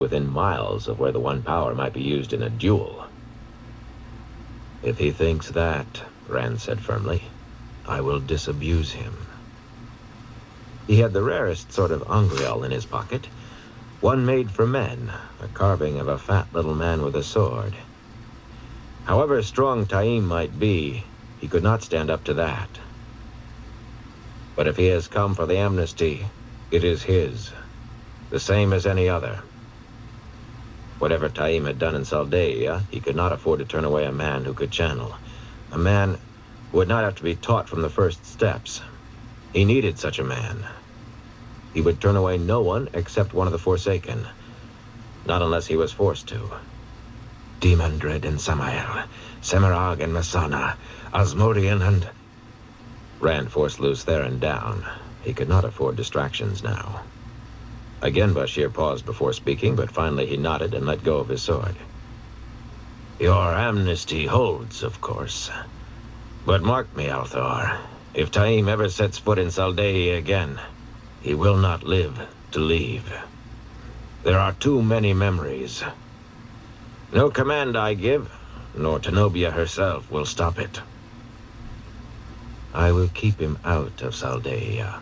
within miles of where the one power might be used in a duel. If he thinks that, Rand said firmly, I will disabuse him. He had the rarest sort of angreal in his pocket, one made for men, a carving of a fat little man with a sword. However strong Taim might be, he could not stand up to that. But if he has come for the amnesty, it is his, the same as any other. Whatever Taim had done in Saldaia, he could not afford to turn away a man who could channel, a man who would not have to be taught from the first steps. He needed such a man. He would turn away no one except one of the Forsaken, not unless he was forced to. Demandred and Samael, Semirag and Masana, Asmodean and... Rand forced loose Theron down. He could not afford distractions now. Again Bashir paused before speaking, but finally he nodded and let go of his sword. Your amnesty holds, of course. But mark me, Althor, if Taim ever sets foot in Saldaia again, he will not live to leave. There are too many memories. No command I give, nor Tenobia herself will stop it. I will keep him out of Saldaia.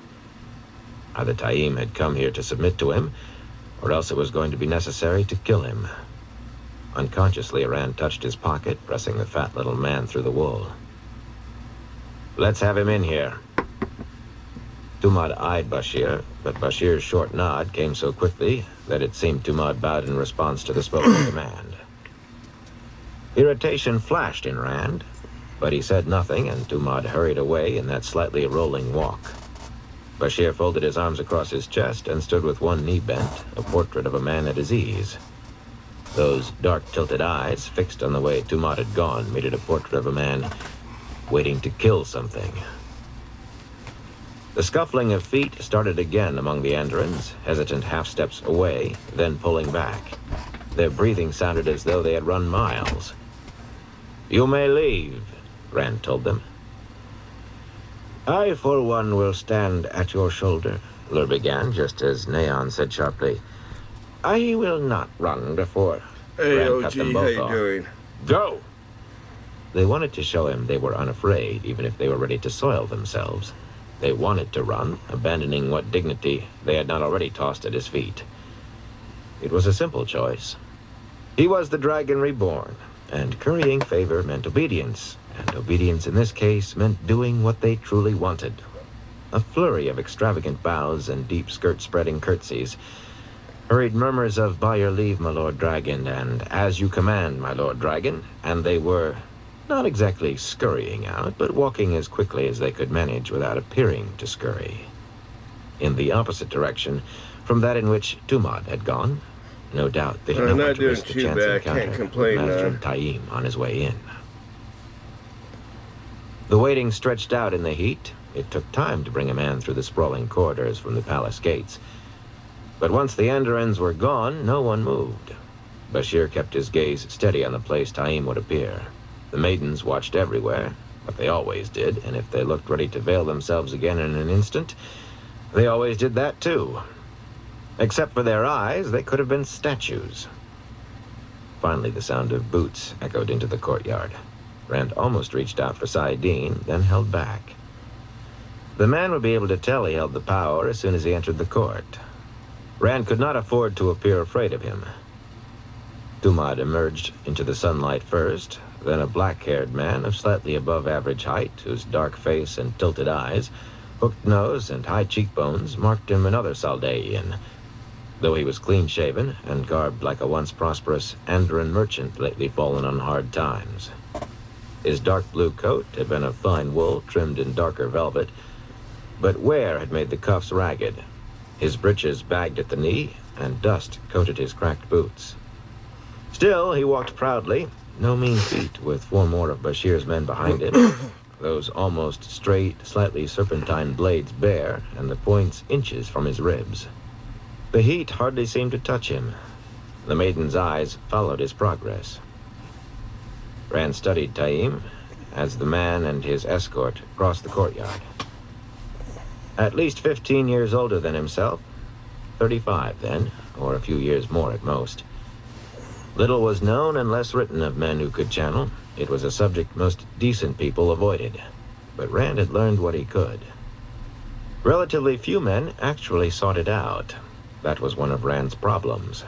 Either Taim had come here to submit to him, or else it was going to be necessary to kill him. Unconsciously, Rand touched his pocket, pressing the fat little man through the wool. Let's have him in here. Tumad eyed Bashir, but Bashir's short nod came so quickly that it seemed Tumad bowed in response to the spoken command. Irritation flashed in Rand, but he said nothing, and Tumad hurried away in that slightly rolling walk. Bashir folded his arms across his chest and stood with one knee bent, a portrait of a man at his ease. Those dark tilted eyes, fixed on the way Tumad had gone, made it a portrait of a man waiting to kill something. The scuffling of feet started again among the Andorans, hesitant half-steps away, then pulling back. Their breathing sounded as though they had run miles. You may leave, Rand told them. I, for one, will stand at your shoulder, Lur began, just as Neon said sharply, I will not run before. Hey, Rand OG, cut them how both you off. doing? Go! They wanted to show him they were unafraid, even if they were ready to soil themselves. They wanted to run, abandoning what dignity they had not already tossed at his feet. It was a simple choice. He was the Dragon Reborn, and currying favor meant obedience, and obedience in this case meant doing what they truly wanted. A flurry of extravagant bows and deep skirt-spreading curtsies, hurried murmurs of by your leave, my Lord Dragon, and as you command, my Lord Dragon, and they were not exactly scurrying out, but walking as quickly as they could manage without appearing to scurry. In the opposite direction from that in which Tumad had gone. No doubt they did not want to risk a chance encounter with Master Taim on his way in. The waiting stretched out in the heat. It took time to bring a man through the sprawling corridors from the palace gates. But once the Andorans were gone, no one moved. Bashir kept his gaze steady on the place Taim would appear. The maidens watched everywhere, but they always did, and if they looked ready to veil themselves again in an instant, they always did that too. Except for their eyes, they could have been statues. Finally, the sound of boots echoed into the courtyard. Rand almost reached out for Saidin, then held back. The man would be able to tell he held the power as soon as he entered the court. Rand could not afford to appear afraid of him. Tumad emerged into the sunlight first, then a black-haired man of slightly above-average height, whose dark face and tilted eyes, hooked nose, and high cheekbones marked him another Saldaian, though he was clean-shaven and garbed like a once prosperous Andoran merchant lately fallen on hard times. His dark blue coat had been of fine wool trimmed in darker velvet, but wear had made the cuffs ragged. His breeches bagged at the knee, and dust coated his cracked boots. Still, he walked proudly, no mean feat, with four more of Bashir's men behind him, those almost straight, slightly serpentine blades bare, and the points inches from his ribs. The heat hardly seemed to touch him. The maiden's eyes followed his progress. Rand studied Taim as the man and his escort crossed the courtyard. At least 15 years older than himself, 35 then, or a few years more at most. Little was known and less written of men who could channel. It was a subject most decent people avoided, but Rand had learned what he could. Relatively few men actually sought it out. That was one of Rand's problems.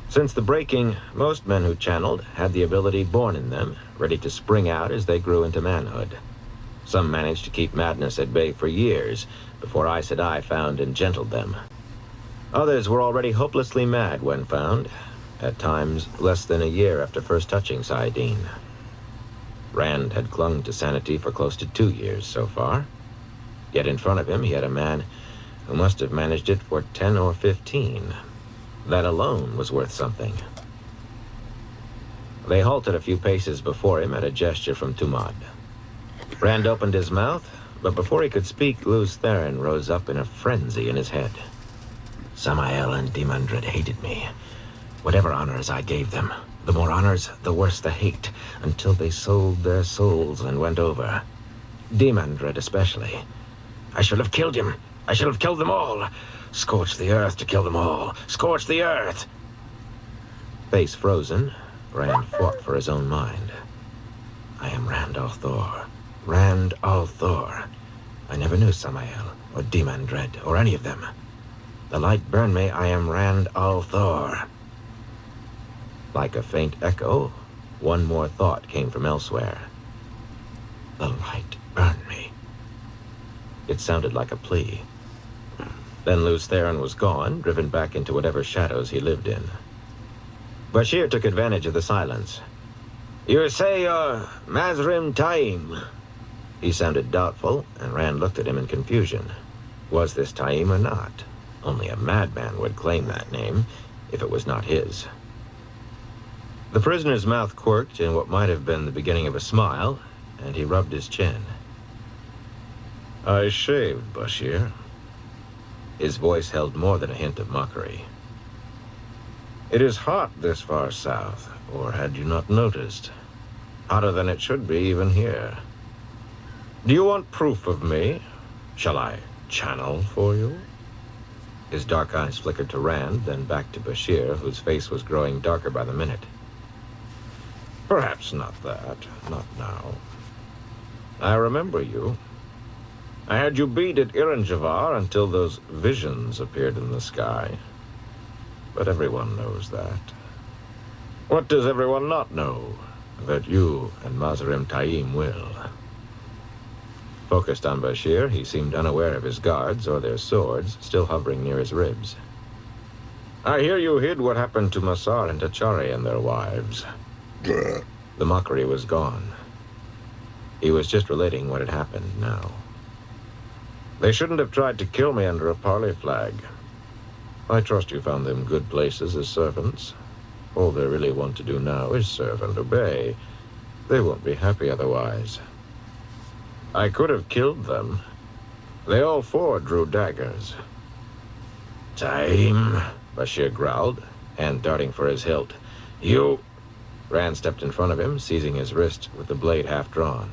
Since the breaking, most men who channeled had the ability born in them, ready to spring out as they grew into manhood. Some managed to keep madness at bay for years before Aes Sedai found and gentled them. Others were already hopelessly mad when found, at times less than a year after first touching saidin. Rand had clung to sanity for close to 2 years so far. Yet in front of him he had a man who must have managed it for 10 or 15. That alone was worth something. They halted a few paces before him at a gesture from Tumad. Rand opened his mouth, but before he could speak, Lews Therin rose up in a frenzy in his head. Samael and Demandred hated me. Whatever honors I gave them, the more honors, the worse the hate, until they sold their souls and went over. Demandred especially. I should have killed him. I should have killed them all. Scorch the earth to kill them all. Scorch the earth! Face frozen, Rand fought for his own mind. I am Rand al'Thor. Rand al'Thor. I never knew Samael, or Demandred, or any of them. The light burn me, I am Rand al'Thor. Like a faint echo, one more thought came from elsewhere. The light burn me. It sounded like a plea. Then Lews Therin was gone, driven back into whatever shadows he lived in. Bashir took advantage of the silence. You say you're Mazrim Taim? He sounded doubtful, and Rand looked at him in confusion. Was this Taim or not? Only a madman would claim that name, if it was not his. The prisoner's mouth quirked in what might have been the beginning of a smile, and he rubbed his chin. I shaved, Bashir. His voice held more than a hint of mockery. It is hot this far south, or had you not noticed? Hotter than it should be even here. Do you want proof of me? Shall I channel for you? His dark eyes flickered to Rand, then back to Bashir, whose face was growing darker by the minute. Perhaps not that, not now. I remember you. I had you beat at Iranjavar until those visions appeared in the sky. But everyone knows that. What does everyone not know? That you and Mazrim Taim will. Focused on Bashir, he seemed unaware of his guards or their swords still hovering near his ribs. I hear you hid what happened to Masar and Tachari and their wives. The mockery was gone. He was just relating what had happened now. They shouldn't have tried to kill me under a parley flag. I trust you found them good places as servants. All they really want to do now is serve and obey. They won't be happy otherwise. I could have killed them. They all 4 drew daggers. Taim, Bashir growled, hand darting for his hilt. You... Rand stepped in front of him, seizing his wrist with the blade half drawn.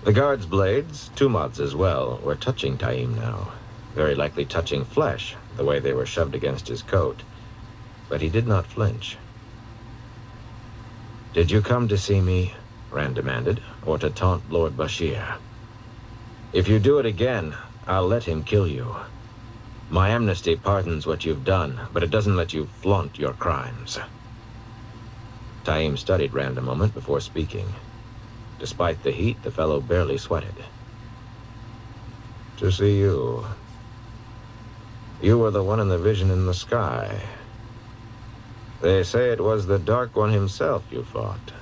The guards' blades, Tumad's as well, were touching Taim now, very likely touching flesh, the way they were shoved against his coat. But he did not flinch. Did you come to see me, Rand demanded, or to taunt Lord Bashir? If you do it again, I'll let him kill you. My amnesty pardons what you've done, but it doesn't let you flaunt your crimes. Taim studied Rand a moment before speaking. Despite the heat, the fellow barely sweated. To see you. You were the one in the vision in the sky. They say it was the Dark One himself you fought.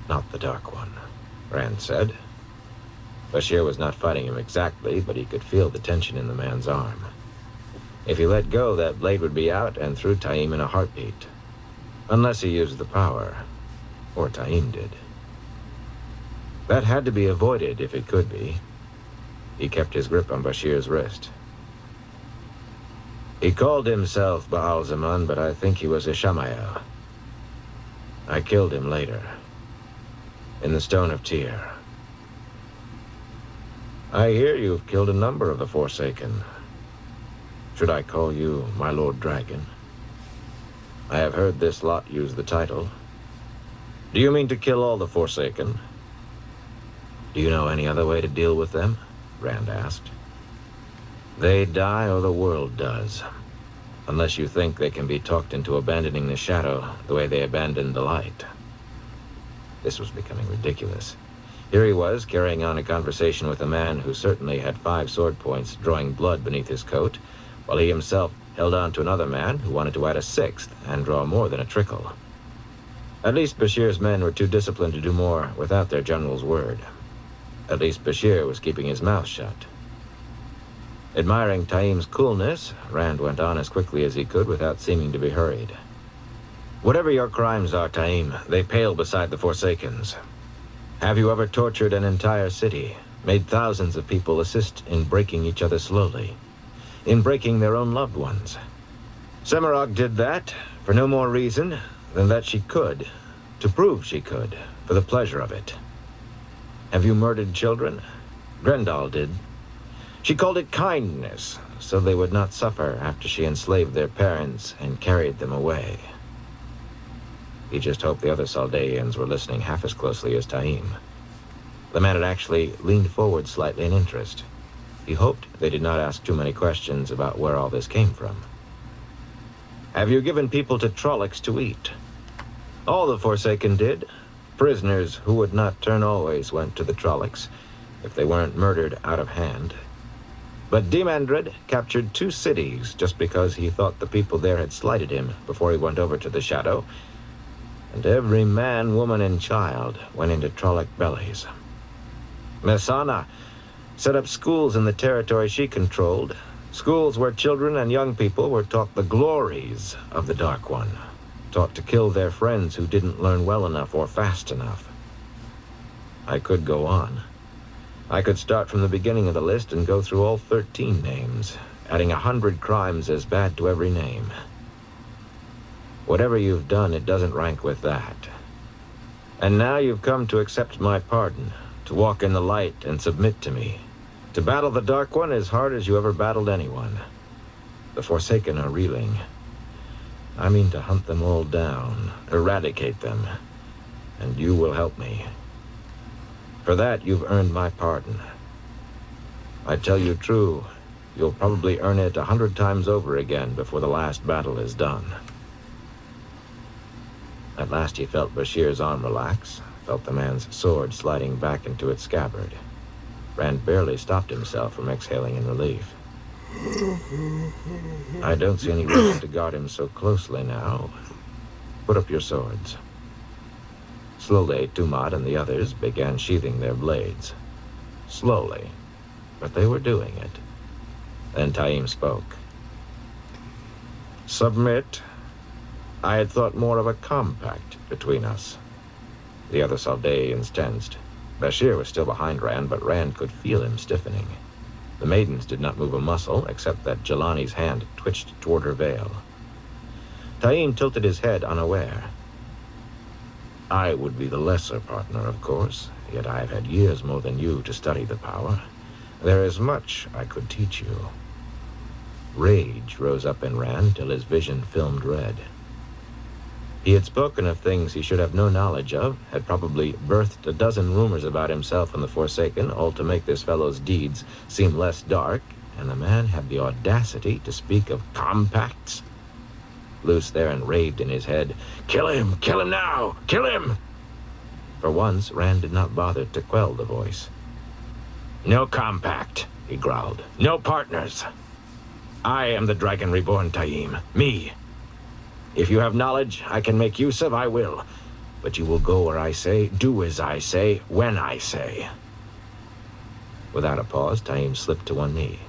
Not the Dark One, Rand said. Bashir was not fighting him exactly, but he could feel the tension in the man's arm. If he let go, that blade would be out and through Taim in a heartbeat. Unless he used the power. Or Taim did. That had to be avoided if it could be. He kept his grip on Bashir's wrist. He called himself Baal-Zaman, but I think he was Ishamael. I killed him later. In the Stone of Tyr. I hear you've killed a number of the Forsaken. Should I call you my Lord Dragon? I have heard this lot use the title. Do you mean to kill all the Forsaken? Do you know any other way to deal with them? Rand asked. They die or the world does. Unless you think they can be talked into abandoning the shadow the way they abandoned the light. This was becoming ridiculous. Here he was, carrying on a conversation with a man who certainly had 5 sword points drawing blood beneath his coat, while he himself held on to another man who wanted to add a 6th and draw more than a trickle. At least Bashir's men were too disciplined to do more without their general's word. At least Bashir was keeping his mouth shut. Admiring Taim's coolness, Rand went on as quickly as he could without seeming to be hurried. Whatever your crimes are, Taim, they pale beside the Forsakens. Have you ever tortured an entire city, made thousands of people assist in breaking each other slowly, in breaking their own loved ones? Semirog did that for no more reason than that she could, to prove she could, for the pleasure of it. Have you murdered children? Grendal did. She called it kindness, so they would not suffer after she enslaved their parents and carried them away. He just hoped the other Saldaeans were listening half as closely as Taim. The man had actually leaned forward slightly in interest. He hoped they did not ask too many questions about where all this came from. Have you given people to Trollocs to eat? All the Forsaken did. Prisoners who would not turn always went to the Trollocs, if they weren't murdered out of hand. But Demandred captured 2 cities just because he thought the people there had slighted him before he went over to the Shadow, and every man, woman, and child went into Trolloc bellies. Messana set up schools in the territory she controlled, schools where children and young people were taught the glories of the Dark One, taught to kill their friends who didn't learn well enough or fast enough. I could go on. I could start from the beginning of the list and go through all 13 names, adding 100 crimes as bad to every name. Whatever you've done, it doesn't rank with that. And now you've come to accept my pardon, to walk in the light and submit to me, to battle the Dark One as hard as you ever battled anyone. The Forsaken are reeling. I mean to hunt them all down, eradicate them, and you will help me. For that, you've earned my pardon. I tell you true, you'll probably earn it 100 times over again before the last battle is done. At last he felt Bashir's arm relax, felt the man's sword sliding back into its scabbard. Rand barely stopped himself from exhaling in relief. I don't see any reason to guard him so closely now. Put up your swords. Slowly, Tumad and the others began sheathing their blades. Slowly, but they were doing it. Then Taim spoke. Submit. I had thought more of a compact between us. The other Saldaeans tensed. Bashir was still behind Rand, but Rand could feel him stiffening. The maidens did not move a muscle, except that Jelani's hand twitched toward her veil. Taim tilted his head unaware. I would be the lesser partner, of course, yet I have had years more than you to study the power. There is much I could teach you. Rage rose up in Rand till his vision filmed red. He had spoken of things he should have no knowledge of, had probably birthed a dozen rumors about himself and the Forsaken, all to make this fellow's deeds seem less dark, and the man had the audacity to speak of compacts. Luce Theron raved in his head, Kill him! Kill him now! Kill him! For once, Rand did not bother to quell the voice. No compact, he growled. No partners. I am the Dragon Reborn, Taim. Me. If you have knowledge I can make use of, I will. But you will go where I say, do as I say, when I say. Without a pause, Taim slipped to one knee.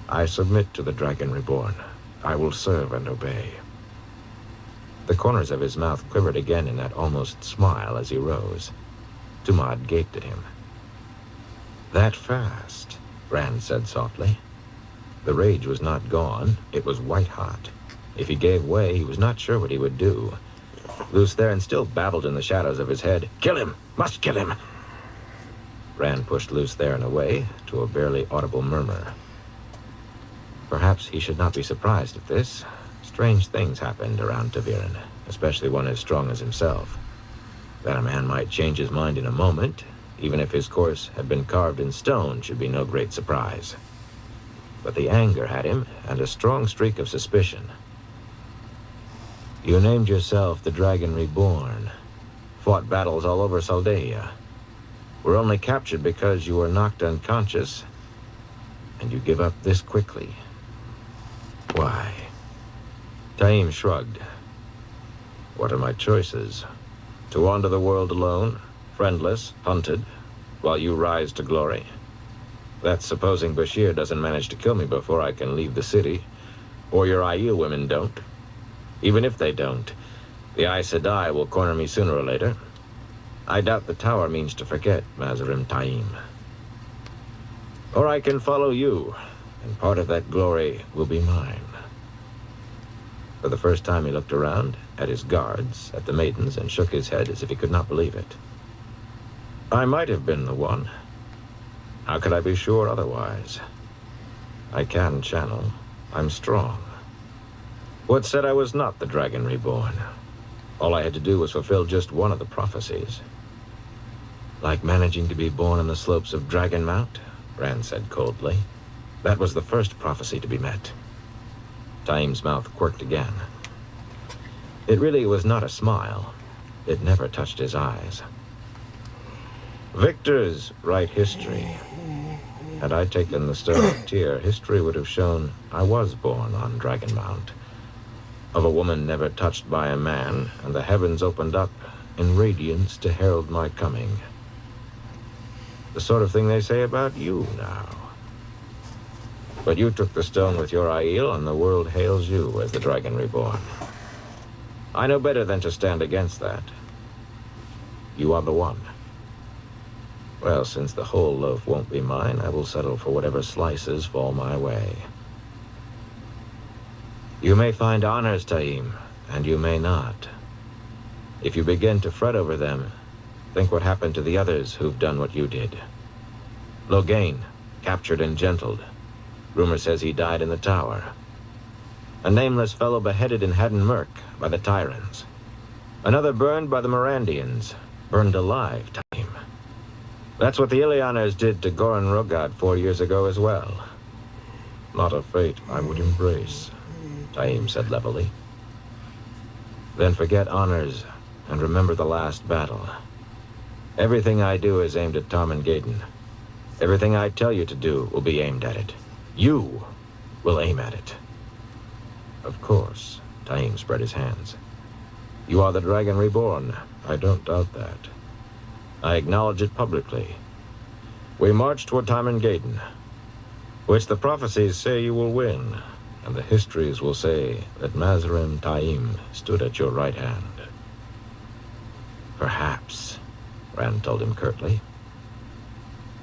I submit to the Dragon Reborn. I will serve and obey. The corners of his mouth quivered again in that almost smile as he rose. Tumad gaped at him. That fast, Rand said softly. The rage was not gone, it was white-hot. If he gave way, he was not sure what he would do. Luce Theron still babbled in the shadows of his head. Kill him! Must kill him! Rand pushed Luce Theron away to a barely audible murmur. Perhaps he should not be surprised at this. Strange things happened around Taviran, especially one as strong as himself. That a man might change his mind in a moment, even if his course had been carved in stone, should be no great surprise. But the anger had him, and a strong streak of suspicion. You named yourself the Dragon Reborn, fought battles all over Saldaea, were only captured because you were knocked unconscious, and you give up this quickly. Why? Taim shrugged. What are my choices? To wander the world alone, friendless, hunted, while you rise to glory? That's supposing Bashir doesn't manage to kill me before I can leave the city, or your Aiel women don't. Even if they don't, the Aes Sedai will corner me sooner or later. I doubt the tower means to forget Mazarim Taim. Or I can follow you, and part of that glory will be mine. For the first time he looked around, at his guards, at the maidens, and shook his head as if he could not believe it. I might have been the one. How could I be sure otherwise? I can channel. I'm strong. What said I was not the Dragon Reborn? All I had to do was fulfill just one of the prophecies. Like managing to be born on the slopes of Dragon Mount? Rand said coldly. That was the first prophecy to be met. Taim's mouth quirked again. It really was not a smile. It never touched his eyes. Victors write history. Had I taken the Stone of Tyr, history would have shown I was born on Dragon Mount. Of a woman never touched by a man, and the heavens opened up in radiance to herald my coming. The sort of thing they say about you now. But you took the stone with your Aiel, and the world hails you as the Dragon Reborn. I know better than to stand against that. You are the one. Well, since the whole loaf won't be mine, I will settle for whatever slices fall my way. You may find honors, Taim, and you may not. If you begin to fret over them, think what happened to the others who've done what you did. Logain, captured and gentled. Rumor says he died in the tower. A nameless fellow beheaded in Haddon Merk by the Tyrants. Another burned by the Mirandians, burned alive, Taim. That's what the Illianers did to Goran Rogad 4 years ago as well. Not a fate I would embrace, Taim said levelly. Then forget honors and remember the last battle. Everything I do is aimed at Tarmangaden. Everything I tell you to do will be aimed at it. You will aim at it. Of course, Taim spread his hands. You are the Dragon Reborn. I don't doubt that. I acknowledge it publicly. We march toward Tarmangaden, which the prophecies say you will win, and the histories will say that Mazarim Taim stood at your right hand. Perhaps, Rand told him curtly.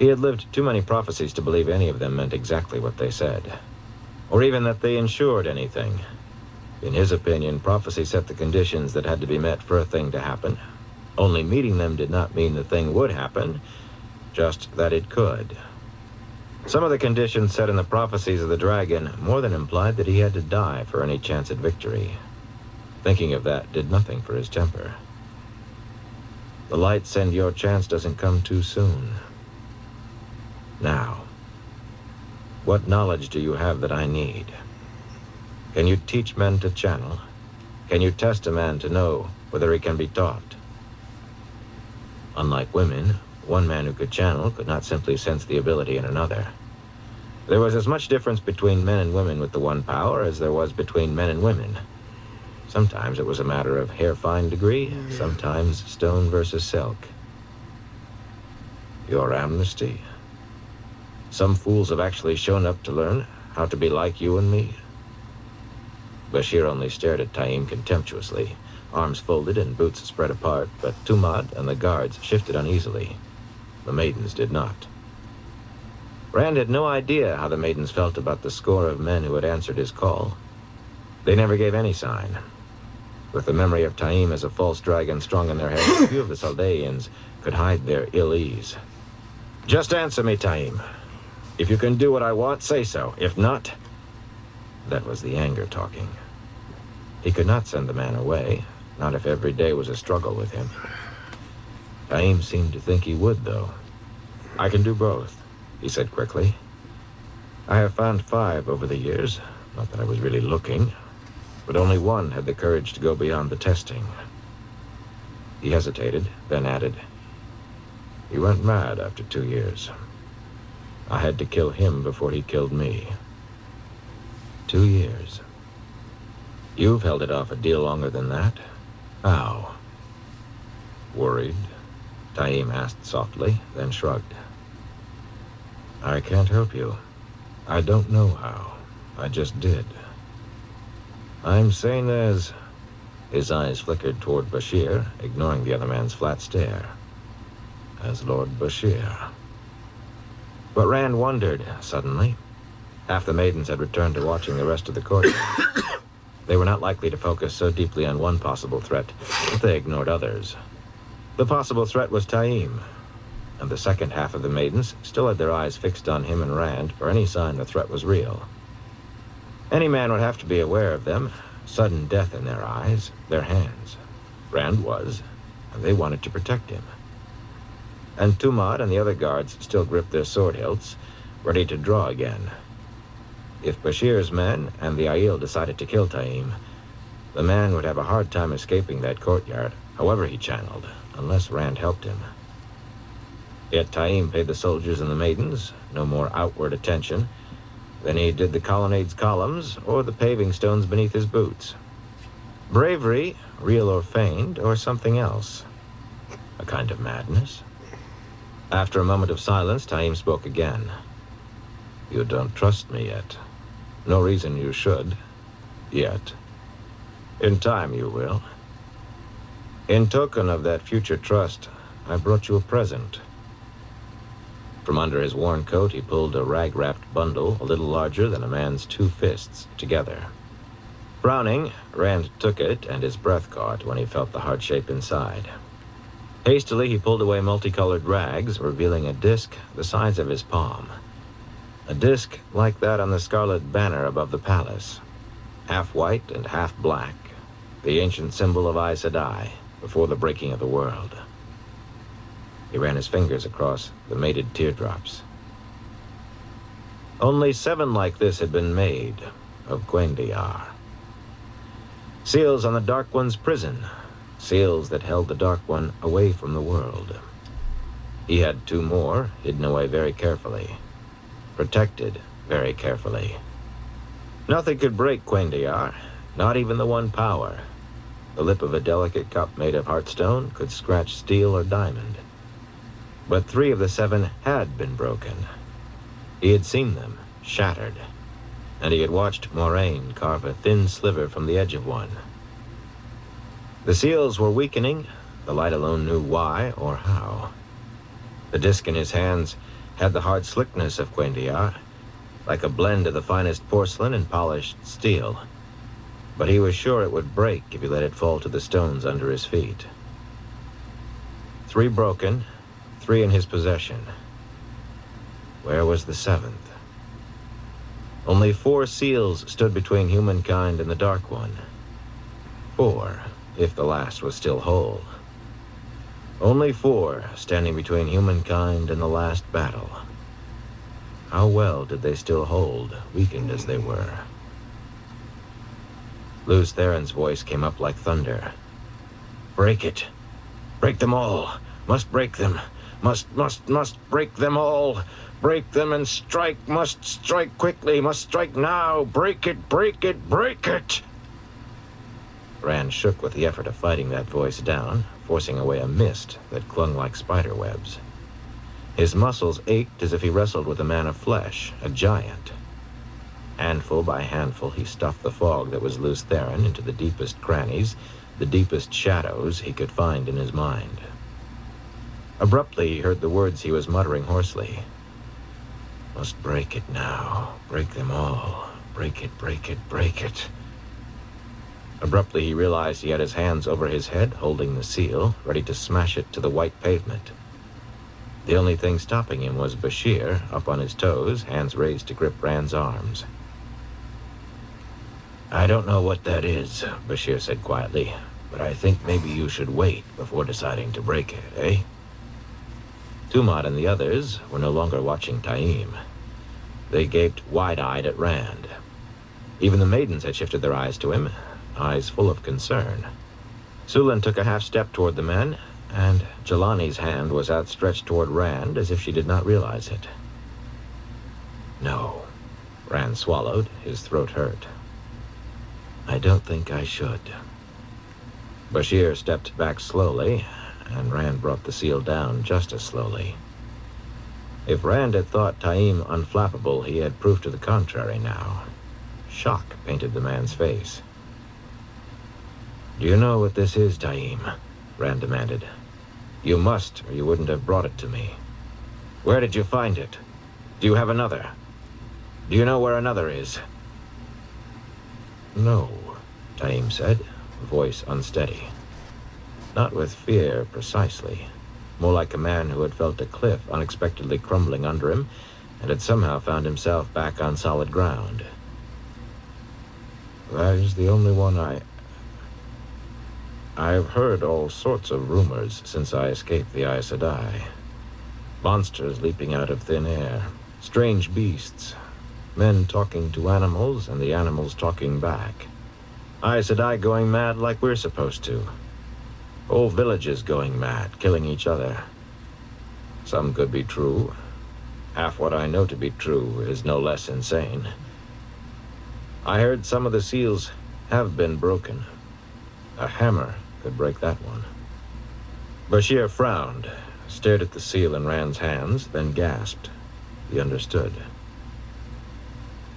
He had lived too many prophecies to believe any of them meant exactly what they said, or even that they ensured anything. In his opinion, prophecy set the conditions that had to be met for a thing to happen. Only meeting them did not mean the thing would happen, just that it could. Some of the conditions set in the prophecies of the dragon more than implied that he had to die for any chance at victory. Thinking of that did nothing for his temper. The light send your chance doesn't come too soon. Now, what knowledge do you have that I need? Can you teach men to channel? Can you test a man to know whether he can be taught? Unlike women, one man who could channel could not simply sense the ability in another. There was as much difference between men and women with the one power as there was between men and women. Sometimes it was a matter of hair-fine degree, sometimes stone versus silk. Your amnesty? Some fools have actually shown up to learn how to be like you and me. Bashir only stared at Taim contemptuously, arms folded and boots spread apart, but Tumad and the guards shifted uneasily. The maidens did not. Rand had no idea how the maidens felt about the score of men who had answered his call. They never gave any sign. With the memory of Taim as a false dragon strong in their heads, few of the Saldaeans could hide their ill ease. Just answer me, Taim. If you can do what I want, say so. If not, That was the anger talking. He could not send the man away, not if every day was a struggle with him. Taim seemed to think he would, though. "I can do both," he said quickly. "I have found 5 over the years, not that I was really looking, but only one had the courage to go beyond the testing." He hesitated, then added, "He went mad after 2 years. I had to kill him before he killed me." 2 years. You've held it off a deal longer than that. How? "Worried?" Taim asked softly, then shrugged. "I can't help you. I don't know how. I just did. I'm sane as..." His eyes flickered toward Bashir, ignoring the other man's flat stare. "As Lord Bashir." But Rand wondered, suddenly. Half the maidens had returned to watching the rest of the courtyard. They were not likely to focus so deeply on one possible threat that they ignored others. The possible threat was Taim, and the second half of the maidens still had their eyes fixed on him and Rand for any sign the threat was real. Any man would have to be aware of them, sudden death in their eyes, their hands. Rand was, and they wanted to protect him. And Tumad and the other guards still gripped their sword hilts, ready to draw again. If Bashir's men and the Aiel decided to kill Taim, the man would have a hard time escaping that courtyard, however he channeled, unless Rand helped him. Yet Taim paid the soldiers and the maidens no more outward attention than he did the colonnade's columns or the paving stones beneath his boots. Bravery, real or feigned, or something else. A kind of madness. After a moment of silence, Taim spoke again. "You don't trust me yet. No reason you should. Yet. In time you will. In token of that future trust, I brought you a present." From under his worn coat, he pulled a rag-wrapped bundle a little larger than a man's 2 fists together. Frowning, Rand took it, and his breath caught when he felt the hard shape inside. Hastily, he pulled away multicolored rags, revealing a disc the size of his palm. A disc like that on the scarlet banner above the palace. Half white and half black, the ancient symbol of Aes Sedai, before the breaking of the world. He ran his fingers across the mated teardrops. Only 7 like this had been made of Gwendiar. Seals on the Dark One's prison, seals that held the Dark One away from the world. He had 2 more, hidden away very carefully. Protected very carefully. Nothing could break Gwendiar, not even the one power. The lip of a delicate cup made of heartstone could scratch steel or diamond. But 3 of the 7 had been broken. He had seen them, shattered, and he had watched Moraine carve a thin sliver from the edge of one. The seals were weakening, the light alone knew why or how. The disc in his hands had the hard slickness of Gwendiar, like a blend of the finest porcelain and polished steel. But he was sure it would break if he let it fall to the stones under his feet. 3 broken, 3 in his possession. Where was the 7th? Only 4 seals stood between humankind and the Dark One. 4, if the last was still whole. Only 4 standing between humankind and the last battle. How well did they still hold, weakened as they were? Luz Theron's voice came up like thunder. "Break it. Break them all. Must break them. Must break them all. Break them and strike. Must strike quickly. Must strike now. Break it, break it, break it." Rand shook with the effort of fighting that voice down, forcing away a mist that clung like spider webs. His muscles ached as if he wrestled with a man of flesh, a giant. Handful by handful, he stuffed the fog that was Luz Theron into the deepest crannies, the deepest shadows he could find in his mind. Abruptly, he heard the words he was muttering hoarsely. "Must break it now. Break them all. Break it, break it, break it." Abruptly, he realized he had his hands over his head, holding the seal, ready to smash it to the white pavement. The only thing stopping him was Bashir, up on his toes, hands raised to grip Rand's arms. I don't know what that is, Bashir said quietly, but I think maybe you should wait before deciding to break it, eh? Tumad and the others were no longer watching Taim. They gaped wide-eyed at Rand. Even the maidens had shifted their eyes to him, eyes full of concern. Sulan took a half-step toward the men, and Jelani's hand was outstretched toward Rand as if she did not realize it. No. Rand swallowed. His throat hurt. I don't think I should. Bashir stepped back slowly, and Rand brought the seal down just as slowly. If Rand had thought Taim unflappable, he had proof to the contrary now. Shock painted the man's face. Do you know what this is, Taim? Rand demanded. You must, or you wouldn't have brought it to me. Where did you find it? Do you have another? Do you know where another is? No, Taim said, voice unsteady. Not with fear, precisely. More like a man who had felt a cliff unexpectedly crumbling under him and had somehow found himself back on solid ground. That is the only one I've heard all sorts of rumors since I escaped the Aes Sedai. Monsters leaping out of thin air, strange beasts, men talking to animals and the animals talking back. Aes Sedai going mad like we're supposed to. Whole villages going mad, killing each other. Some could be true. Half what I know to be true is no less insane. I heard some of the seals have been broken. A hammer could break that one. Bashir frowned, stared at the seal in Rand's hands, then gasped. He understood.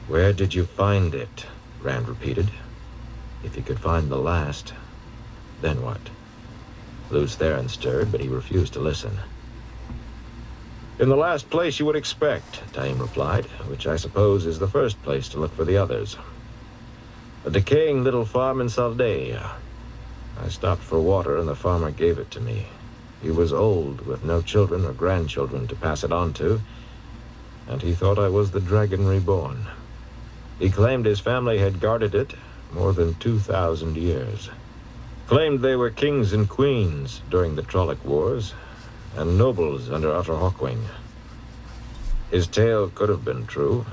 Where did you find it? Rand repeated. If he could find the last, then what? Lews Theron stirred, but he refused to listen. In the last place you would expect, Taim replied, which I suppose is the first place to look for the others. A decaying little farm in Saldaea. I stopped for water and the farmer gave it to me. He was old, with no children or grandchildren to pass it on to, and he thought I was the dragon reborn. He claimed his family had guarded it more than 2,000 years. Claimed they were kings and queens during the Trolloc Wars, and nobles under Utter Hawkwing. His tale could have been true.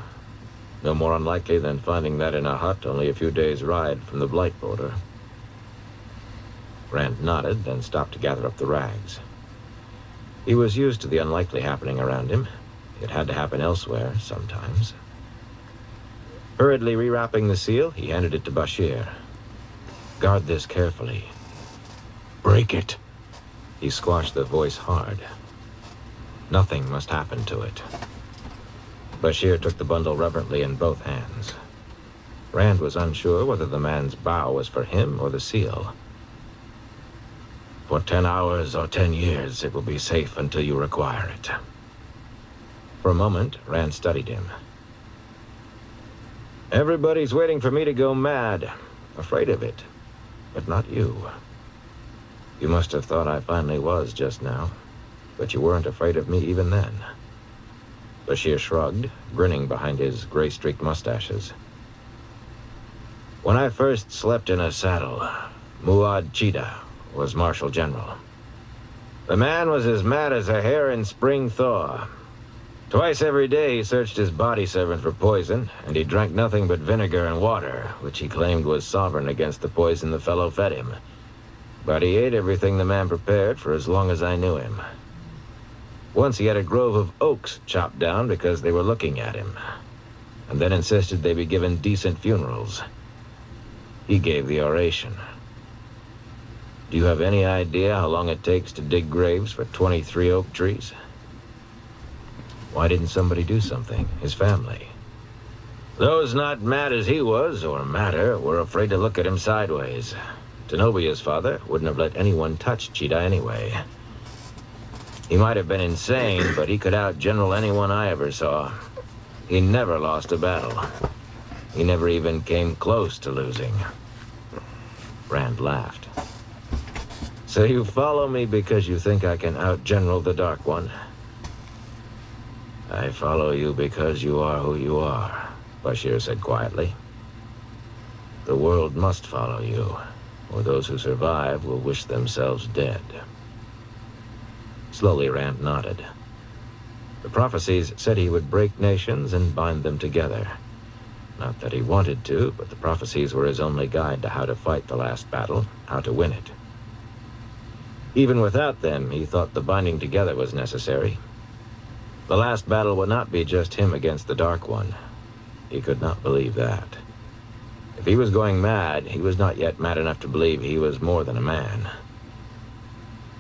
No more unlikely than finding that in a hut only a few days' ride from the Blight border. Rand nodded, then stopped to gather up the rags. He was used to the unlikely happening around him. It had to happen elsewhere, sometimes. Hurriedly rewrapping the seal, he handed it to Bashir. Guard this carefully. Break it. He squashed the voice hard. Nothing must happen to it. Bashir took the bundle reverently in both hands. Rand was unsure whether the man's bow was for him or the seal. For 10 hours or 10 years, it will be safe until you require it. For a moment, Rand studied him. Everybody's waiting for me to go mad, afraid of it, but not you. You must have thought I finally was just now, but you weren't afraid of me even then. Bashir shrugged, grinning behind his gray-streaked mustaches. When I first slept in a saddle, Muad Chida was Marshal General. The man was as mad as a hare in spring thaw. Twice every day he searched his body servant for poison, and he drank nothing but vinegar and water, which he claimed was sovereign against the poison the fellow fed him. But he ate everything the man prepared for as long as I knew him. Once he had a grove of oaks chopped down because they were looking at him, and then insisted they be given decent funerals. He gave the oration. Do you have any idea how long it takes to dig graves for 23 oak trees? Why didn't somebody do something? His family. Those not mad as he was, or madder, were afraid to look at him sideways. Tenobia's father wouldn't have let anyone touch Cheetah anyway. He might have been insane, but he could out-general anyone I ever saw. He never lost a battle. He never even came close to losing. Rand laughed. So you follow me because you think I can out-general the Dark One? I follow you because you are who you are, Bashir said quietly. The world must follow you, or those who survive will wish themselves dead. Slowly, Rand nodded. The prophecies said he would break nations and bind them together. Not that he wanted to, but the prophecies were his only guide to how to fight the last battle, how to win it. Even without them, he thought the binding together was necessary. The last battle would not be just him against the Dark One. He could not believe that. If he was going mad, he was not yet mad enough to believe he was more than a man.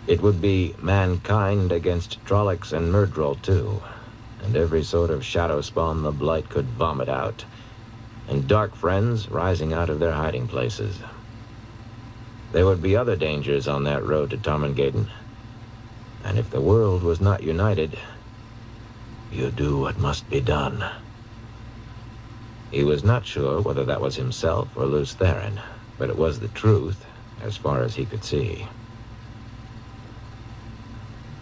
It would be mankind against Trollocs and Myrddraal too, and every sort of shadow spawn the Blight could vomit out, and dark friends rising out of their hiding places. There would be other dangers on that road to Tarmangaden, and if the world was not united, you do what must be done. He was not sure whether that was himself or Lews Therin, but it was the truth, as far as he could see.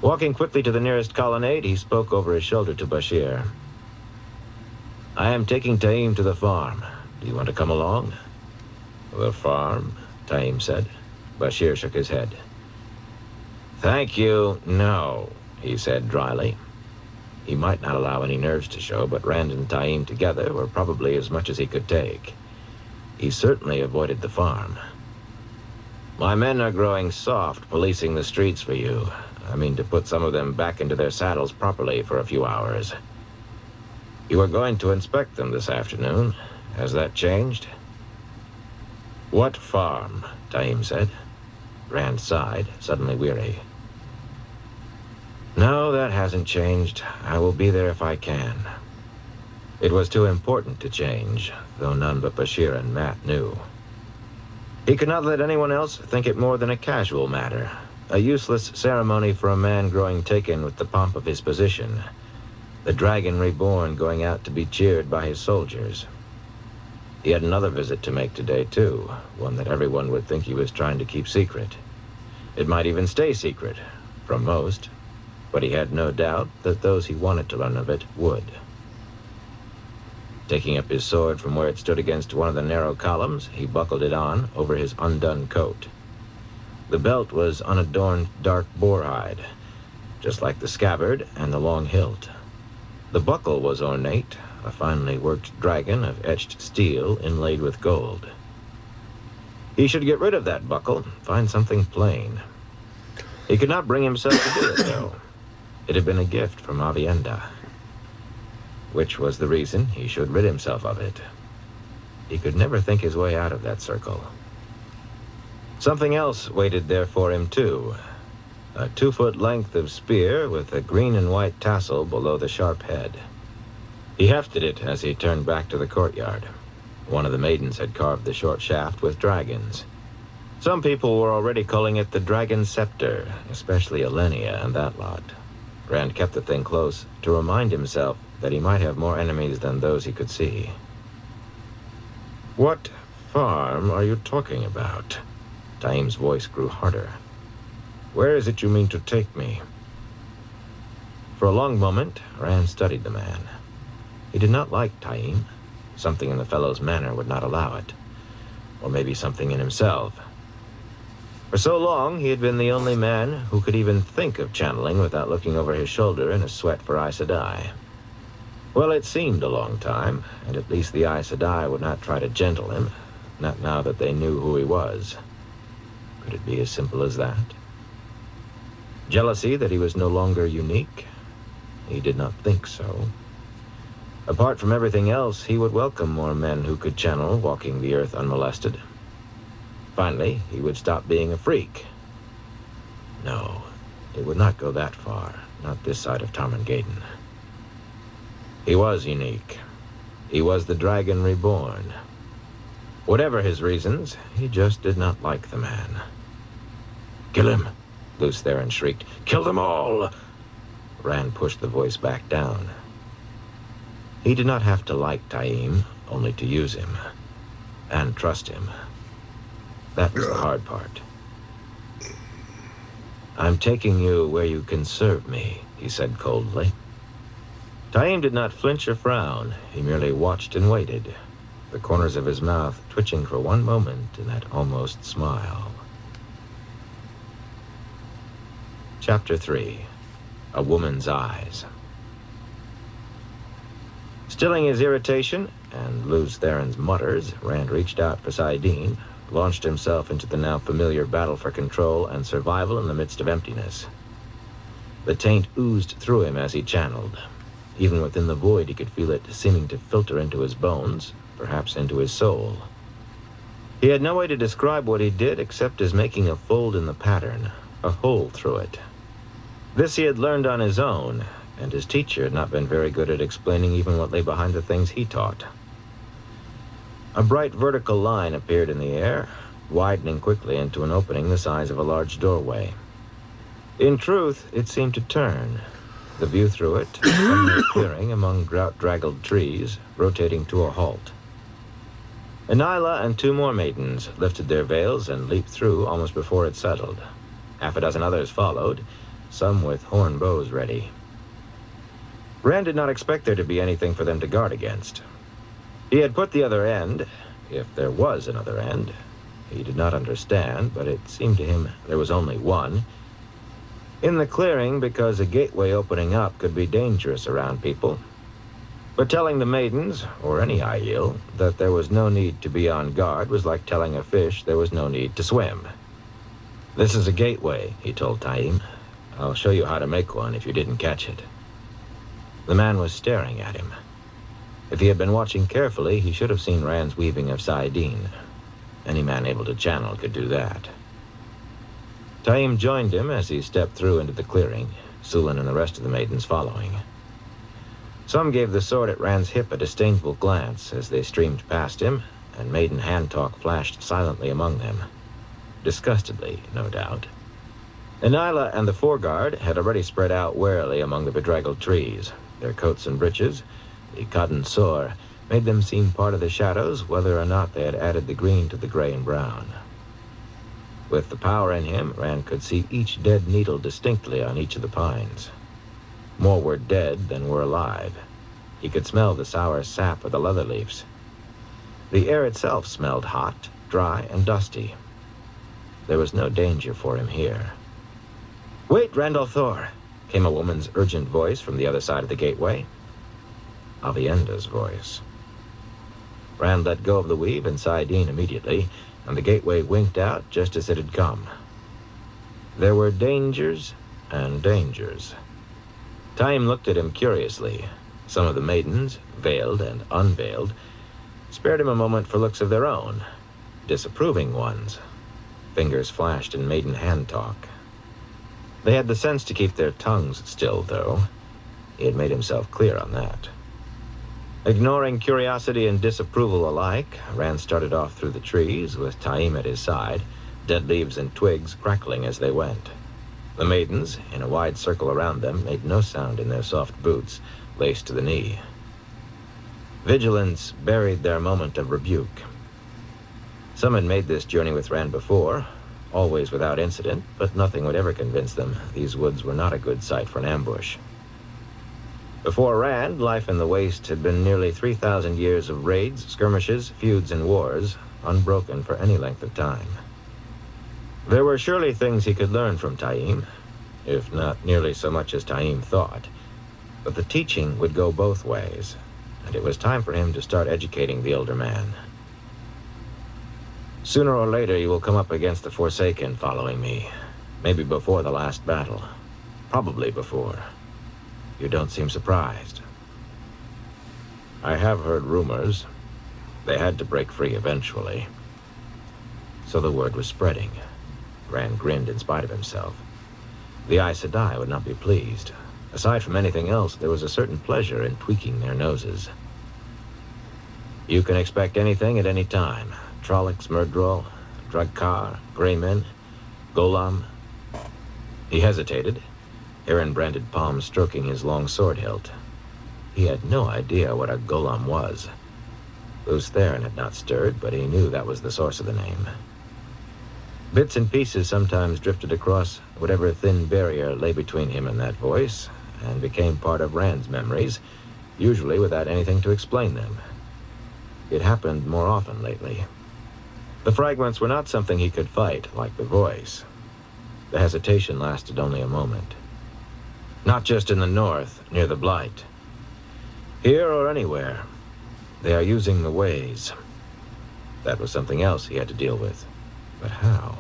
Walking quickly to the nearest colonnade, he spoke over his shoulder to Bashir. "I am taking Taim to the farm. Do you want to come along?" "The farm?" Taim said. Bashir shook his head. "Thank you, no," he said dryly. He might not allow any nerves to show, but Rand and Taim together were probably as much as he could take. He certainly avoided the farm. "My men are growing soft, policing the streets for you. I mean to put some of them back into their saddles properly for a few hours. You were going to inspect them this afternoon. Has that changed?" "What farm?" Taim said. Rand sighed, suddenly weary. "No, that hasn't changed. I will be there if I can." It was too important to change, though none but Bashir and Matt knew. He could not let anyone else think it more than a casual matter, a useless ceremony for a man growing taken with the pomp of his position, the dragon reborn going out to be cheered by his soldiers. He had another visit to make today, too, one that everyone would think he was trying to keep secret. It might even stay secret, from most, but he had no doubt that those he wanted to learn of it would. Taking up his sword from where it stood against one of the narrow columns, he buckled it on over his undone coat. The belt was unadorned dark boarhide, just like the scabbard and the long hilt. The buckle was ornate, a finely worked dragon of etched steel inlaid with gold. He should get rid of that buckle, find something plain. He could not bring himself to do it, though. It had been a gift from Avienda, which was the reason he should rid himself of it. He could never think his way out of that circle. Something else waited there for him, too. A 2-foot length of spear with a green and white tassel below the sharp head. He hefted it as he turned back to the courtyard. One of the maidens had carved the short shaft with dragons. Some people were already calling it the Dragon Scepter, especially Elenia and that lot. Rand kept the thing close to remind himself that he might have more enemies than those he could see. "What farm are you talking about?" Taim's voice grew harder. "Where is it you mean to take me?" For a long moment, Rand studied the man. He did not like Taim. Something in the fellow's manner would not allow it. Or maybe something in himself. For so long, he had been the only man who could even think of channeling without looking over his shoulder in a sweat for Aes Sedai. Well, it seemed a long time, and at least the Aes Sedai would not try to gentle him, not now that they knew who he was. Could it be as simple as that? Jealousy that he was no longer unique? He did not think so. Apart from everything else, he would welcome more men who could channel, walking the earth unmolested. Finally, he would stop being a freak. No, it would not go that far, not this side of Tarmangaden. He was unique. He was the dragon reborn. Whatever his reasons, he just did not like the man. "Kill him!" Lews Therin shrieked. "Kill them all!" Rand pushed the voice back down. He did not have to like Taim, only to use him. And trust him. That was the hard part. "I'm taking you where you can serve me," he said coldly. Taim did not flinch or frown. He merely watched and waited. the corners of his mouth twitching for one moment in that almost smile. Chapter 3. A Woman's Eyes. Stilling his irritation and Lews Theron's mutters, Rand reached out for Saidin, launched himself into the now familiar battle for control and survival in the midst of emptiness. The taint oozed through him as he channeled. Even within the void, he could feel it seeming to filter into his bones, perhaps into his soul. He had no way to describe what he did except as making a fold in the pattern, a hole through it. This he had learned on his own, and his teacher had not been very good at explaining even what lay behind the things he taught. A bright vertical line appeared in the air, widening quickly into an opening the size of a large doorway. In truth, it seemed to turn, the view through it, suddenly clearing among drought-draggled trees, rotating to a halt. Anila and 2 more maidens lifted their veils and leaped through almost before it settled. Half a dozen others followed, some with horn bows ready. Rand did not expect there to be anything for them to guard against. He had put the other end, if there was another end. He did not understand, but it seemed to him there was only one. In the clearing, because a gateway opening up could be dangerous around people. But telling the maidens, or any Aiel, that there was no need to be on guard was like telling a fish there was no need to swim. "This is a gateway," he told Taim. "I'll show you how to make one if you didn't catch it." The man was staring at him. If he had been watching carefully, he should have seen Rand's weaving of Saidin. Any man able to channel could do that. Taim joined him as he stepped through into the clearing, Sulin and the rest of the maidens following. Some gave the sword at Rand's hip a disdainful glance as they streamed past him, and maiden hand-talk flashed silently among them. Disgustedly, no doubt. Anila and the foreguard had already spread out warily among the bedraggled trees. Their coats and breeches, the cotton sore, made them seem part of the shadows, whether or not they had added the green to the gray and brown. With the power in him, Rand could see each dead needle distinctly on each of the pines. More were dead than were alive. He could smell the sour sap of the leather leaves. The air itself smelled hot, dry, and dusty. There was no danger for him here. "Wait, Randall Thor," came a woman's urgent voice from the other side of the gateway. Avienda's voice. Rand let go of the weave and Saidin immediately, and the gateway winked out just as it had come. There were dangers and dangers. Taim looked at him curiously. Some of the maidens, veiled and unveiled, spared him a moment for looks of their own, disapproving ones. Fingers flashed in maiden hand-talk. They had the sense to keep their tongues still, though. He had made himself clear on that. Ignoring curiosity and disapproval alike, Rand started off through the trees with Taim at his side, dead leaves and twigs crackling as they went. The maidens, in a wide circle around them, made no sound in their soft boots, laced to the knee. Vigilance buried their moment of rebuke. Some had made this journey with Rand before, always without incident, but nothing would ever convince them these woods were not a good site for an ambush. Before Rand, life in the Waste had been nearly 3,000 years of raids, skirmishes, feuds, and wars, unbroken for any length of time. There were surely things he could learn from Taim, if not nearly so much as Taim thought, but the teaching would go both ways, and it was time for him to start educating the older man. "Sooner or later you will come up against the Forsaken following me, maybe before the last battle, probably before. You don't seem surprised." "I have heard rumors. They had to break free eventually." So the word was spreading. Rand grinned in spite of himself. The Aes Sedai would not be pleased. Aside from anything else, there was a certain pleasure in tweaking their noses. "You can expect anything at any time. Trollocs, Murdrol, Dragkar, Greymen, Golam." He hesitated, Aaron-branded palms stroking his long sword hilt. He had no idea what a Golam was. Lews Theron had not stirred, but he knew that was the source of the name. Bits and pieces sometimes drifted across whatever thin barrier lay between him and that voice, and became part of Rand's memories, usually without anything to explain them. it happened more often lately. The fragments were not something he could fight, like the voice. The hesitation lasted only a moment. Not just in the north, near the Blight. Here or anywhere, they are using the ways. That was something else he had to deal with. But how?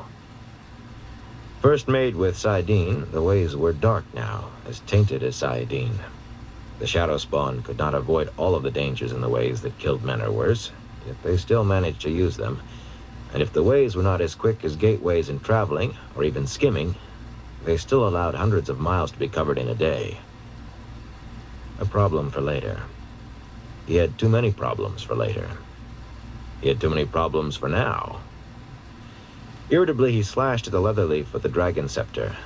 First made with Sidene, the ways were dark now, as tainted as Sidene. The shadow spawn could not avoid all of the dangers in the ways that killed men or worse, yet they still managed to use them. And if the ways were not as quick as gateways in traveling, or even skimming, they still allowed hundreds of miles to be covered in a day. A problem for later. He had too many problems for later. He had too many problems for now. Irritably, he slashed at the leather leaf with the dragon scepter.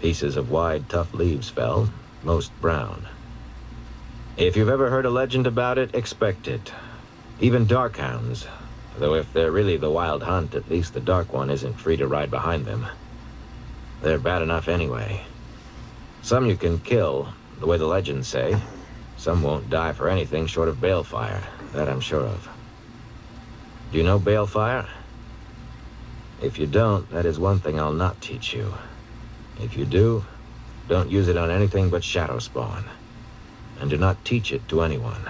Pieces of wide, tough leaves fell, most brown. If you've ever heard a legend about it, expect it. Even darkhounds, though if they're really the wild hunt, at least the dark one isn't free to ride behind them. They're bad enough anyway. Some you can kill, the way the legends say. Some won't die for anything short of balefire, that I'm sure of. Do you know balefire? If you don't, that is one thing I'll not teach you. If you do, don't use it on anything but shadow spawn. And do not teach it to anyone.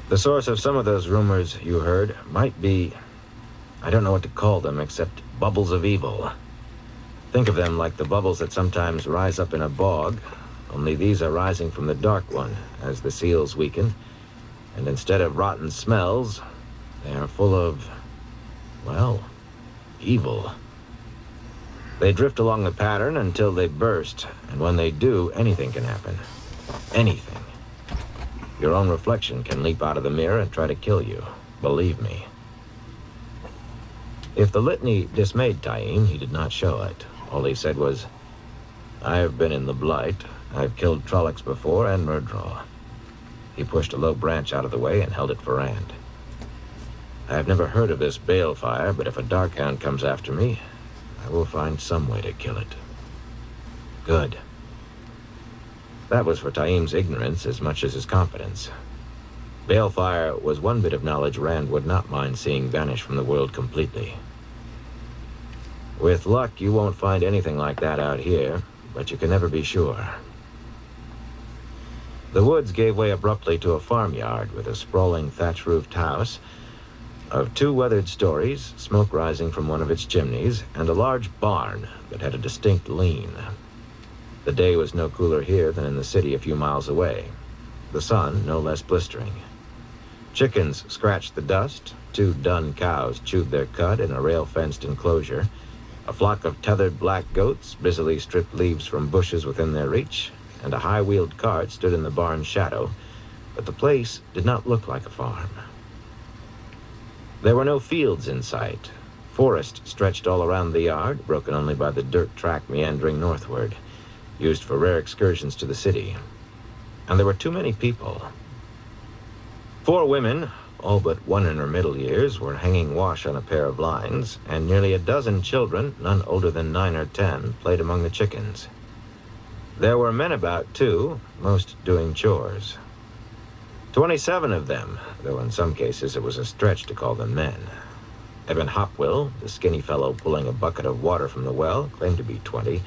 The source of some of those rumors you heard might be, I don't know what to call them except bubbles of evil. Think of them like the bubbles that sometimes rise up in a bog, only these are rising from the dark one as the seals weaken, and instead of rotten smells, they are full of, well, evil. They drift along the pattern until they burst, and when they do, anything can happen. Anything. Your own reflection can leap out of the mirror and try to kill you. Believe me. If the litany dismayed Taim, he did not show it. All he said was, I have been in the Blight. I've killed Trollocs before and Murdraw. He pushed a low branch out of the way and held it for Rand. I've never heard of this balefire, but if a darkhound comes after me, I will find some way to kill it. Good. That was for Taim's ignorance as much as his confidence. Balefire was one bit of knowledge Rand would not mind seeing vanish from the world completely. With luck, you won't find anything like that out here, but you can never be sure. The woods gave way abruptly to a farmyard with a sprawling thatch-roofed house of 2 weathered stories, smoke rising from one of its chimneys, and a large barn that had a distinct lean. The day was no cooler here than in the city a few miles away. The sun no less blistering. Chickens scratched the dust, 2 dun cows chewed their cud in a rail-fenced enclosure. A flock of tethered black goats busily stripped leaves from bushes within their reach, and a high-wheeled cart stood in the barn's shadow, but the place did not look like a farm. There were no fields in sight. Forest stretched all around the yard, broken only by the dirt track meandering northward, used for rare excursions to the city. And there were too many people. 4 women, all but one in her middle years, were hanging wash on a pair of lines, and nearly a dozen children, none older than 9 or 10, played among the chickens. There were men about, too, most doing chores. 27 of them, though in some cases it was a stretch to call them men. Evan Hopwell, the skinny fellow pulling a bucket of water from the well, claimed to be 20,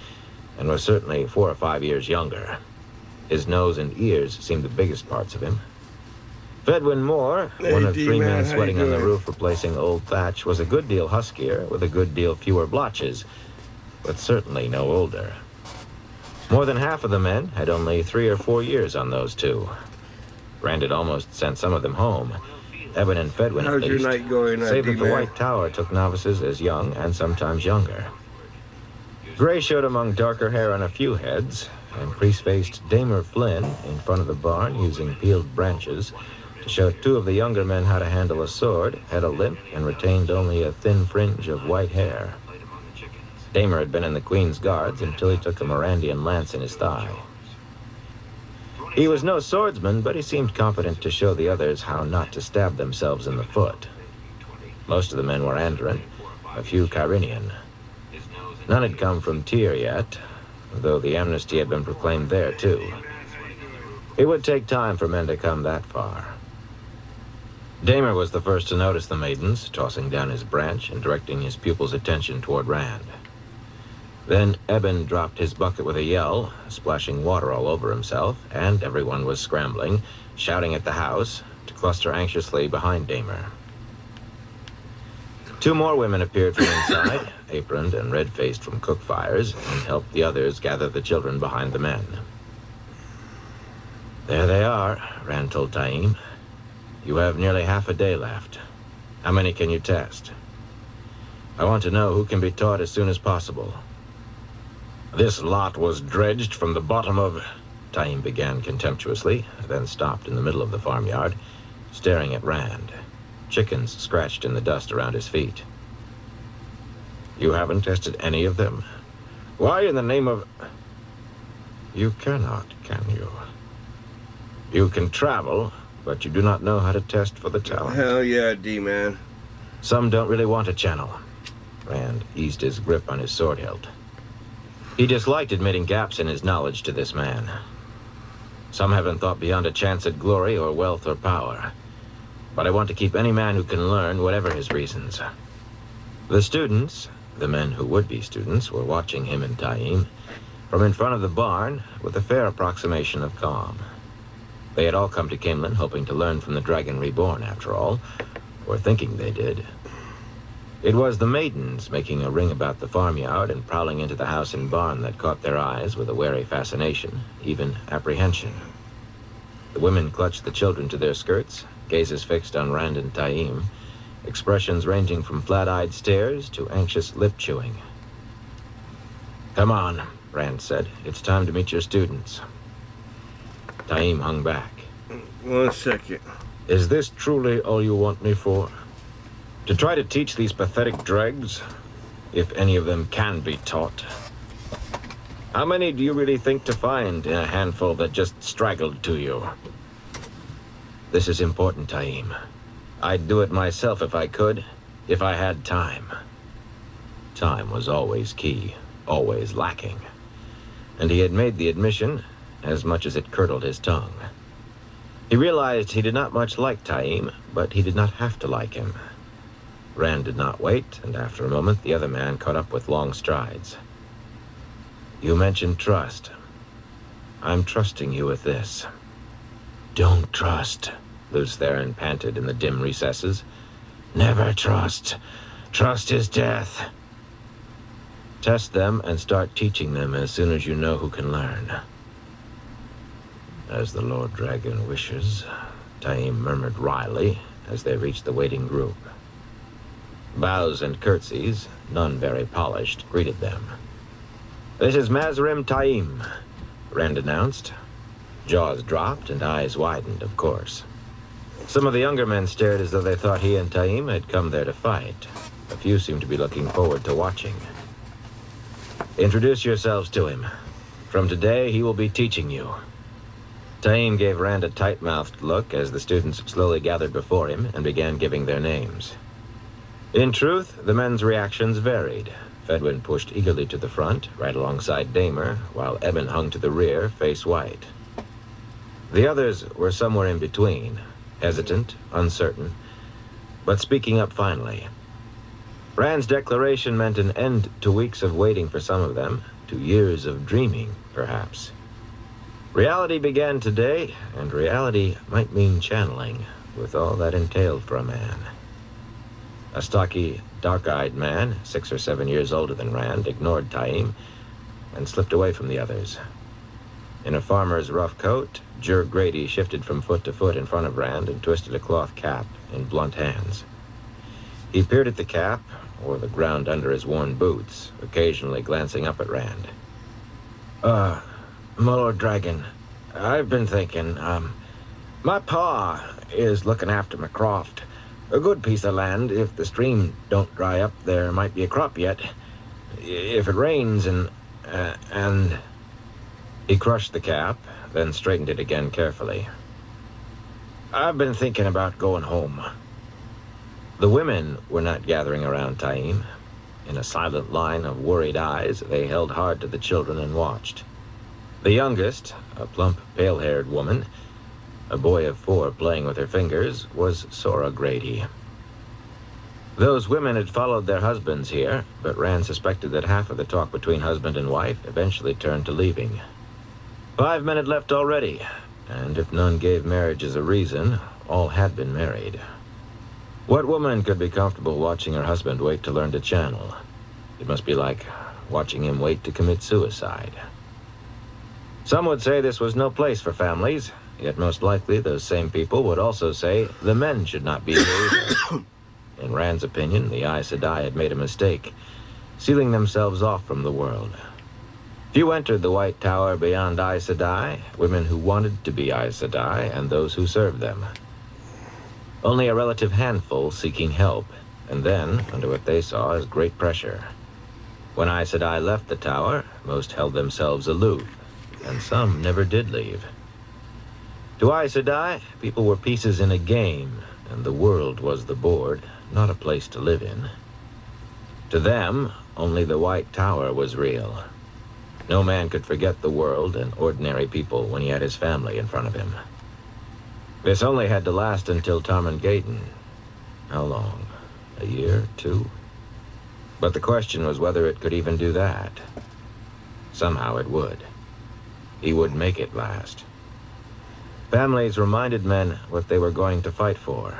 and was certainly 4 or 5 years younger. His nose and ears seemed the biggest parts of him. Fedwin Moore, one of 3 men sweating on the roof replacing old thatch, was a good deal huskier, with a good deal fewer blotches, but certainly no older. More than half of the men had only 3 or 4 years on those 2. Rand had almost sent some of them home. Evan and Fedwin, at least. How's your night going, save that the White Tower took novices as young and sometimes younger. Gray showed among darker hair on a few heads, and priest-faced Damer Flynn in front of the barn using peeled branches to show 2 of the younger men how to handle a sword, had a limp, and retained only a thin fringe of white hair. Damer had been in the Queen's Guards until he took a Mirandian lance in his thigh. He was no swordsman, but he seemed competent to show the others how not to stab themselves in the foot. Most of the men were Andran, a few Kyrenian. None had come from Tyr yet, though the amnesty had been proclaimed there, too. It would take time for men to come that far. Damer was the first to notice the maidens, tossing down his branch and directing his pupil's attention toward Rand. Then Eben dropped his bucket with a yell, splashing water all over himself, and everyone was scrambling, shouting at the house, to cluster anxiously behind Damer. 2 more women appeared from inside, aproned and red-faced from cook fires, and helped the others gather the children behind the men. There they are, Rand told Taim. You have nearly half a day left. How many can you test? I want to know who can be taught as soon as possible. This lot was dredged from the bottom of... Taim began contemptuously, then stopped in the middle of the farmyard, staring at Rand. Chickens scratched in the dust around his feet. You haven't tested any of them? Why in the name of... You cannot, can you? You can travel, but you do not know how to test for the talent. Hell yeah, D-man. Some don't really want a channel. Rand eased his grip on his sword hilt. He disliked admitting gaps in his knowledge to this man. Some haven't thought beyond a chance at glory or wealth or power. But I want to keep any man who can learn, whatever his reasons. The students, the men who would be students, were watching him and Taim from in front of the barn with a fair approximation of calm. They had all come to Camelin hoping to learn from the Dragon Reborn, after all, or thinking they did. It was the maidens making a ring about the farmyard and prowling into the house and barn that caught their eyes with a wary fascination, even apprehension. The women clutched the children to their skirts, gazes fixed on Rand and Taim, expressions ranging from flat-eyed stares to anxious lip-chewing. Come on, Rand said. It's time to meet your students. Taim hung back. 1 second. Is this truly all you want me for? To try to teach these pathetic dregs, if any of them can be taught? How many do you really think to find in a handful that just straggled to you? This is important, Taim. I'd do it myself if I could, if I had time. Time was always key, always lacking. And he had made the admission, as much as it curdled his tongue. He realized he did not much like Taim, but he did not have to like him. Rand did not wait, and after a moment, the other man caught up with long strides. You mentioned trust. I'm trusting you with this. Don't trust, Luz Theron panted in the dim recesses. Never trust. Trust is death. Test them and start teaching them as soon as you know who can learn. As the Lord Dragon wishes, Taim murmured wryly as they reached the waiting group. Bows and curtsies, none very polished, greeted them. This is Mazrim Taim, Rand announced. Jaws dropped and eyes widened, of course. Some of the younger men stared as though they thought he and Taim had come there to fight. A few seemed to be looking forward to watching. Introduce yourselves to him. From today, he will be teaching you. Taim gave Rand a tight-mouthed look as the students slowly gathered before him and began giving their names. In truth, the men's reactions varied. Fedwin pushed eagerly to the front, right alongside Damer, while Eben hung to the rear, face white. The others were somewhere in between, hesitant, uncertain, but speaking up finally. Rand's declaration meant an end to weeks of waiting for some of them, to years of dreaming, perhaps. Reality began today, and reality might mean channeling, with all that entailed for a man. A stocky, dark-eyed man, 6 or 7 years older than Rand, ignored Taim and slipped away from the others. In a farmer's rough coat, Jur Grady shifted from foot to foot in front of Rand and twisted a cloth cap in blunt hands. He peered at the cap, or the ground under his worn boots, occasionally glancing up at Rand. My Lord Dragon, I've been thinking, my pa is looking after my croft. A good piece of land. If the stream don't dry up, there might be a crop yet. If it rains and... He crushed the cap, then straightened it again carefully. I've been thinking about going home. The women were not gathering around Taim. In a silent line of worried eyes, they held hard to the children and watched. The youngest, a plump, pale-haired woman, a boy of 4 playing with her fingers, was Sora Grady. Those women had followed their husbands here, but Rand suspected that half of the talk between husband and wife eventually turned to leaving. 5 men had left already, and if none gave marriage as a reason, all had been married. What woman could be comfortable watching her husband wait to learn to channel? It must be like watching him wait to commit suicide. Some would say this was no place for families, yet most likely those same people would also say the men should not be here either. In Rand's opinion, the Aes Sedai had made a mistake, sealing themselves off from the world. Few entered the White Tower beyond Aes Sedai, women who wanted to be Aes Sedai and those who served them. Only a relative handful seeking help, and then under what they saw as great pressure. When Aes Sedai left the tower, most held themselves aloof, and some never did leave. To Aes Sedai, people were pieces in a game, and the world was the board, not a place to live in. To them, only the White Tower was real. No man could forget the world and ordinary people when he had his family in front of him. This only had to last until Tarmangaten. How long? A year? 2? But the question was whether it could even do that. Somehow it would. He would make it last. Families reminded men what they were going to fight for.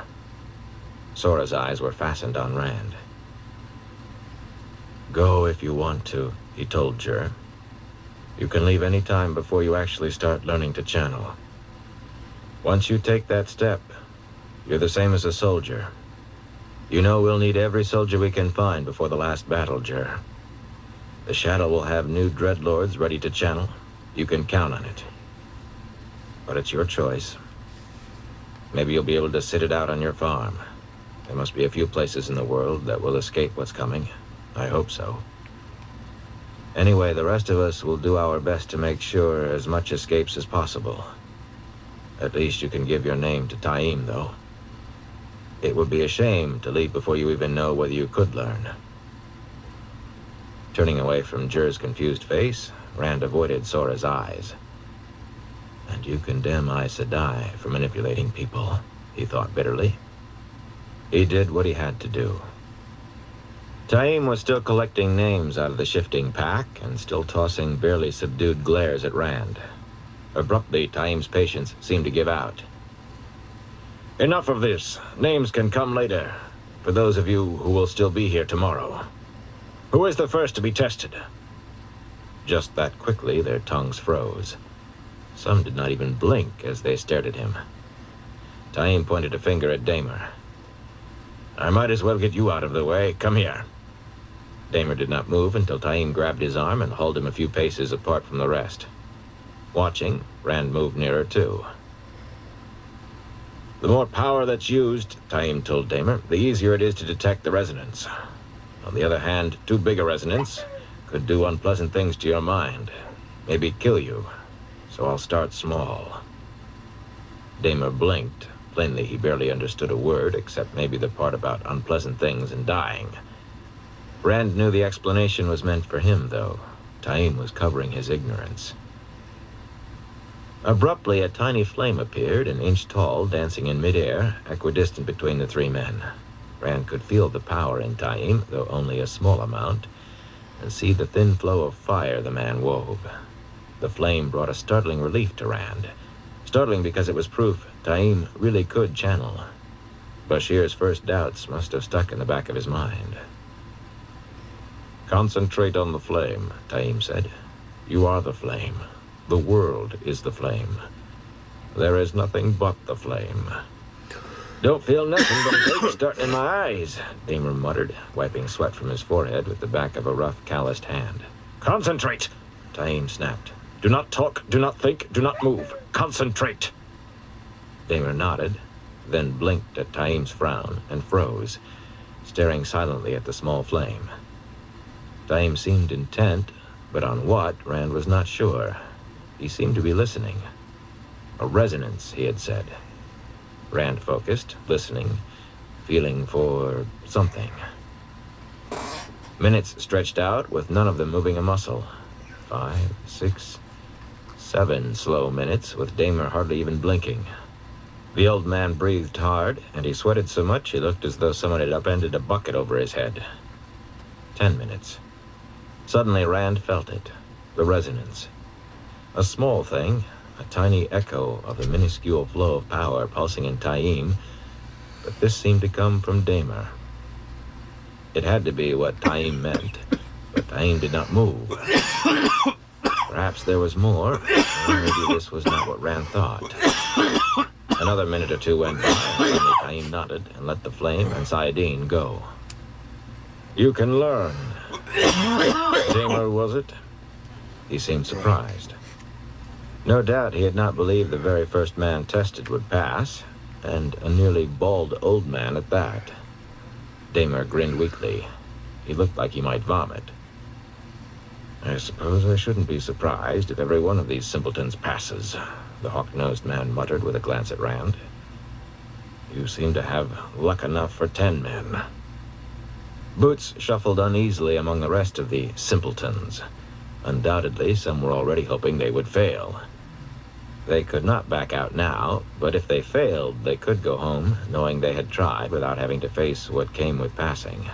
Sora's eyes were fastened on Rand. "Go if you want to," he told Jur. "You can leave any time before you actually start learning to channel. Once you take that step, you're the same as a soldier. You know we'll need every soldier we can find before the last battle, Jur. The Shadow will have new dreadlords ready to channel. You can count on it. But it's your choice. Maybe you'll be able to sit it out on your farm. There must be a few places in the world that will escape what's coming. I hope so. Anyway, the rest of us will do our best to make sure as much escapes as possible. At least you can give your name to Taim, though. It would be a shame to leave before you even know whether you could learn." Turning away from Jur's confused face, Rand avoided Sora's eyes. "And you condemn Aes Sedai for manipulating people," he thought bitterly. He did what he had to do. Taim was still collecting names out of the shifting pack and still tossing barely subdued glares at Rand. Abruptly, Taim's patience seemed to give out. "Enough of this. Names can come later, for those of you who will still be here tomorrow. Who is the first to be tested?" Just that quickly, their tongues froze. Some did not even blink as they stared at him. Taim pointed a finger at Damer. "I might as well get you out of the way. Come here." Damer did not move until Taim grabbed his arm and hauled him a few paces apart from the rest. Watching, Rand moved nearer too. "The more power that's used," Taim told Damer, "the easier it is to detect the resonance. On the other hand, too big a resonance could do unpleasant things to your mind. Maybe kill you. So I'll start small." Damer blinked. Plainly, he barely understood a word, except maybe the part about unpleasant things and dying. Rand knew the explanation was meant for him, though. Taim was covering his ignorance. Abruptly, a tiny flame appeared, an inch tall, dancing in midair, equidistant between the 3 men. Rand could feel the power in Taim, though only a small amount, and see the thin flow of fire the man wove. The flame brought a startling relief to Rand. Startling because it was proof Taim really could channel. Bashir's first doubts must have stuck in the back of his mind. "Concentrate on the flame," Taim said. "You are the flame. The world is the flame. There is nothing but the flame." "Don't feel nothing but a ache starting in my eyes," Damer muttered, wiping sweat from his forehead with the back of a rough, calloused hand. "Concentrate!" Taim snapped. "Do not talk, do not think, do not move. Concentrate!" Damer nodded, then blinked at Taim's frown and froze, staring silently at the small flame. Taim seemed intent, but on what, Rand was not sure. He seemed to be listening. A resonance, he had said. Rand focused, listening, feeling for something. Minutes stretched out with none of them moving a muscle. 5, 6, 7 slow minutes with Damer hardly even blinking. The old man breathed hard, and he sweated so much he looked as though someone had upended a bucket over his head. 10 minutes. Suddenly Rand felt it, the resonance. A small thing, a tiny echo of the minuscule flow of power pulsing in Taim, but this seemed to come from Damer. It had to be what Taim meant, but Taim did not move. Perhaps there was more, or maybe this was not what Rand thought. Another minute or two went by, and suddenly Taim nodded and let the flame and Sayadine go. "You can learn." "Damer, was it?" He seemed surprised. No doubt he had not believed the very first man tested would pass, and a nearly bald old man at that. Damer grinned weakly. He looked like he might vomit. "I suppose I shouldn't be surprised if every one of these simpletons passes," the hawk-nosed man muttered with a glance at Rand. "You seem to have luck enough for 10 men." Boots shuffled uneasily among the rest of the simpletons. Undoubtedly, some were already hoping they would fail. They could not back out now, but if they failed, they could go home, knowing they had tried without having to face what came with passing.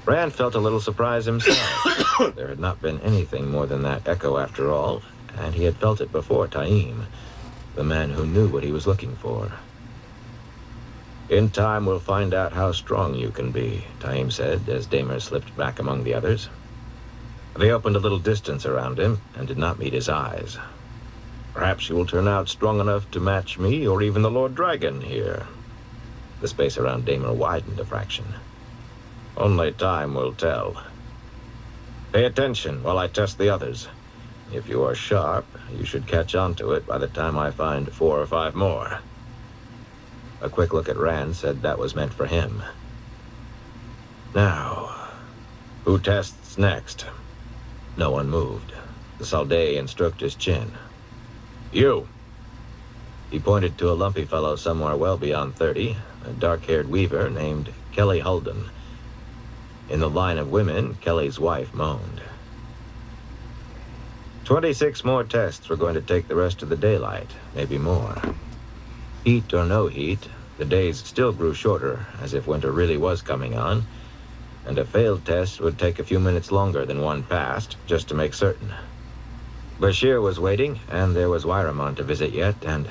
Rand felt a little surprise himself. There had not been anything more than that echo after all, and he had felt it before Taim, the man who knew what he was looking for. "In time, we'll find out how strong you can be," Taim said as Damer slipped back among the others. They opened a little distance around him and did not meet his eyes. "Perhaps you will turn out strong enough to match me or even the Lord Dragon here." The space around Damer widened a fraction. "Only time will tell. Pay attention while I test the others. If you are sharp, you should catch on to it by the time I find 4 or 5 more." A quick look at Rand said that was meant for him. "Now, who tests next?" No one moved. The Saldaean stroked his chin. "You." He pointed to a lumpy fellow somewhere well beyond 30, a dark-haired weaver named Kelly Hulden. In the line of women, Kelly's wife moaned. 26 more tests were going to take the rest of the daylight, maybe more. Heat or no heat, the days still grew shorter, as if winter really was coming on, and a failed test would take a few minutes longer than one passed, just to make certain. Bashir was waiting, and there was Wyramon to visit yet, and...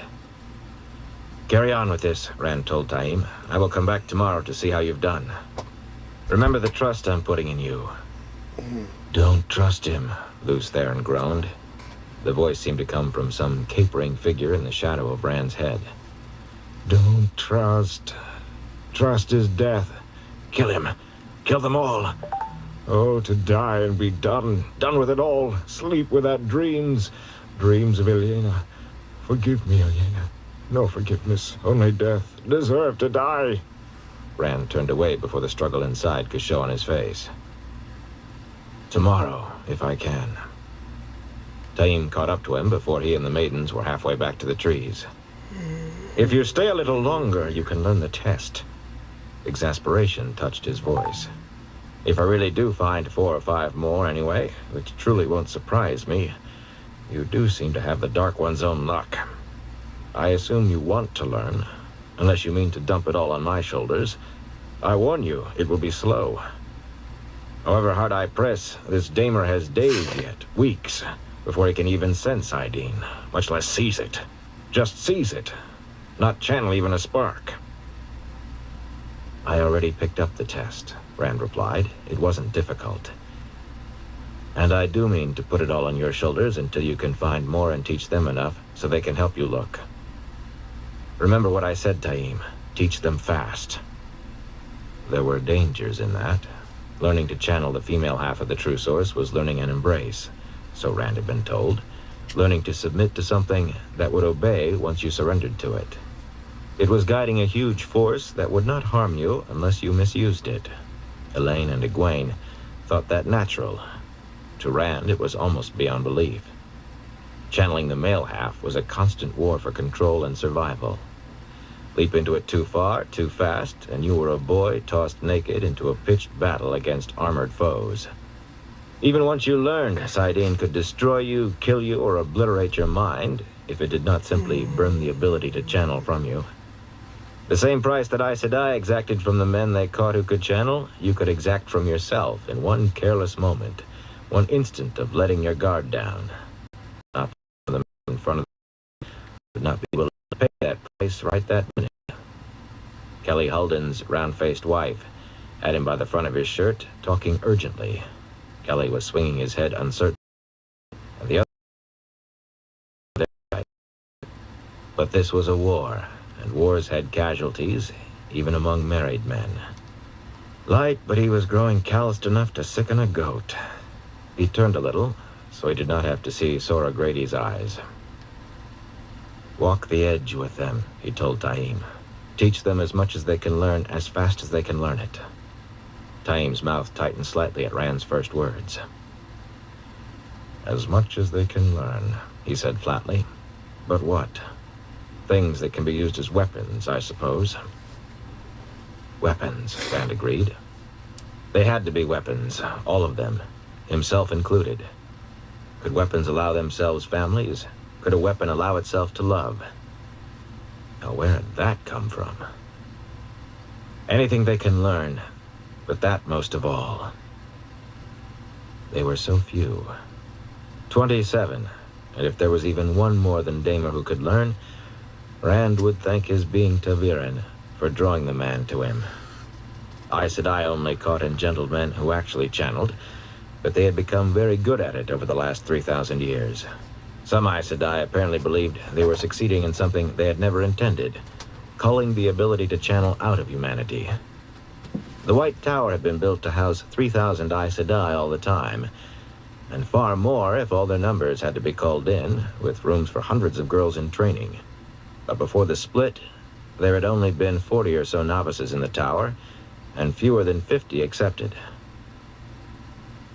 "Carry on with this," Rand told Taim. "I will come back tomorrow to see how you've done. Remember the trust I'm putting in you." "Don't trust him," Luce Theron groaned. The voice seemed to come from some capering figure in the shadow of Rand's head. "Don't trust. Trust is death. Kill him. Kill them all. Oh, to die and be done. Done with it all. Sleep without dreams. Dreams of Ilyena. Forgive me, Ilyena. No forgiveness. Only death. Deserve to die." Rand turned away before the struggle inside could show on his face. "Tomorrow, if I can." Taim caught up to him before he and the maidens were halfway back to the trees. "If you stay a little longer, you can learn the test." Exasperation touched his voice. "If I really do find 4 or 5 more anyway, which truly won't surprise me, you do seem to have the Dark One's own luck. I assume you want to learn, unless you mean to dump it all on my shoulders. I warn you, it will be slow. However hard I press, this Damer has days yet, weeks, before he can even sense Ideen, much less seize it. Just seize it, not channel even a spark." "I already picked up the test," Rand replied. "It wasn't difficult. And I do mean to put it all on your shoulders until you can find more and teach them enough so they can help you look. Remember what I said, Taim. Teach them fast." There were dangers in that. Learning to channel the female half of the true source was learning an embrace, so Rand had been told. Learning to submit to something that would obey once you surrendered to it. It was guiding a huge force that would not harm you unless you misused it. Elaine and Egwene thought that natural. To Rand, it was almost beyond belief. Channeling the male half was a constant war for control and survival. Leap into it too far, too fast, and you were a boy tossed naked into a pitched battle against armored foes. Even once you learned Saidin could destroy you, kill you, or obliterate your mind, if it did not simply burn the ability to channel from you. The same price that Aes Sedai exacted from the men they caught who could channel, you could exact from yourself in one careless moment, one instant of letting your guard down. Not for the men in front of them would not be willing to pay that price right that minute. Kelly Hulden's round-faced wife had him by the front of his shirt, talking urgently. Kelly was swinging his head uncertainly, and the other. But this was a war, and wars had casualties, even among married men. Light, but he was growing calloused enough to sicken a goat. He turned a little, so he did not have to see Sora Grady's eyes. Walk the edge with them, he told Taim. Teach them as much as they can learn, as fast as they can learn it. Taim's mouth tightened slightly at Rand's first words. As much as they can learn, he said flatly. But what? Things that can be used as weapons, I suppose. Weapons, Rand agreed. They had to be weapons, all of them, himself included. Could weapons allow themselves families? Could a weapon allow itself to love? Now, where did that come from? Anything they can learn, but that most of all. They were so few. 27, and if there was even one more than Damer who could learn, Rand would thank his being Taviran for drawing the man to him. Aes Sedai only caught in gentlemen who actually channeled, but they had become very good at it over the last 3,000 years. Some Aes Sedai apparently believed they were succeeding in something they had never intended, culling the ability to channel out of humanity. The White Tower had been built to house 3,000 Aes Sedai all the time, and far more if all their numbers had to be called in, with rooms for hundreds of girls in training. But before the split, there had only been 40 or so novices in the tower, and fewer than 50 accepted.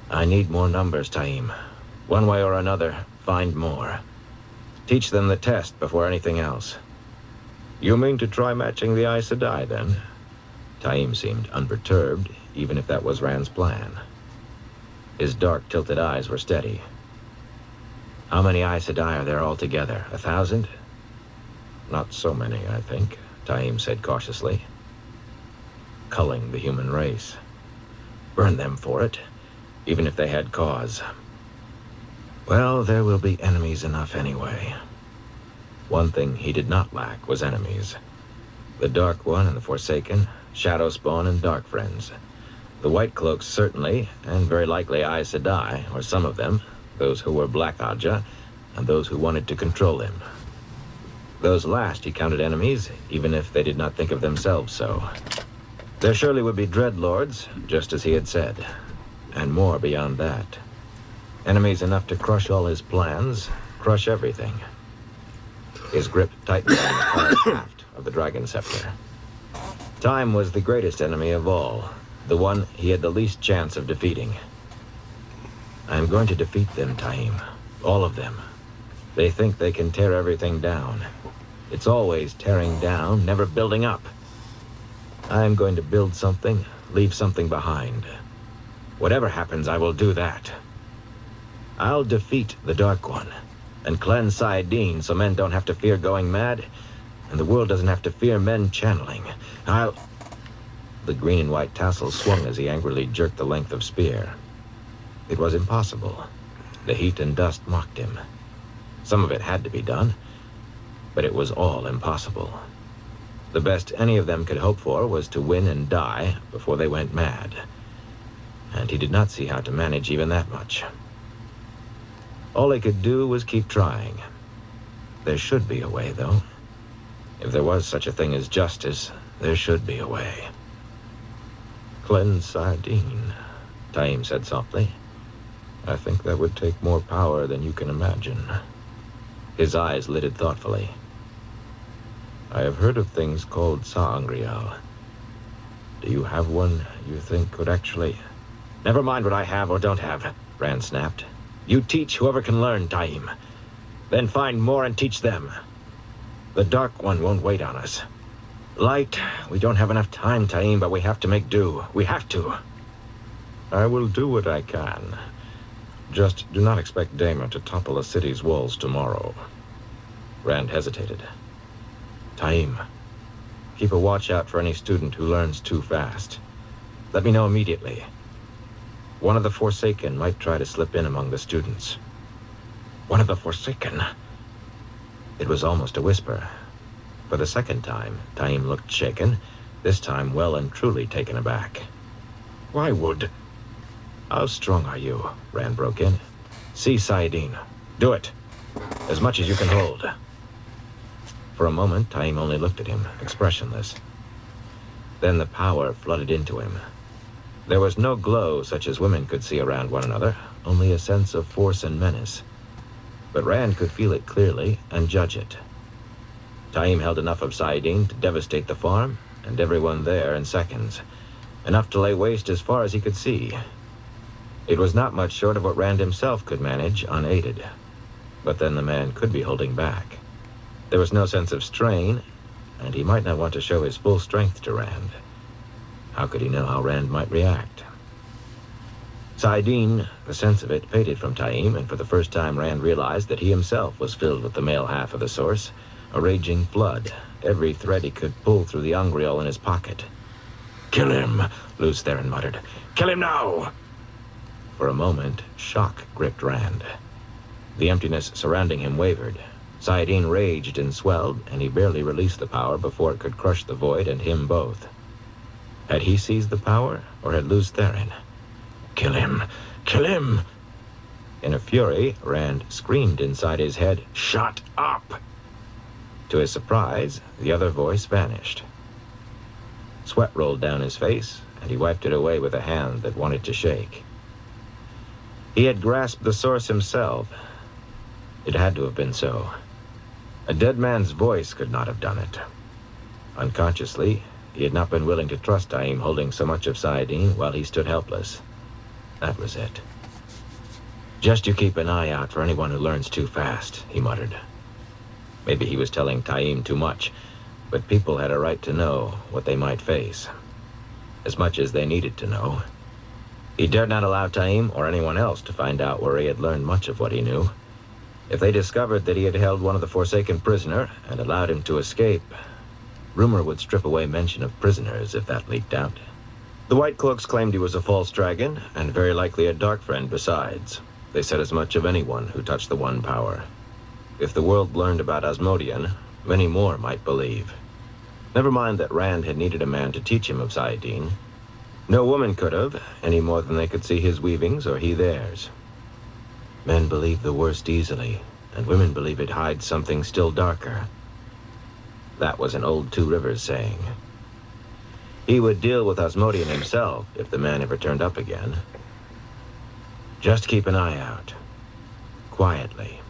I need more numbers, Taim. One way or another, find more. Teach them the test before anything else. You mean to try matching the Aes Sedai, then? Taim seemed unperturbed, even if that was Rand's plan. His dark, tilted eyes were steady. How many Aes Sedai are there altogether? 1,000? Not so many, I think, Taim said cautiously. Culling the human race. Burn them for it, even if they had cause. Well, there will be enemies enough anyway. One thing he did not lack was enemies. The Dark One and the Forsaken, Shadowspawn and Dark Friends. The White Cloaks certainly, and very likely Aes Sedai, or some of them, those who were Black Aja, and those who wanted to control him. Those last he counted enemies, even if they did not think of themselves so. There surely would be Dreadlords, just as he had said, and more beyond that. Enemies enough to crush all his plans, crush everything. His grip tightened on the carved shaft of the Dragon Scepter. Time was the greatest enemy of all, the one he had the least chance of defeating. I'm going to defeat them, Taim. All of them. They think they can tear everything down. It's always tearing down, never building up. I'm going to build something, leave something behind. Whatever happens, I will do that. I'll defeat the Dark One, and cleanse Saidin so men don't have to fear going mad, and the world doesn't have to fear men channeling. The green and white tassel swung as he angrily jerked the length of spear. It was impossible. The heat and dust mocked him. Some of it had to be done, but it was all impossible. The best any of them could hope for was to win and die before they went mad. And he did not see how to manage even that much. All he could do was keep trying. There should be a way, though. If there was such a thing as justice, there should be a way. Cleanse Saidin, Taim said softly. I think that would take more power than you can imagine. His eyes lidded thoughtfully. I have heard of things called Sa'angreal. Do you have one you think could actually... Never mind what I have or don't have, Rand snapped. You teach whoever can learn, Taim. Then find more and teach them. The Dark One won't wait on us. Light, we don't have enough time, Taim, but we have to make do. We have to. I will do what I can. Just do not expect Daemon to topple the city's walls tomorrow. Rand hesitated. Taim, keep a watch out for any student who learns too fast. Let me know immediately. One of the Forsaken might try to slip in among the students. One of the Forsaken? It was almost a whisper. For the second time, Taim looked shaken, this time well and truly taken aback. Why would? How strong are you? Rand broke in. See Saidin. Do it. As much as you can hold. For a moment, Taim only looked at him, expressionless. Then the power flooded into him. There was no glow such as women could see around one another, only a sense of force and menace. But Rand could feel it clearly and judge it. Taim held enough of Saidin to devastate the farm and everyone there in seconds. Enough to lay waste as far as he could see. It was not much short of what Rand himself could manage unaided. But then the man could be holding back. There was no sense of strain, and he might not want to show his full strength to Rand. How could he know how Rand might react? Saidin, the sense of it, faded from Taim, and for the first time Rand realized that he himself was filled with the male half of the source, a raging flood, every thread he could pull through the ungreal in his pocket. "Kill him," Luz Theron muttered. "Kill him now!" For a moment, shock gripped Rand. The emptiness surrounding him wavered. Saidin raged and swelled, and he barely released the power before it could crush the void and him both. Had he seized the power, or had Luz Theron? "Kill him! Kill him!" In a fury, Rand screamed inside his head, "Shut up!" To his surprise, the other voice vanished. Sweat rolled down his face, and he wiped it away with a hand that wanted to shake. He had grasped the source himself. It had to have been so. A dead man's voice could not have done it. Unconsciously, he had not been willing to trust Taim holding so much of Saidin while he stood helpless. That was it. "Just you keep an eye out for anyone who learns too fast," he muttered. Maybe he was telling Taim too much, but people had a right to know what they might face. As much as they needed to know. He dared not allow Taim or anyone else to find out where he had learned much of what he knew. If they discovered that he had held one of the Forsaken prisoner and allowed him to escape, rumor would strip away mention of prisoners if that leaked out. The White Cloaks claimed he was a false dragon, and very likely a dark friend besides. They said as much of anyone who touched the One Power. If the world learned about Asmodean, many more might believe. Never mind that Rand had needed a man to teach him of Saidin. No woman could have, any more than they could see his weavings or he theirs. Men believe the worst easily, and women believe it hides something still darker. That was an old Two Rivers saying. He would deal with Asmodean himself if the man ever turned up again. Just keep an eye out. Quietly.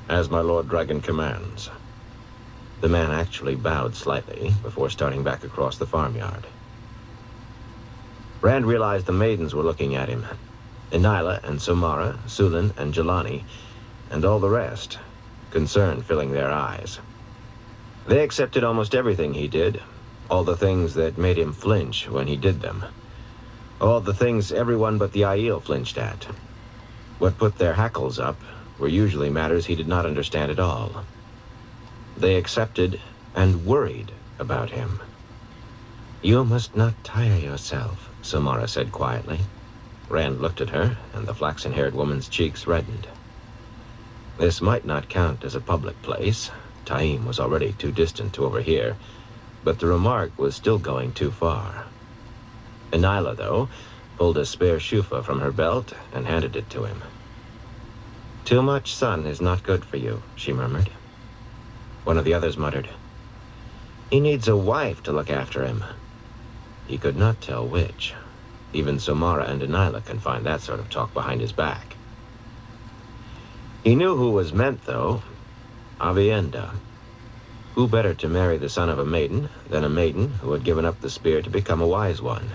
"As my Lord Dragon commands." The man actually bowed slightly before starting back across the farmyard. Rand realized the maidens were looking at him. Enila and Somara, Sulin and Jelani, and all the rest, concern filling their eyes. They accepted almost everything he did, all the things that made him flinch when he did them. All the things everyone but the Aiel flinched at. What put their hackles up were usually matters he did not understand at all. They accepted and worried about him. "You must not tire yourself," Somara said quietly. Rand looked at her, and the flaxen-haired woman's cheeks reddened. This might not count as a public place. Taim was already too distant to overhear, but the remark was still going too far. Enila, though, pulled a spare shufa from her belt and handed it to him. "Too much sun is not good for you," she murmured. One of the others muttered, "He needs a wife to look after him." He could not tell which. Even Somara and Enila can find that sort of talk behind his back. He knew who was meant, though. Avienda. Who better to marry the son of a maiden than a maiden who had given up the spear to become a wise one?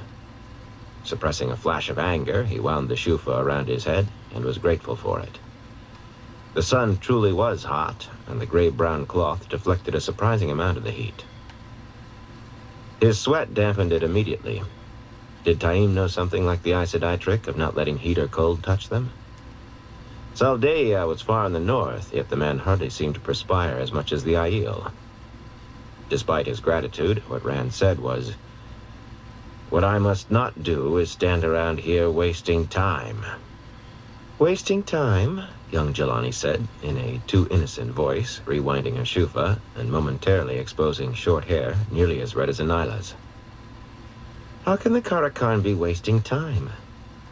Suppressing a flash of anger, he wound the shufa around his head and was grateful for it. The sun truly was hot, and the gray-brown cloth deflected a surprising amount of the heat. His sweat dampened it immediately. Did Taim know something like the Aes Sedai trick of not letting heat or cold touch them? Saldeia was far in the north, yet the man hardly seemed to perspire as much as the Aiel. Despite his gratitude, what Rand said was, "What I must not do is stand around here wasting time." "Wasting time?" young Jelani said, in a too innocent voice, rewinding a shufa and momentarily exposing short hair nearly as red as Anila's. "How can the Karakan be wasting time?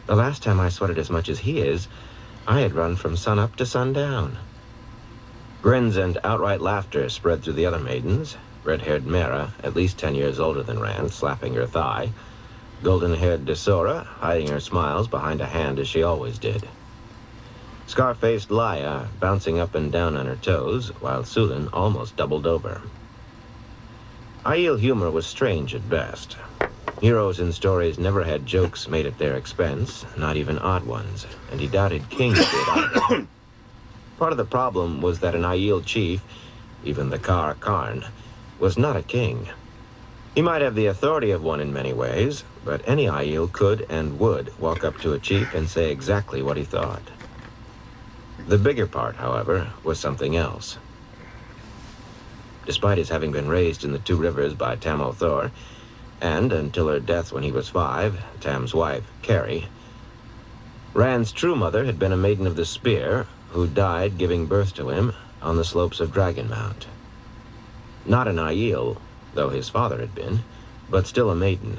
The last time I sweated as much as he is, I had run from sunup to sundown." Grins and outright laughter spread through the other maidens. Red-haired Mera, at least 10 years older than Rand, slapping her thigh. Golden-haired Desora, hiding her smiles behind a hand as she always did. Scar-faced Laya, bouncing up and down on her toes, while Sulin almost doubled over. Aiel humor was strange at best. Heroes in stories never had jokes made at their expense, not even odd ones, and he doubted kings did either. Part of the problem was that an Aiel chief, even the Kar Karn, was not a king. He might have the authority of one in many ways, but any Aiel could and would walk up to a chief and say exactly what he thought. The bigger part, however, was something else. Despite his having been raised in the Two Rivers by Tam Othor, and, until her death when he was 5, Tam's wife, Carrie, Rand's true mother had been a maiden of the Spear, who died giving birth to him on the slopes of Dragonmount. Not an Aiel, though his father had been, but still a maiden.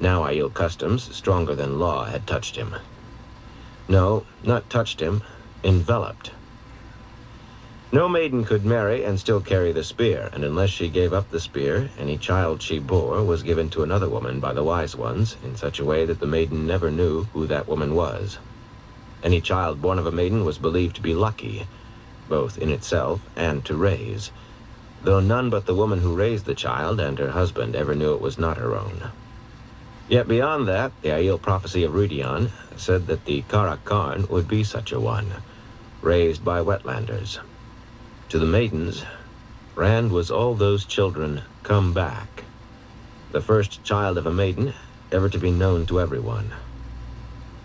Now Aiel customs, stronger than law, had touched him. No, not touched him, enveloped. No maiden could marry and still carry the spear, and unless she gave up the spear, any child she bore was given to another woman by the wise ones in such a way that the maiden never knew who that woman was. Any child born of a maiden was believed to be lucky, both in itself and to raise, though none but the woman who raised the child and her husband ever knew it was not her own. Yet beyond that, the Aiel prophecy of Rudion said that the Karak Karn would be such a one, raised by wetlanders. To the maidens, Rand was all those children come back, the first child of a maiden ever to be known to everyone.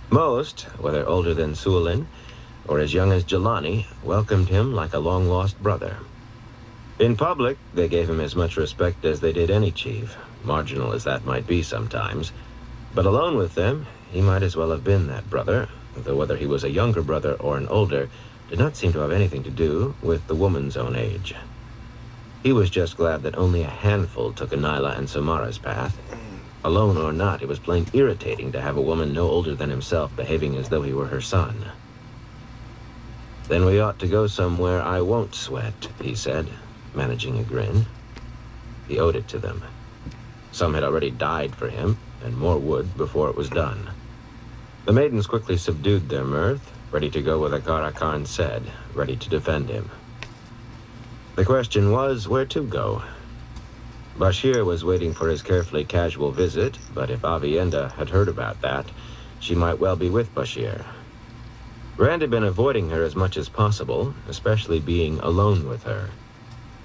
Most, whether older than Sulin or as young as Jelani, welcomed him like a long-lost brother. In public, they gave him as much respect as they did any chief, marginal as that might be sometimes, but alone with them, he might as well have been that brother, though whether he was a younger brother or an older did not seem to have anything to do with the woman's own age. He was just glad that only a handful took Anila and Samara's path. Alone or not, it was plain irritating to have a woman no older than himself behaving as though he were her son. "Then we ought to go somewhere I won't sweat," he said, managing a grin. He owed it to them. Some had already died for him, and more would before it was done. The maidens quickly subdued their mirth, ready to go where the Karakan said, ready to defend him. The question was where to go. Bashir was waiting for his carefully casual visit, but if Avienda had heard about that, she might well be with Bashir. Rand had been avoiding her as much as possible, especially being alone with her,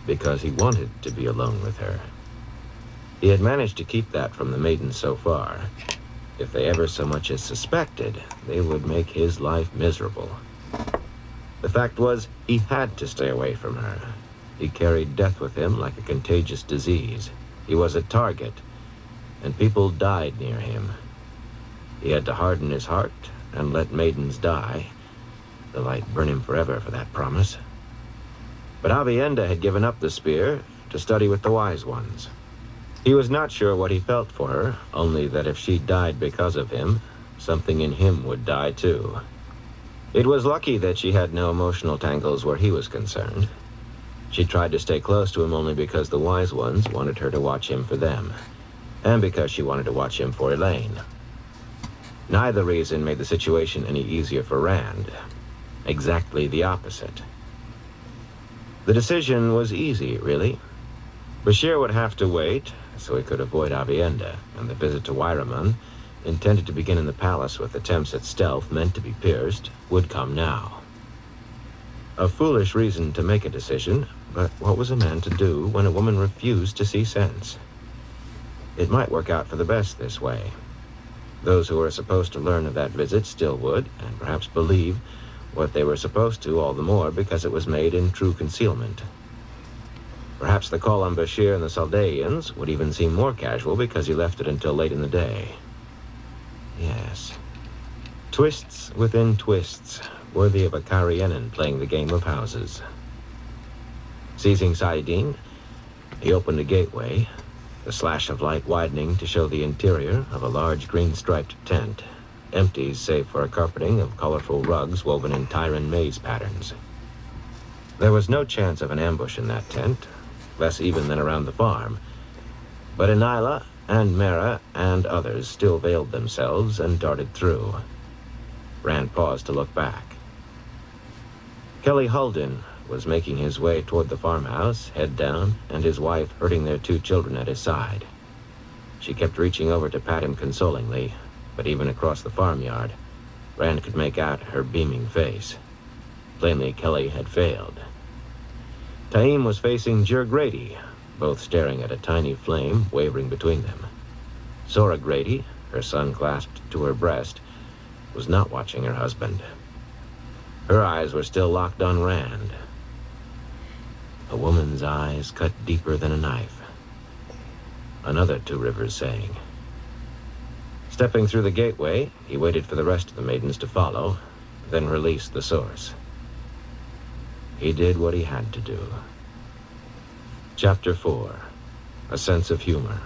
because he wanted to be alone with her. He had managed to keep that from the maidens so far. If they ever so much as suspected, they would make his life miserable. The fact was, he had to stay away from her. He carried death with him like a contagious disease. He was a target, and people died near him. He had to harden his heart and let maidens die. The light burn him forever for that promise. But Avienda had given up the spear to study with the wise ones. He was not sure what he felt for her, only that if she died because of him, something in him would die too. It was lucky that she had no emotional tangles where he was concerned. She tried to stay close to him only because the wise ones wanted her to watch him for them, and because she wanted to watch him for Elaine. Neither reason made the situation any easier for Rand. Exactly the opposite. The decision was easy, really. Bashir would have to wait, so he could avoid Avienda, and the visit to Wyramun, intended to begin in the palace with attempts at stealth meant to be pierced, would come now. A foolish reason to make a decision, but what was a man to do when a woman refused to see sense? It might work out for the best this way. Those who were supposed to learn of that visit still would, and perhaps believe, what they were supposed to all the more because it was made in true concealment. Perhaps the call on Bashir and the Saldaeans would even seem more casual because he left it until late in the day. Yes. Twists within twists, worthy of a Karianan playing the game of houses. Seizing Saidin, he opened a gateway, the slash of light widening to show the interior of a large green-striped tent, empty save for a carpeting of colorful rugs woven in Tyran maze patterns. There was no chance of an ambush in that tent, less even than around the farm, but Inila and Mera and others still veiled themselves and darted through. Rand paused to look back. Kelly Hulden was making his way toward the farmhouse, head down, and his wife herding their 2 children at his side. She kept reaching over to pat him consolingly, but even across the farmyard, Rand could make out her beaming face. Plainly, Kelly had failed. Taim was facing Jir Grady, both staring at a tiny flame wavering between them. Sora Grady, her son clasped to her breast, was not watching her husband. Her eyes were still locked on Rand. A woman's eyes cut deeper than a knife. Another Two Rivers saying. Stepping through the gateway, he waited for the rest of the maidens to follow, then released the source. He did what he had to do. Chapter 4. A Sense of Humor.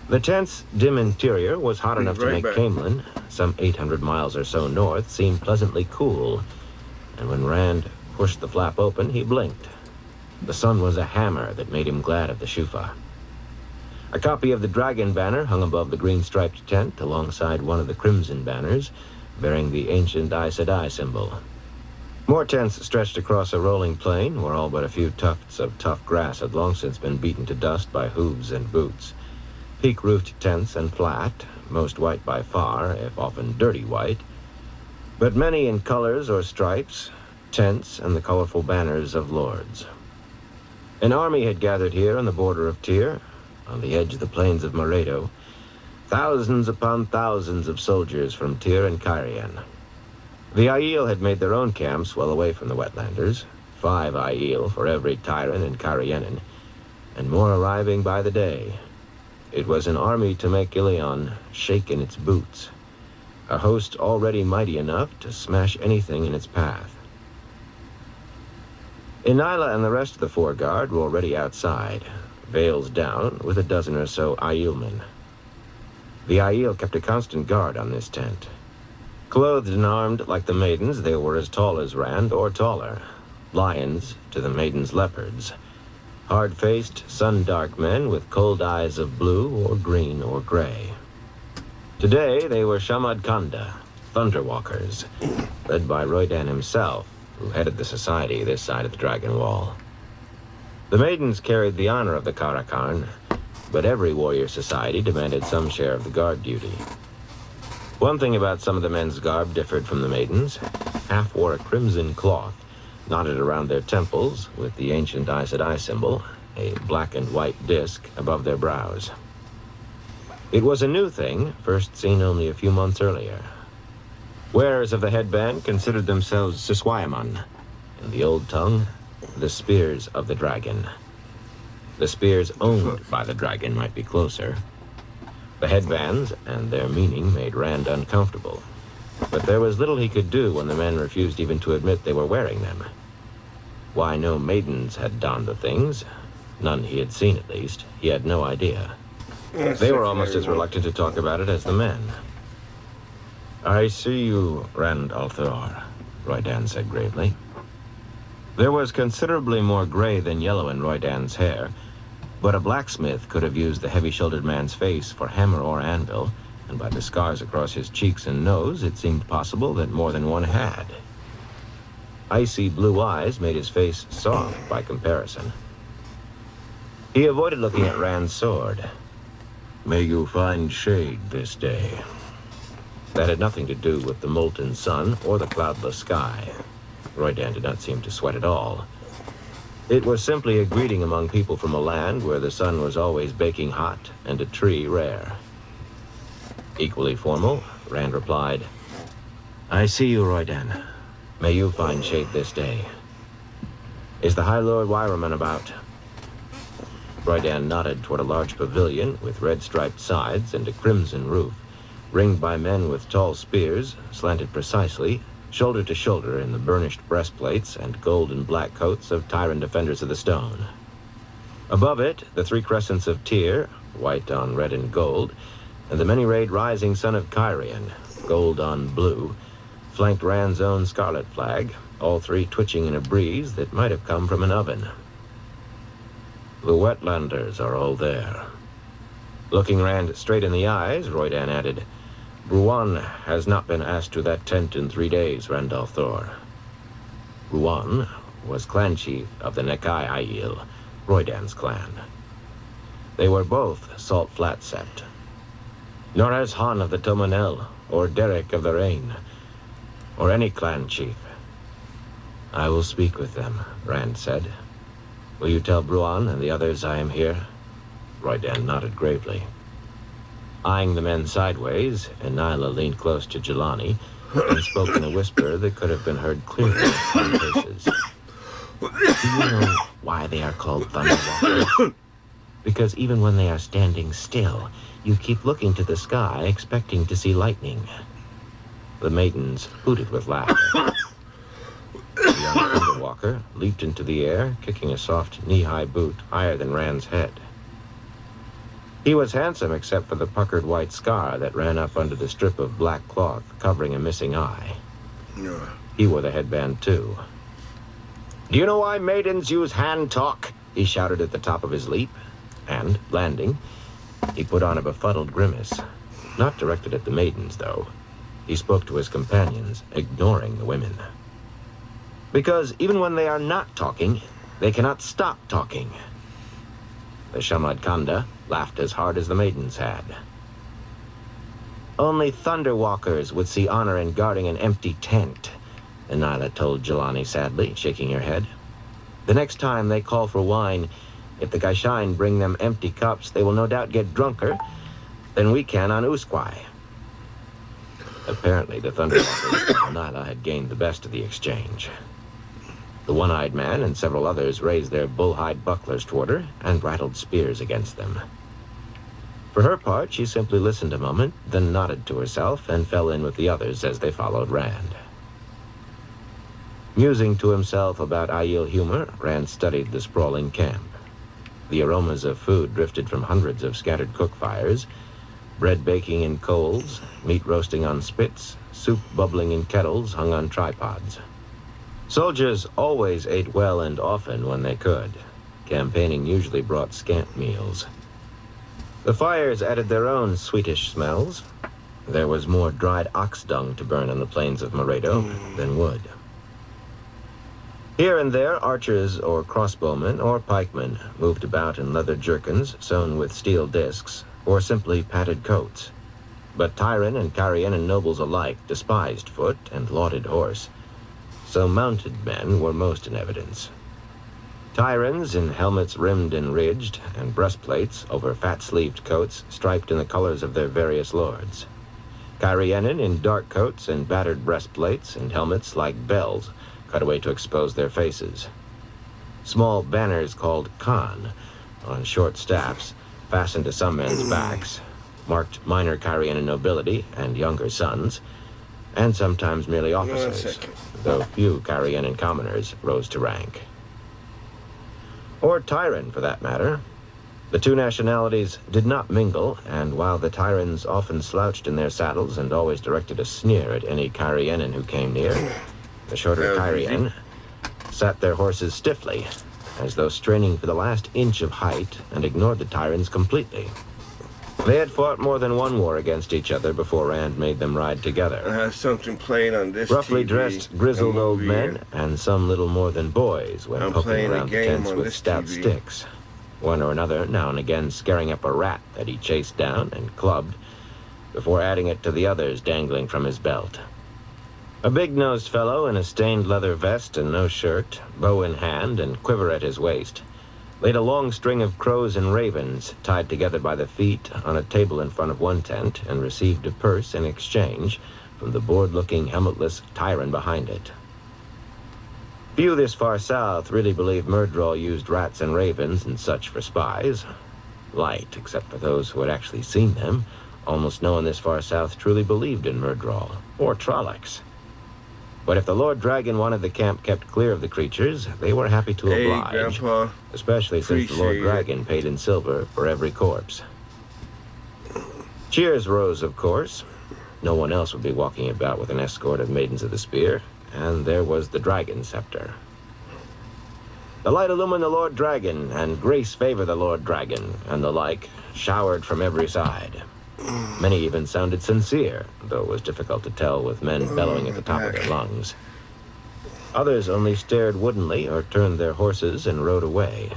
The tent's dim interior was hot enough to make Camelin, some 800 miles or so north, seem pleasantly cool, and when Rand pushed the flap open, he blinked. The sun was a hammer that made him glad of the Shufa. A copy of the dragon banner hung above the green-striped tent alongside one of the crimson banners, bearing the ancient Aes Sedai symbol. More tents stretched across a rolling plain where all but a few tufts of tough grass had long since been beaten to dust by hooves and boots. Peak-roofed tents and flat, most white by far, if often dirty white, but many in colors or stripes, tents and the colorful banners of lords. An army had gathered here on the border of Tyr, on the edge of the plains of Moredo, thousands upon thousands of soldiers from Tyr and Cairhien. The Aiel had made their own camps well away from the wetlanders, 5 Aiel for every Tyran and Cairhienan, and more arriving by the day. It was an army to make Ilion shake in its boots, a host already mighty enough to smash anything in its path. Inila and the rest of the foreguard were already outside, veils down, with a dozen or so Aielmen. The Aiel kept a constant guard on this tent. Clothed and armed like the maidens, they were as tall as Rand or taller, lions to the maidens' leopards. Hard-faced, sun-dark men with cold eyes of blue or green or gray. Today, they were Shamad Khanda, Thunderwalkers, led by Roydan himself, who headed the society this side of the Dragon Wall. The maidens carried the honor of the Karakarn, but every warrior society demanded some share of the guard duty. One thing about some of the men's garb differed from the maidens. Half wore a crimson cloth, knotted around their temples with the ancient Aes Sedai symbol, a black and white disc above their brows. It was a new thing, first seen only a few months earlier. Wearers of the headband considered themselves Siswayaman, in the old tongue, the Spears of the Dragon. The spears owned by the dragon might be closer. The headbands and their meaning made Rand uncomfortable, but there was little he could do when the men refused even to admit they were wearing them. Why no maidens had donned the things, none he had seen at least, he had no idea. They were almost as reluctant to talk about it as the men. "I see you, Rand al'Thor," Roydan said gravely. There was considerably more gray than yellow in Roydan's hair, but a blacksmith could have used the heavy-shouldered man's face for hammer or anvil, and by the scars across his cheeks and nose, it seemed possible that more than one had. Icy blue eyes made his face soft by comparison. He avoided looking at Rand's sword. "May you find shade this day." That had nothing to do with the molten sun or the cloudless sky. Roydan did not seem to sweat at all. It was simply a greeting among people from a land where the sun was always baking hot and a tree rare. Equally formal, Rand replied, I see you, Royden. May you find shade this day. Is the High Lord Wyraman about? Royden nodded toward a large pavilion with red-striped sides and a crimson roof, ringed by men with tall spears, slanted precisely, shoulder to shoulder in the burnished breastplates and gold and black coats of Tyrant defenders of the stone. Above it, the three crescents of Tyr, white on red and gold, and the many-rayed rising sun of Kyrian, gold on blue, flanked Rand's own scarlet flag, all three twitching in a breeze that might have come from an oven. The Wetlanders are all there. Looking Rand straight in the eyes, Roydan added, Bruan has not been asked to that tent in 3 days, Randolph Thor. Bruan was clan chief of the Nekai Aiel, Roydan's clan. They were both Salt Flat Sept. Nor as Han of the Tomanel, or Derek of the Rain, or any clan chief. I will speak with them, Rand said. Will you tell Bruan and the others I am here? Roydan nodded gravely. Eyeing the men sideways, Enila leaned close to Jelani and spoke in a whisper that could have been heard clearly in places. Do you know why they are called Thunderwalkers? Because even when they are standing still, you keep looking to the sky expecting to see lightning. The maidens hooted with laughter. The young Thunderwalker leaped into the air, kicking a soft knee-high boot higher than Rand's head. He was handsome except for the puckered white scar that ran up under the strip of black cloth covering a missing eye. He wore the headband too. Do you know why maidens use hand talk? He shouted at the top of his leap, and, landing, he put on a befuddled grimace. Not directed at the maidens, though. He spoke to his companions, ignoring the women. Because even when they are not talking, they cannot stop talking. The Shamad Khanda laughed as hard as the maidens had. Only Thunderwalkers would see honor in guarding an empty tent, Enila told Jelani sadly, shaking her head. The next time they call for wine, if the Gaishain bring them empty cups, they will no doubt get drunker than we can on Usquai. Apparently, the Thunderwalkers and Enila had gained the best of the exchange. The one-eyed man and several others raised their bull-hide bucklers toward her and rattled spears against them. For her part, she simply listened a moment, then nodded to herself and fell in with the others as they followed Rand. Musing to himself about Aiel humor, Rand studied the sprawling camp. The aromas of food drifted from hundreds of scattered cook fires, bread baking in coals, meat roasting on spits, soup bubbling in kettles hung on tripods. Soldiers always ate well and often when they could. Campaigning usually brought scant meals. The fires added their own sweetish smells. There was more dried ox dung to burn on the plains of Moredo than wood. Here and there, archers or crossbowmen or pikemen moved about in leather jerkins sewn with steel discs, or simply padded coats. But Tyran and Carian nobles alike despised foot and lauded horse, so mounted men were most in evidence. Tyrans in helmets rimmed and ridged, and breastplates over fat-sleeved coats striped in the colors of their various lords. Carianin in dark coats and battered breastplates and helmets like bells, cut away to expose their faces. Small banners called Khan, on short staffs, fastened to some men's backs, marked minor Carian nobility and younger sons, and sometimes merely officers, though few Carian commoners rose to rank. Or Tyran, for that matter. The two nationalities did not mingle, and while the Tyrans often slouched in their saddles and always directed a sneer at any Carianan who came near, the shorter Carian sat their horses stiffly, as though straining for the last inch of height, and ignored the Tyrans completely. They had fought more than one war against each other before Rand made them ride together. I have something playing on this Roughly TV, dressed, grizzled old men, and some little more than boys went poking around the tents with stout sticks. One or another, now and again, scaring up a rat that he chased down and clubbed, before adding it to the others dangling from his belt. A big-nosed fellow in a stained leather vest and no shirt, bow in hand and quiver at his waist, laid a long string of crows and ravens tied together by the feet on a table in front of one tent and received a purse in exchange from the bored-looking, helmetless tyrant behind it. Few this far south really believe Myrddraal used rats and ravens and such for spies. Light, except for those who had actually seen them. Almost no one this far south truly believed in Myrddraal, or Trollocs. But if the Lord Dragon wanted the camp kept clear of the creatures, they were happy to oblige. Grandpa. Especially since the Lord Dragon paid in silver for every corpse. Cheers rose, of course. No one else would be walking about with an escort of Maidens of the Spear, and there was the Dragon Scepter. The light illumine the Lord Dragon, and grace favor the Lord Dragon, and the like, showered from every side. Many even sounded sincere, though it was difficult to tell with men bellowing at the top of their lungs. Others only stared woodenly or turned their horses and rode away,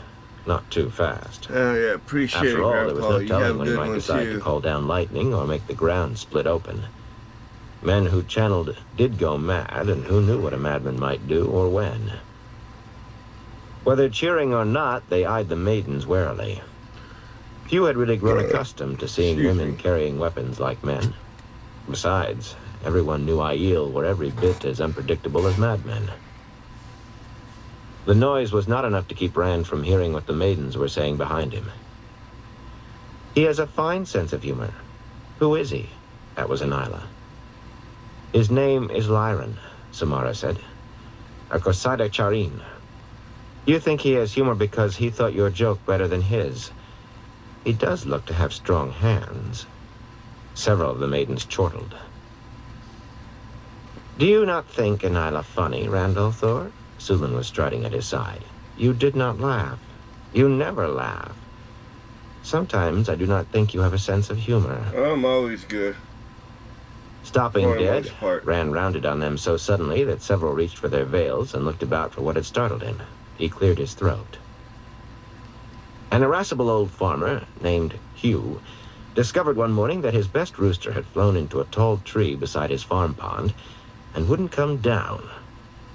not too fast. Oh, yeah, appreciate After it, all, Grandpa. there was no You telling have when he good might ones, decide too. to call down lightning or make the ground split open. Men who channeled did go mad, and who knew what a madman might do or when. Whether cheering or not, they eyed the maidens warily. Few had really grown accustomed to seeing women carrying weapons like men. Besides, everyone knew Aiel were every bit as unpredictable as madmen. The noise was not enough to keep Rand from hearing what the maidens were saying behind him. He has a fine sense of humor. Who is he? That was Anila. His name is Lyron, Samara said. A Kosada Charin. You think he has humor because he thought your joke better than his. He does look to have strong hands. Several of the maidens chortled. Do you not think Anila funny, Randall Thor? Sulin was striding at his side. You did not laugh. You never laugh. Sometimes I do not think you have a sense of humor. I'm always good. Stopping For the dead, most part. Rand rounded on them so suddenly that several reached for their veils and looked about for what had startled him. He cleared his throat. An irascible old farmer named Hugh discovered one morning that his best rooster had flown into a tall tree beside his farm pond and wouldn't come down.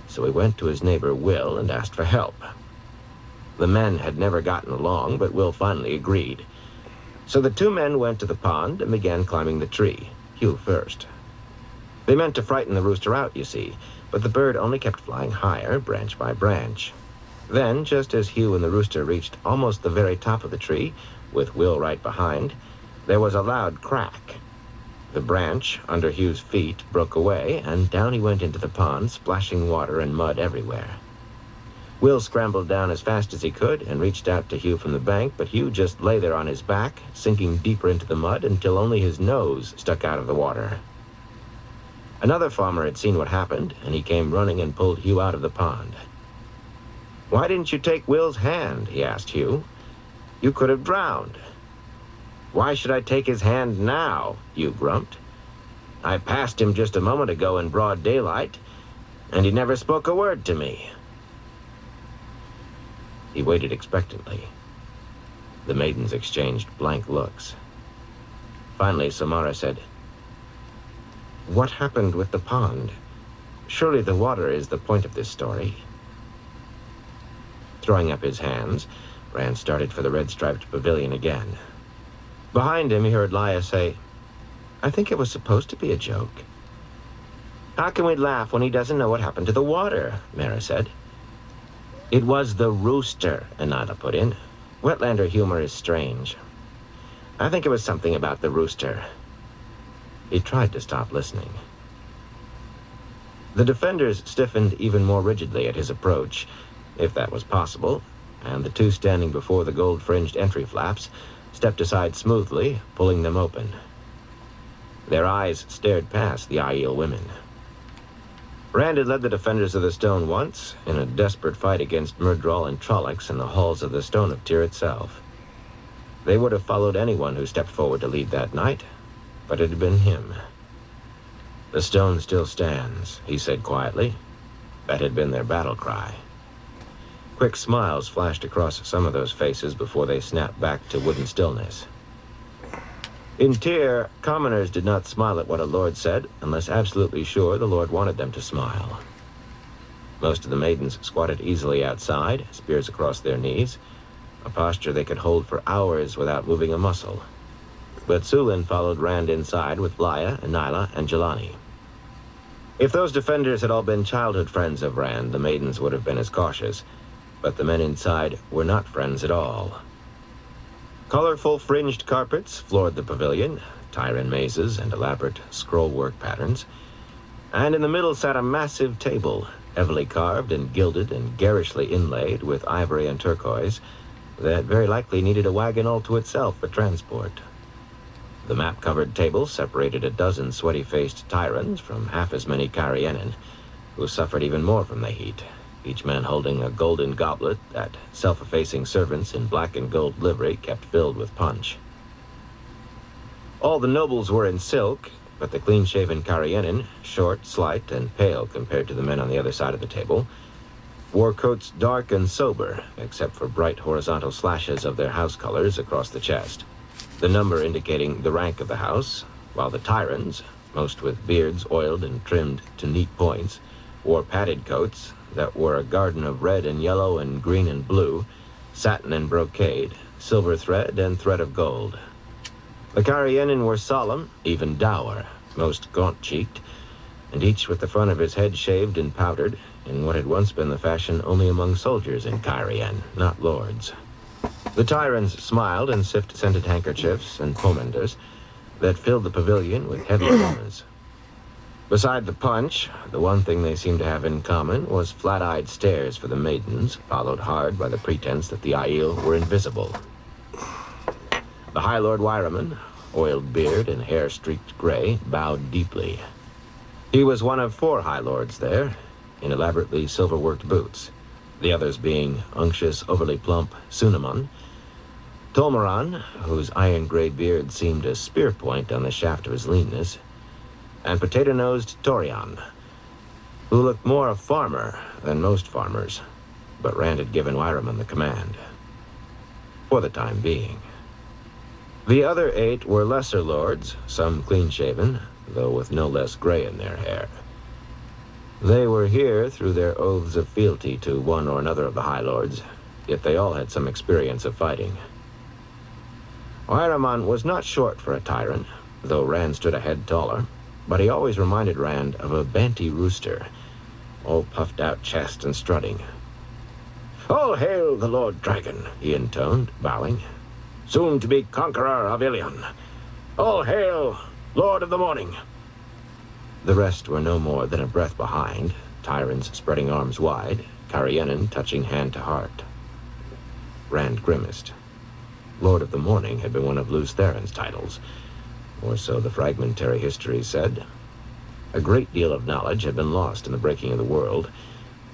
So he went to his neighbor Will and asked for help. The men had never gotten along, but Will finally agreed. So the two men went to the pond and began climbing the tree, Hugh first. They meant to frighten the rooster out, you see, but the bird only kept flying higher, branch by branch. Then, just as Hugh and the rooster reached almost the very top of the tree, with Will right behind, there was a loud crack. The branch under Hugh's feet broke away, and down he went into the pond, splashing water and mud everywhere. Will scrambled down as fast as he could and reached out to Hugh from the bank, but Hugh just lay there on his back, sinking deeper into the mud until only his nose stuck out of the water. Another farmer had seen what happened, and he came running and pulled Hugh out of the pond. Why didn't you take Will's hand? He asked Hugh. You could have drowned. Why should I take his hand now? Hugh grumped. I passed him just a moment ago in broad daylight, and he never spoke a word to me. He waited expectantly. The maidens exchanged blank looks. Finally, Samara said, What happened with the pond? Surely the water is the point of this story. Throwing up his hands, Rand started for the red-striped pavilion again. Behind him, he heard Laya say, I think it was supposed to be a joke. How can we laugh when he doesn't know what happened to the water? Mara said. It was the rooster, Anila put in. Wetlander humor is strange. I think it was something about the rooster. He tried to stop listening. The defenders stiffened even more rigidly at his approach, if that was possible, and the two standing before the gold-fringed entry flaps stepped aside smoothly, pulling them open. Their eyes stared past the Aiel women. Rand had led the defenders of the stone once, in a desperate fight against Myrddraal and Trollocs in the halls of the Stone of Tyr itself. They would have followed anyone who stepped forward to lead that night, but it had been him. The stone still stands, he said quietly. That had been their battle cry. Quick smiles flashed across some of those faces before they snapped back to wooden stillness. In Tyr, commoners did not smile at what a lord said unless absolutely sure the lord wanted them to smile. Most of the maidens squatted easily outside, spears across their knees, a posture they could hold for hours without moving a muscle. But Sulin followed Rand inside with Laya, Anila, and Jelani. If those defenders had all been childhood friends of Rand, the maidens would have been as cautious. But the men inside were not friends at all. Colorful fringed carpets floored the pavilion, Tyran mazes and elaborate scrollwork patterns. And in the middle sat a massive table, heavily carved and gilded and garishly inlaid with ivory and turquoise, that very likely needed a wagon all to itself for transport. The map-covered table separated a dozen sweaty-faced Tyrans from half as many Carianan, who suffered even more from the heat, each man holding a golden goblet that self-effacing servants in black and gold livery kept filled with punch. All the nobles were in silk, but the clean-shaven Carianan, short, slight, and pale compared to the men on the other side of the table, wore coats dark and sober, except for bright horizontal slashes of their house colors across the chest, the number indicating the rank of the house, while the Tyrans, most with beards oiled and trimmed to neat points, wore padded coats that were a garden of red and yellow and green and blue, satin and brocade, silver thread and thread of gold. The Carianan were solemn, even dour, most gaunt-cheeked, and each with the front of his head shaved and powdered, in what had once been the fashion only among soldiers in Cairhien, not lords. The Tyrans smiled and sipped scented handkerchiefs and pomanders that filled the pavilion with heavy aromas. Beside the punch, the one thing they seemed to have in common was flat-eyed stares for the maidens, followed hard by the pretense that the Aiel were invisible. The High Lord Wyraman, oiled beard and hair streaked gray, bowed deeply. He was one of 4 High Lords there, in elaborately silver-worked boots, the others being unctuous, overly plump Sunamun, Tolmaran, whose iron-gray beard seemed a spear point on the shaft of his leanness, and potato-nosed Torian, who looked more a farmer than most farmers, but Rand had given Wyraman the command, for the time being. The other 8 were lesser lords, some clean-shaven, though with no less gray in their hair. They were here through their oaths of fealty to one or another of the High Lords, yet they all had some experience of fighting. Wyraman was not short for a tyrant, though Rand stood a head taller, but he always reminded Rand of a banty rooster, all puffed out chest and strutting. "All hail the Lord Dragon," he intoned, bowing. "Soon to be conqueror of Ilion. All hail, Lord of the Morning." The rest were no more than a breath behind, Tyrants spreading arms wide, Carianan touching hand to heart. Rand grimaced. Lord of the Morning had been one of Lews Theron's titles, or so the fragmentary history said. A great deal of knowledge had been lost in the breaking of the world,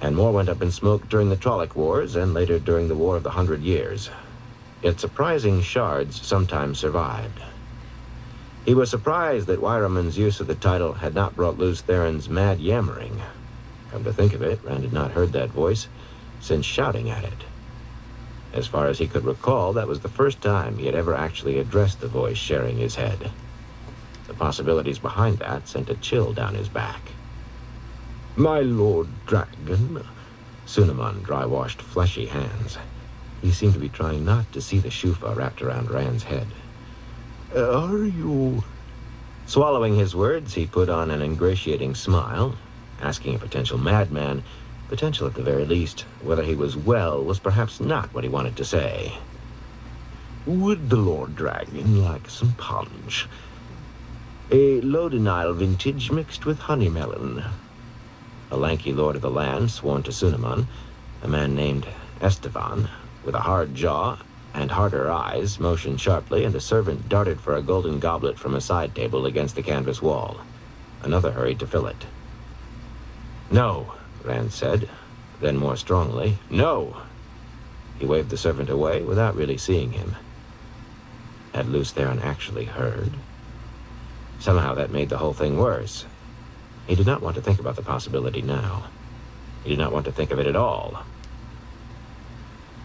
and more went up in smoke during the Trolloc Wars and later during the War of the 100 Years. Yet surprising shards sometimes survived. He was surprised that Wyraman's use of the title had not brought Lews Theron's mad yammering. Come to think of it, Rand had not heard that voice since shouting at it. As far as he could recall, that was the first time he had ever actually addressed the voice sharing his head. The possibilities behind that sent a chill down his back. "My Lord Dragon," Sunamun dry-washed fleshy hands. He seemed to be trying not to see the shufa wrapped around Rand's head. "Are you—" Swallowing his words, he put on an ingratiating smile, asking a potential madman, potential at the very least, whether he was well was perhaps not what he wanted to say. "Would the Lord Dragon like some punch? A Lodinile vintage mixed with honey melon." A lanky lord of the land sworn to Sunamun, a man named Estevan, with a hard jaw and harder eyes, motioned sharply, and a servant darted for a golden goblet from a side table against the canvas wall. Another hurried to fill it. "No," Rand said, then more strongly, "No!" He waved the servant away without really seeing him. Had Lews Theron actually heard? Somehow that made the whole thing worse. He did not want to think about the possibility now. He did not want to think of it at all.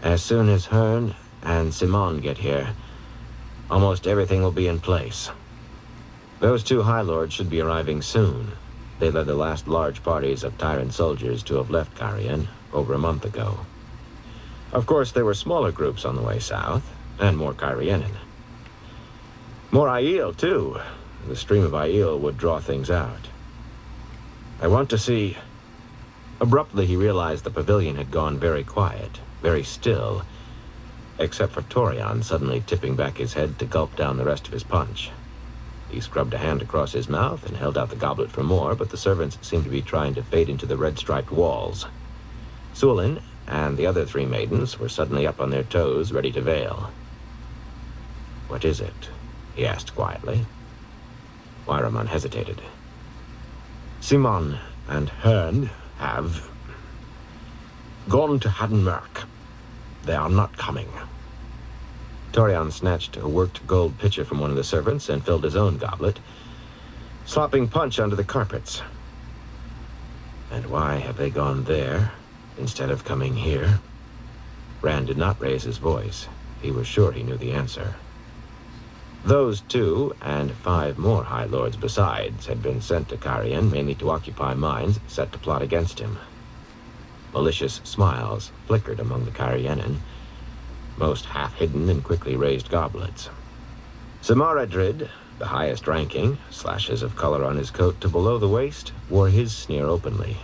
As soon as Hearn and Simon get here, almost everything will be in place. Those 2 High Lords should be arriving soon. They led the last large parties of Tyrant soldiers to have left Cairhien over a month ago. Of course, there were smaller groups on the way south, and more Cairhienan. More Aiel, too. The stream of Aiel would draw things out. I want to see... Abruptly, he realized the pavilion had gone very quiet, very still, except for Torian suddenly tipping back his head to gulp down the rest of his punch. He scrubbed a hand across his mouth and held out the goblet for more, but the servants seemed to be trying to fade into the red-striped walls. Suolin and the other 3 maidens were suddenly up on their toes, ready to veil. "What is it?" he asked quietly. Wyramon hesitated. "Simon and Hern have gone to Haddenmerk. They are not coming." Torian snatched a worked gold pitcher from one of the servants and filled his own goblet, slopping punch onto the carpets. "And why have they gone there instead of coming here?" Rand did not raise his voice. He was sure he knew the answer. Those 2 and 5 more High Lords besides had been sent to Carrion mainly to occupy minds set to plot against him. Malicious smiles flickered among the Carrienin, most half-hidden in quickly raised goblets. Samaradrid, the highest ranking, slashes of color on his coat to below the waist, wore his sneer openly.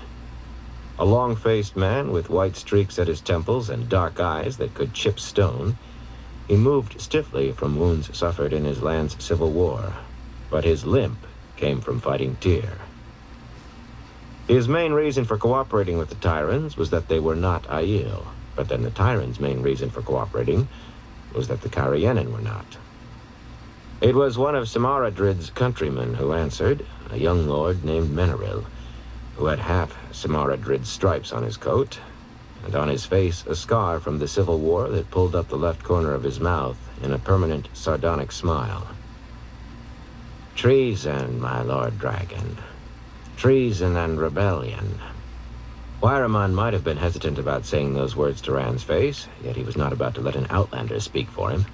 A long-faced man with white streaks at his temples and dark eyes that could chip stone, he moved stiffly from wounds suffered in his land's civil war, but his limp came from fighting Tyr. His main reason for cooperating with the Tyrans was that they were not Aiel, but then the Tyrans' main reason for cooperating was that the Carrienin were not. It was one of Samaradrid's countrymen who answered, a young lord named Menaril, who had half Samaradrid's stripes on his coat, and on his face a scar from the Civil War that pulled up the left corner of his mouth in a permanent, sardonic smile. "Treason, my Lord Dragon. Treason and rebellion." Wyramon might have been hesitant about saying those words to Rand's face, yet he was not about to let an outlander speak for him.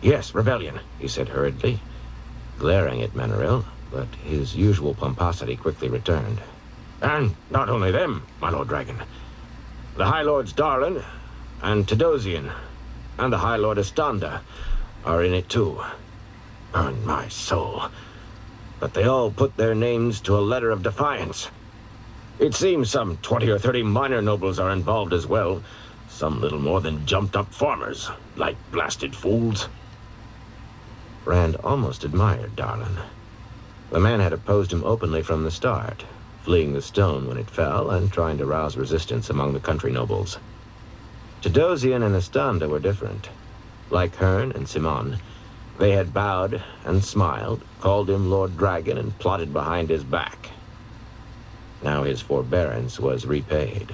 "Yes, rebellion," he said hurriedly, glaring at Menaril, but his usual pomposity quickly returned. "And not only them, my Lord Dragon. The High Lords Darlin and Tadosian and the High Lord Estanda are in it too. Burn my soul. But they all put their names to a letter of defiance. It seems some 20 or 30 minor nobles are involved as well, some little more than jumped-up farmers, like blasted fools." Rand almost admired Darlin. The man had opposed him openly from the start, fleeing the stone when it fell and trying to rouse resistance among the country nobles. Tadosian and Estanda were different. Like Hern and Simon, they had bowed and smiled, called him Lord Dragon, and plotted behind his back. Now his forbearance was repaid.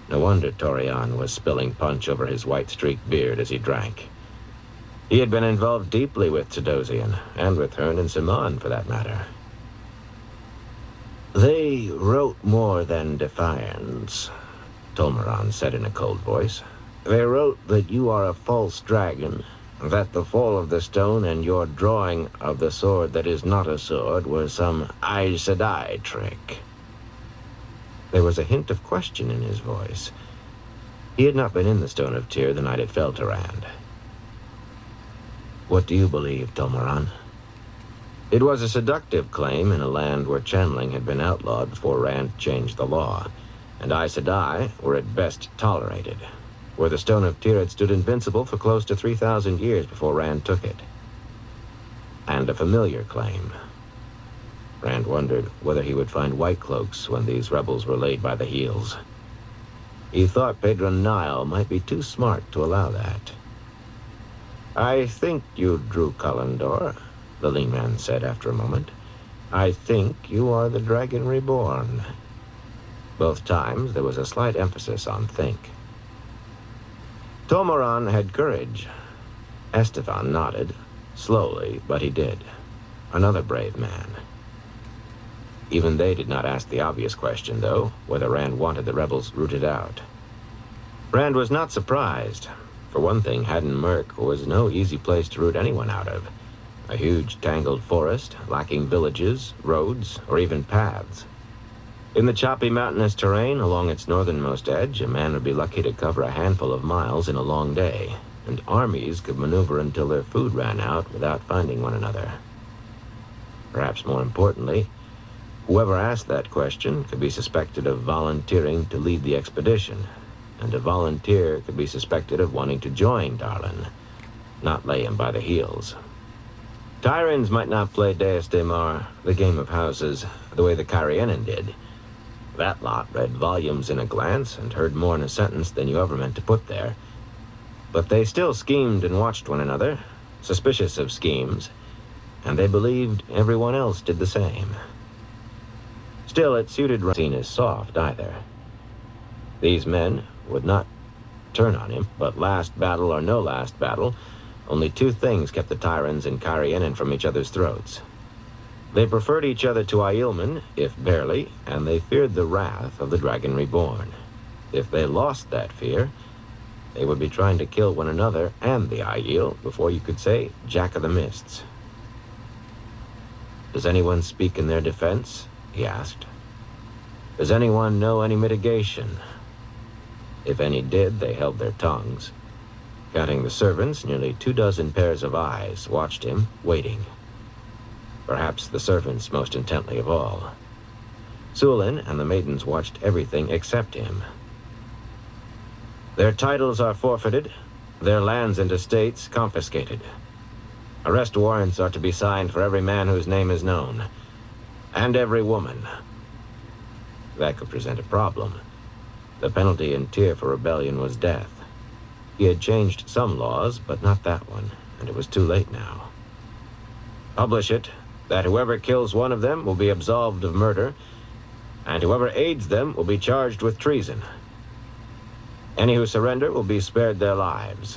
No wonder Torian was spilling punch over his white-streaked beard as he drank. He had been involved deeply with Tadosian, and with Hern and Simon, for that matter. "They wrote more than defiance," Tolmeran said in a cold voice. "They wrote that you are a false dragon, that the fall of the stone and your drawing of the sword that is not a sword were some Aes Sedai trick." There was a hint of question in his voice. He had not been in the Stone of Tyr the night it fell to Rand. "What do you believe, Tolmeran?" It was a seductive claim in a land where channeling had been outlawed before Rand changed the law, and Aes Sedai were at best tolerated, where the Stone of Tyr had stood invincible for close to 3,000 years before Rand took it. And a familiar claim. Rand wondered whether he would find white cloaks when these rebels were laid by the heels. He thought Pedron Nile might be too smart to allow that. "I think you drew Kalendor," the lean man said after a moment. "I think you are the Dragon Reborn." Both times there was a slight emphasis on think. Tolmeran had courage. Estevan nodded, slowly, but he did. Another brave man. Even they did not ask the obvious question, though, whether Rand wanted the rebels rooted out. Rand was not surprised. For one thing, Haddenmerk was no easy place to root anyone out of. A huge, tangled forest, lacking villages, roads, or even paths. In the choppy mountainous terrain along its northernmost edge, a man would be lucky to cover a handful of miles in a long day, and armies could maneuver until their food ran out without finding one another. Perhaps more importantly, Whoever asked that question could be suspected of volunteering to lead the expedition, and a volunteer could be suspected of wanting to join Darlin, not lay him by the heels. Tyrans might not play Deus de Mar, the game of houses, the way the Carianan did. That lot read volumes in a glance and heard more in a sentence than you ever meant to put there. But they still schemed and watched one another, suspicious of schemes, and they believed everyone else did the same. Still, it suited seen as soft either. These men would not turn on him, but last battle or no last battle, only two things kept the Tyrans and Carianan from each other's throats. They preferred each other to Aielman, if barely, and they feared the wrath of the Dragon Reborn. If they lost that fear, they would be trying to kill one another and the Aiel before you could say Jack of the Mists. "Does anyone speak in their defense?" he asked. "Does anyone know any mitigation?" If any did, they held their tongues. Counting the servants, nearly 24 pairs of eyes watched him, waiting. Perhaps the servants most intently of all. Sulin and the maidens watched everything except him. "Their titles are forfeited, their lands and estates confiscated. Arrest warrants are to be signed for every man whose name is known, and every woman." That could present a problem. The penalty in Tyr for rebellion was death. He had changed some laws, but not that one, and it was too late now. "Publish it, that whoever kills one of them will be absolved of murder, and whoever aids them will be charged with treason. Any who surrender will be spared their lives,"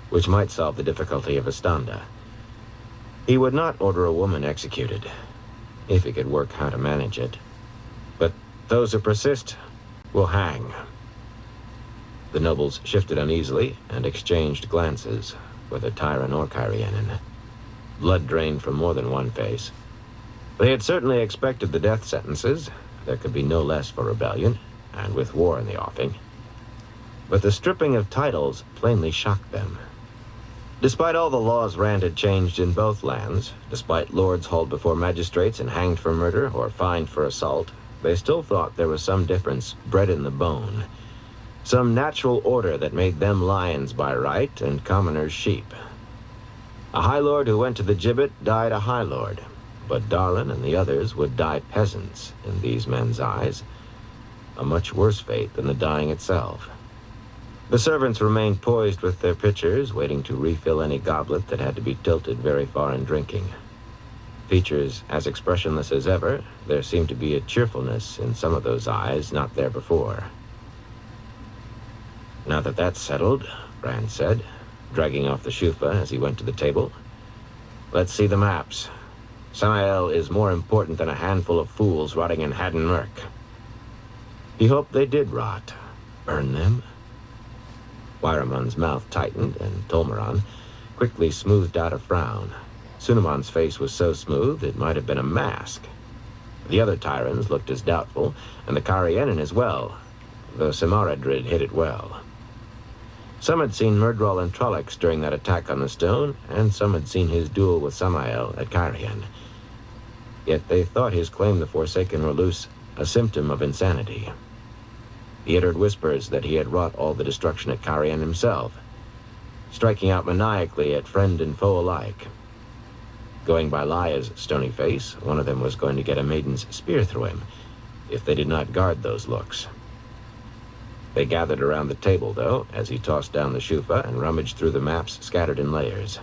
which might solve the difficulty of Estanda. He would not order a woman executed, if he could work how to manage it. But those who persist will hang. The nobles shifted uneasily and exchanged glances, whether Tyran or Carianan. Blood drained from more than one face. They had certainly expected the death sentences. There could be no less for rebellion, and with war in the offing. But the stripping of titles plainly shocked them. Despite all the laws Rand had changed in both lands, despite lords hauled before magistrates and hanged for murder or fined for assault, they still thought there was some difference bred in the bone. Some natural order that made them lions by right and commoners sheep. A High Lord who went to the gibbet died a High Lord, but Darlin and the others would die peasants in these men's eyes, a much worse fate than the dying itself. The servants remained poised with their pitchers, waiting to refill any goblet that had to be tilted very far in drinking. Features as expressionless as ever, there seemed to be a cheerfulness in some of those eyes not there before. "Now that that's settled," Rand said, dragging off the shufa as he went to the table, "let's see the maps. Samael is more important than a handful of fools rotting in Haddon Merk." He hoped they did rot. Burn them? Wyramon's mouth tightened, and Tolmeran quickly smoothed out a frown. Sunamon's face was so smooth it might have been a mask. The other Tyrans looked as doubtful, and the Carianan as well, though Samaradrid hit it well. Some had seen Myrdral and Trollocs during that attack on the stone, and some had seen his duel with Samael at Carian. Yet they thought his claim the Forsaken were loose a symptom of insanity. He had heard whispers that he had wrought all the destruction at Carian himself, striking out maniacally at friend and foe alike. Going by Laya's stony face, one of them was going to get a maiden's spear through him, if they did not guard those looks. They gathered around the table, though, as he tossed down the shufa and rummaged through the maps scattered in layers.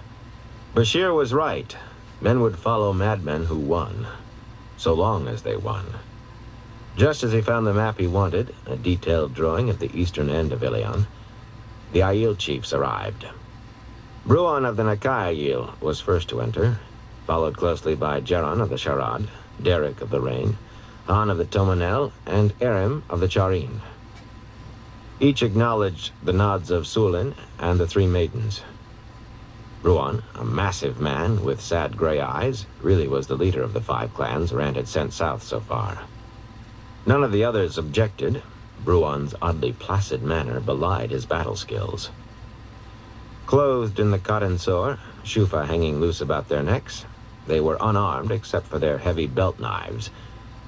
Bashir was right. Men would follow madmen who won, so long as they won. Just as he found the map he wanted, a detailed drawing of the eastern end of Ilion, the Aiel chiefs arrived. Bruan of the Nakai Aiel was first to enter, followed closely by Jeron of the Sharad, Derek of the Rain, Han of the Tomanel, and Erim of the Charin. Each acknowledged the nods of Sulin and the three maidens. Bruan, a massive man with sad gray eyes, really was the leader of the 5 clans Rand had sent south so far. None of the others objected. Bruan's oddly placid manner belied his battle skills. Clothed in the cotton sore, shufa hanging loose about their necks, they were unarmed except for their heavy belt knives,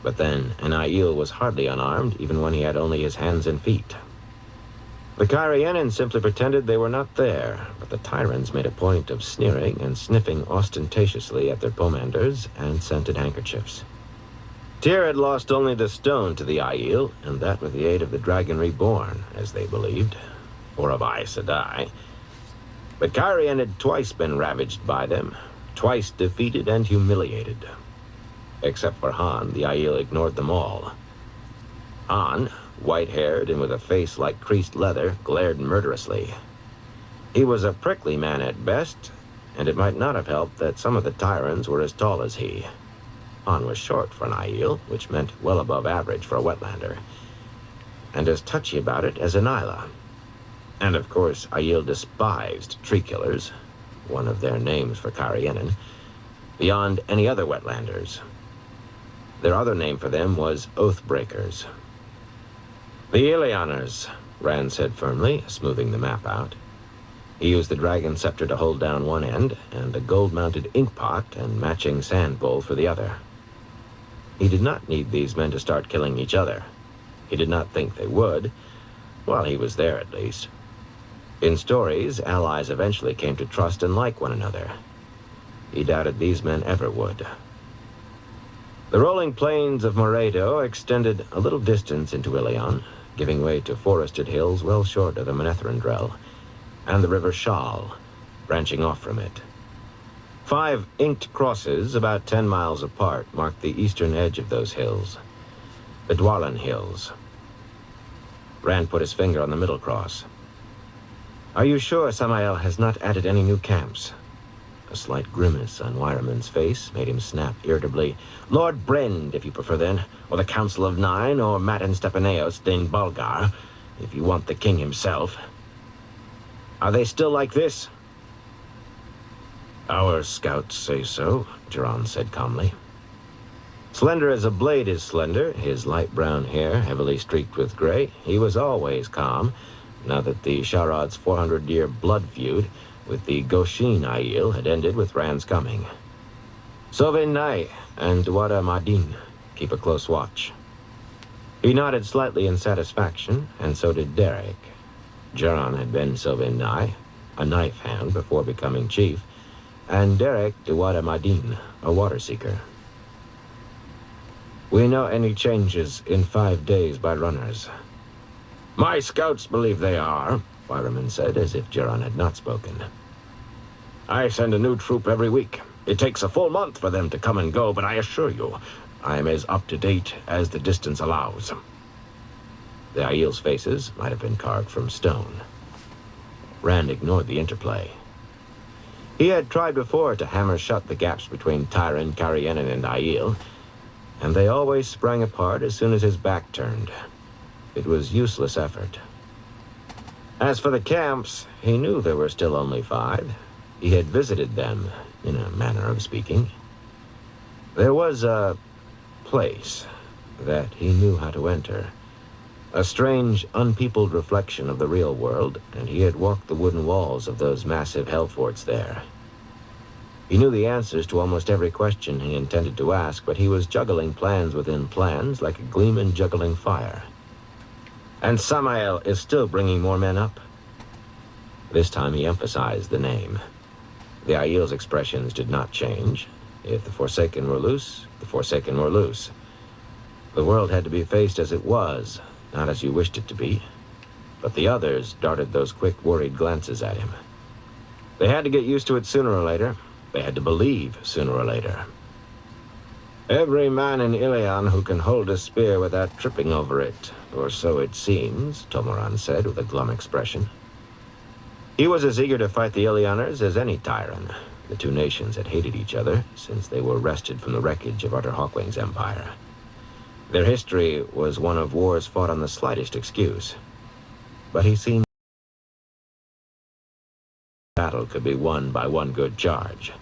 But then, an Aiel was hardly unarmed, even when he had only his hands and feet. The Carianan simply pretended they were not there, but the Tyrants made a point of sneering and sniffing ostentatiously at their pomanders and scented handkerchiefs. Tyr had lost only the stone to the Aiel, and that with the aid of the Dragon Reborn, as they believed, or of Aes Sedai. But Carian had twice been ravaged by them, twice defeated and humiliated. Except for Han, the Aiel ignored them all. Han, white-haired and with a face like creased leather, glared murderously. He was a prickly man at best, and it might not have helped that some of the Tyrants were as tall as he. Han was short for an Aiel, which meant well above average for a wetlander, and as touchy about it as an Isla. And of course, Aiel despised tree killers, one of their names for Carianan, beyond any other wetlanders. Their other name for them was Oathbreakers. The Ilianers, Rand said firmly, smoothing the map out. He used the dragon scepter to hold down one end, and a gold-mounted ink pot and matching sand bowl for the other. He did not need these men to start killing each other. He did not think they would, while he was there at least. In stories, allies eventually came to trust and like one another. He doubted these men ever would. The rolling plains of Moredo extended a little distance into Ilion, giving way to forested hills well short of the Manetheren-Drell, and the river Shal, branching off from it. 5 inked crosses, about 10 miles apart, marked the eastern edge of those hills, the Dwalin Hills. Rand put his finger on the middle cross. "Are you sure Samael has not added any new camps?" A slight grimace on Wyraman's face made him snap irritably. "Lord Brend, if you prefer then, or the Council of Nine, or Matan Stepaneos Din Bulgar, if you want the king himself. Are they still like this?" "Our scouts say so," Jiran said calmly. Slender as a blade is slender, his light brown hair heavily streaked with gray, he was always calm, now that the Sharad's 400-year blood feud with the Goshin Aiel had ended with Rand's coming. "Sovin Nai and Duada Madin keep a close watch." He nodded slightly in satisfaction, and so did Derek. Jiran had been Sovin Nai, a knife hand before becoming chief, and Derek Duada Madin, a water seeker. "We know any changes in 5 days by runners." "My scouts believe they are," Wyraman said, as if Jiran had not spoken. "I send a new troop every week. It takes a full month for them to come and go, but I assure you, I am as up-to-date as the distance allows." The Aiel's faces might have been carved from stone. Rand ignored the interplay. He had tried before to hammer shut the gaps between Tyran, Carianan, and Aiel, and they always sprang apart as soon as his back turned. It was useless effort. As for the camps, he knew there were still only 5. He had visited them, in a manner of speaking. There was a place that he knew how to enter. A strange, unpeopled reflection of the real world, and he had walked the wooden walls of those massive hell forts there. He knew the answers to almost every question he intended to ask, but he was juggling plans within plans like a gleeman juggling fire. "And Samael is still bringing more men up?" This time he emphasized the name. The Aiel's expressions did not change. If the Forsaken were loose, the Forsaken were loose. The world had to be faced as it was, not as you wished it to be. But the others darted those quick, worried glances at him. They had to get used to it sooner or later. They had to believe sooner or later. "Every man in Ilion who can hold a spear without tripping over it, or so it seems," Tomoran said with a glum expression. He was as eager to fight the Ilioners as any Tyran. The two nations had hated each other since they were wrested from the wreckage of Arthur Hawkwing's empire. Their history was one of wars fought on the slightest excuse. But he seemed battle could be won by one good charge.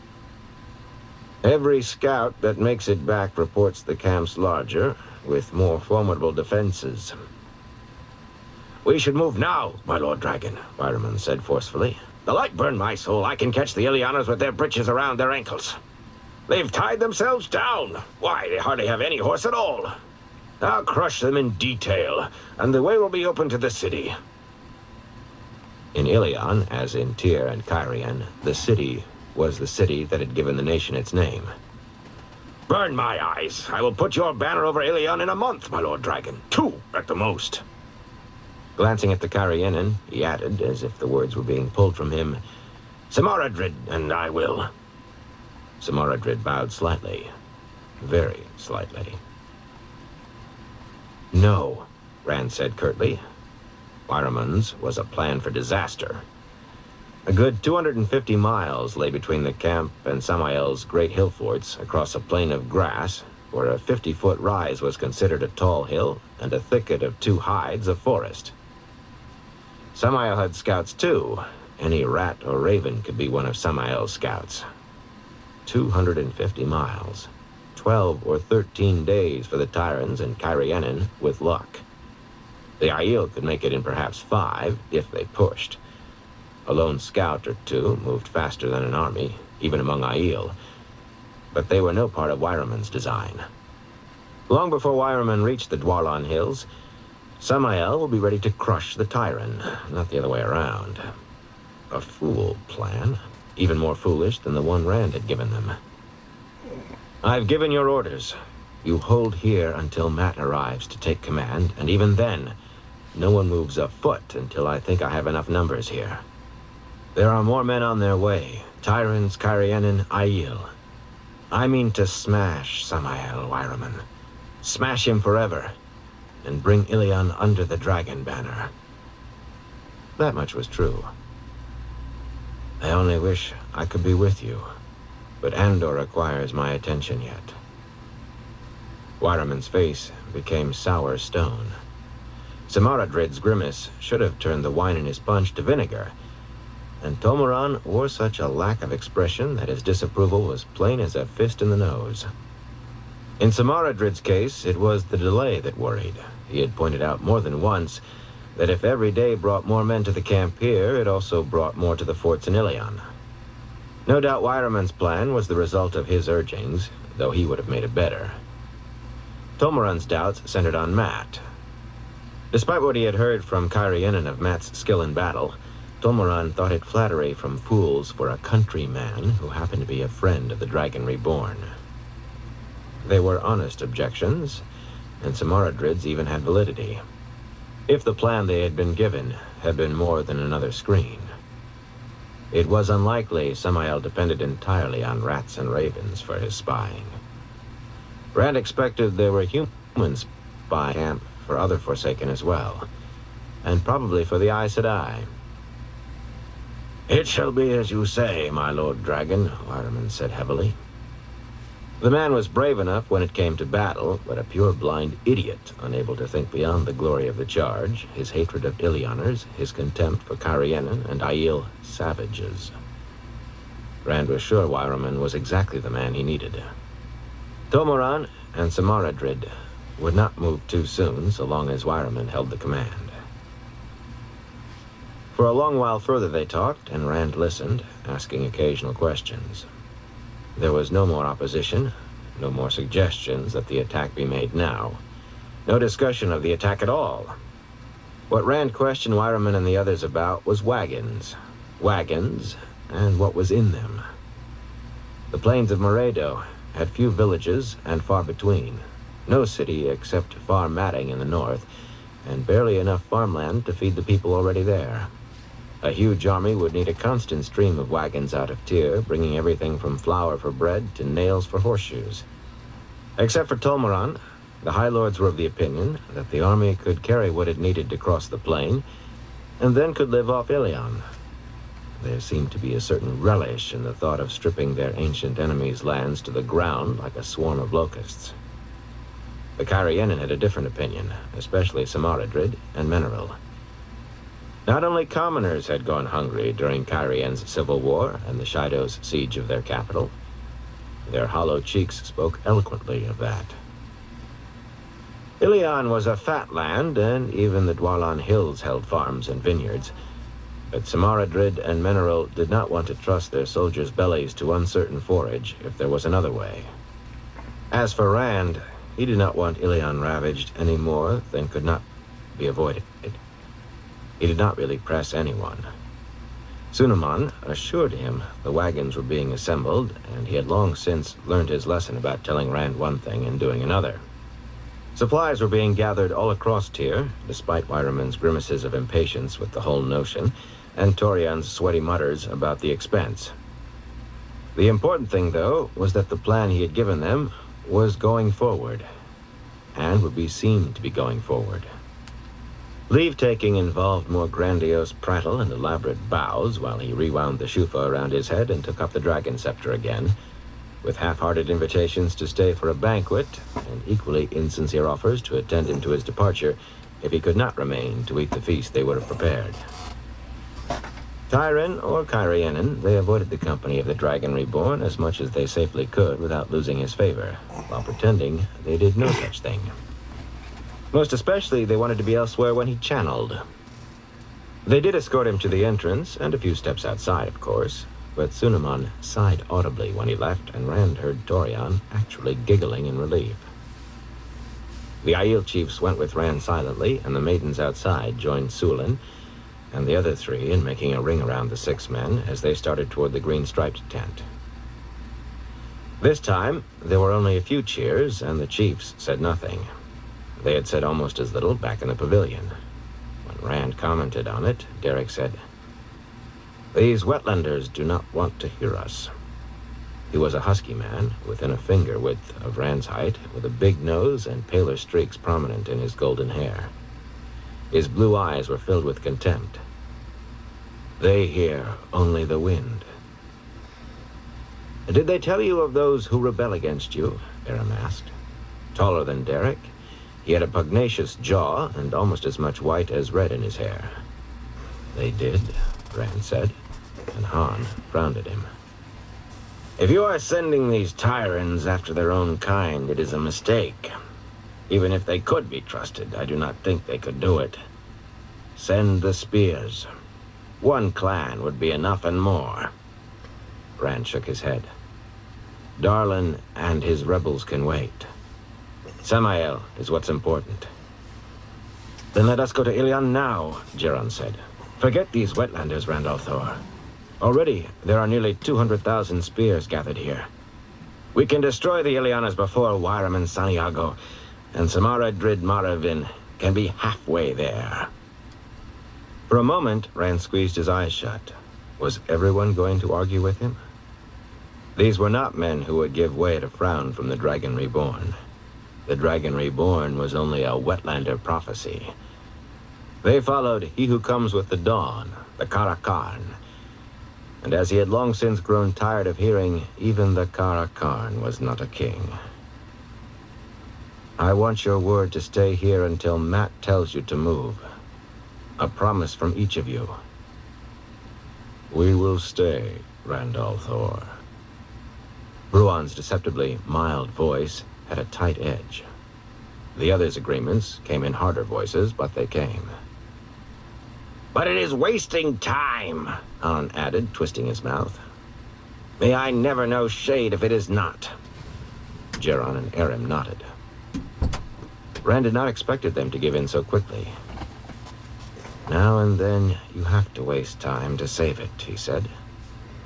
"Every scout that makes it back reports the camp's larger, with more formidable defenses." "We should move now, my Lord Dragon," Wyraman said forcefully. "The light burned my soul. I can catch the Ilioners with their breeches around their ankles." They've tied themselves down. Why, they hardly have any horse at all. I'll crush them in detail, and the way will be open to the city. In Ilion, as in Tyr and Cairhien, the city was the city that had given the nation its name. Burn my eyes! I will put your banner over Ilion in a month, my lord dragon. 2 at the most. Glancing at the Cairhienin, he added, as if the words were being pulled from him, Samaradrid, and I will. Samaradrid bowed slightly. Very slightly. No, Rand said curtly. Wyramon's was a plan for disaster. A good 250 miles lay between the camp and Samael's great hill forts across a plain of grass, where a 50-foot rise was considered a tall hill and a thicket of 2 hides a forest. Samael had scouts too. Any rat or raven could be one of Samael's scouts. 250 miles. 12 or 13 days for the Tyrans and Cairhienin with luck. The Aiel could make it in perhaps 5 if they pushed. A lone scout or 2 moved faster than an army, even among Aiel, but they were no part of Wyramon's design. Long before Wyramon reached the Dwarlan Hills, Samael will be ready to crush the Tyran, not the other way around. A fool plan, even more foolish than the one Rand had given them. I've given your orders. You hold here until Matt arrives to take command, and even then, no one moves a foot until I think I have enough numbers here. There are more men on their way, Tyrans, Cairhienin, Aiel. I mean to smash Samael Wyramon. Smash him forever, and bring Ilion under the dragon banner. That much was true. I only wish I could be with you, but Andor requires my attention yet. Wyramon's face became sour stone. Samaradrid's grimace should have turned the wine in his punch to vinegar, and Tomoran wore such a lack of expression that his disapproval was plain as a fist in the nose. In Samaradrid's case, it was the delay that worried. He had pointed out more than once that if every day brought more men to the camp here, it also brought more to the forts in Ilion. No doubt Wyramon's plan was the result of his urgings, though he would have made it better. Tomoran's doubts centered on Matt. Despite what he had heard from Cairhienin of Matt's skill in battle, Tomoran thought it flattery from fools for a countryman who happened to be a friend of the Dragon Reborn. They were honest objections, and Samaradrid's even had validity. If the plan they had been given had been more than another screen. It was unlikely Samael depended entirely on rats and ravens for his spying. Rand expected there were humans spy camp for other Forsaken as well, and probably for the Aes Sedai. It shall be as you say, my Lord Dragon, Wyramon said heavily. The man was brave enough when it came to battle, but a pure blind idiot, unable to think beyond the glory of the charge, his hatred of Ilioners, his contempt for Cairhienin and Aiel savages. Rand was sure Wyramon was exactly the man he needed. Tomoran and Samaradrid would not move too soon so long as Wyramon held the command. For a long while further they talked, and Rand listened, asking occasional questions. There was no more opposition, no more suggestions that the attack be made now. No discussion of the attack at all. What Rand questioned Wyramon and the others about was wagons. Wagons, and what was in them. The plains of Moredo had few villages and far between. No city except far matting in the north, and barely enough farmland to feed the people already there. A huge army would need a constant stream of wagons out of Tyr, bringing everything from flour for bread to nails for horseshoes. Except for Tolmoran, the High Lords were of the opinion that the army could carry what it needed to cross the plain, and then could live off Ilion. There seemed to be a certain relish in the thought of stripping their ancient enemies' lands to the ground like a swarm of locusts. The Cairhienin had a different opinion, especially Samaradrid and Menaril. Not only commoners had gone hungry during Cairhien's civil war and the Shido's siege of their capital. Their hollow cheeks spoke eloquently of that. Ilion was a fat land, and even the Dwarlan Hills held farms and vineyards. But Samaradrid and Mineral did not want to trust their soldiers' bellies to uncertain forage if there was another way. As for Rand, he did not want Ilion ravaged any more than could not be avoided. He did not really press anyone. Sunaman assured him the wagons were being assembled, and he had long since learned his lesson about telling Rand one thing and doing another. Supplies were being gathered all across Tyr, despite Wyraman's grimaces of impatience with the whole notion, and Torian's sweaty mutters about the expense. The important thing, though, was that the plan he had given them was going forward, and would be seen to be going forward. Leave-taking involved more grandiose prattle and elaborate bows while he rewound the shufa around his head and took up the dragon scepter again, with half-hearted invitations to stay for a banquet and equally insincere offers to attend him to his departure if he could not remain to eat the feast they would have prepared. Tyran or Kyrianan, they avoided the company of the Dragon Reborn as much as they safely could without losing his favor, while pretending they did no such thing. Most especially, they wanted to be elsewhere when he channeled. They did escort him to the entrance, and a few steps outside, of course, but Sunaman sighed audibly when he left, and Rand heard Torian actually giggling in relief. The Aiel chiefs went with Rand silently, and the maidens outside joined Sulin and the other three in making a ring around the 6 men as they started toward the green-striped tent. This time, there were only a few cheers, and the chiefs said nothing. They had said almost as little back in the pavilion. When Rand commented on it, Derek said, "These wetlanders do not want to hear us." He was a husky man, within a finger width of Rand's height, with a big nose and paler streaks prominent in his golden hair. His blue eyes were filled with contempt. "They hear only the wind." "Did they tell you of those who rebel against you?" Aram asked. Taller than Derek, he had a pugnacious jaw and almost as much white as red in his hair. "They did," Rand said, and Han frowned at him. "If you are sending these Tyrans after their own kind, it is a mistake. Even if they could be trusted, I do not think they could do it. Send the spears. One clan would be enough and more." Rand shook his head. "Darlin and his rebels can wait. Samael is what's important." "Then let us go to Ilion now," Geron said. "Forget these wetlanders, Randalthor. Already, there are nearly 200,000 spears gathered here. We can destroy the Ilianas before Wyram and Santiago, and Samaradrid Maravin can be halfway there." For a moment, Rand squeezed his eyes shut. Was everyone going to argue with him? These were not men who would give way to frown from the Dragon Reborn. The Dragon Reborn was only a wetlander prophecy. They followed he who comes with the dawn, the Karakarn. And as he had long since grown tired of hearing, even the Karakarn was not a king. "I want your word to stay here until Matt tells you to move. A promise from each of you." "We will stay, Randalthor." Bruan's deceptively mild voice had a tight edge. The others' agreements came in harder voices, but they came. "But it is wasting time," Han added, twisting his mouth. "May I never know shade if it is not." Geron and Aram nodded. Rand had not expected them to give in so quickly. "Now and then, you have to waste time to save it," he said,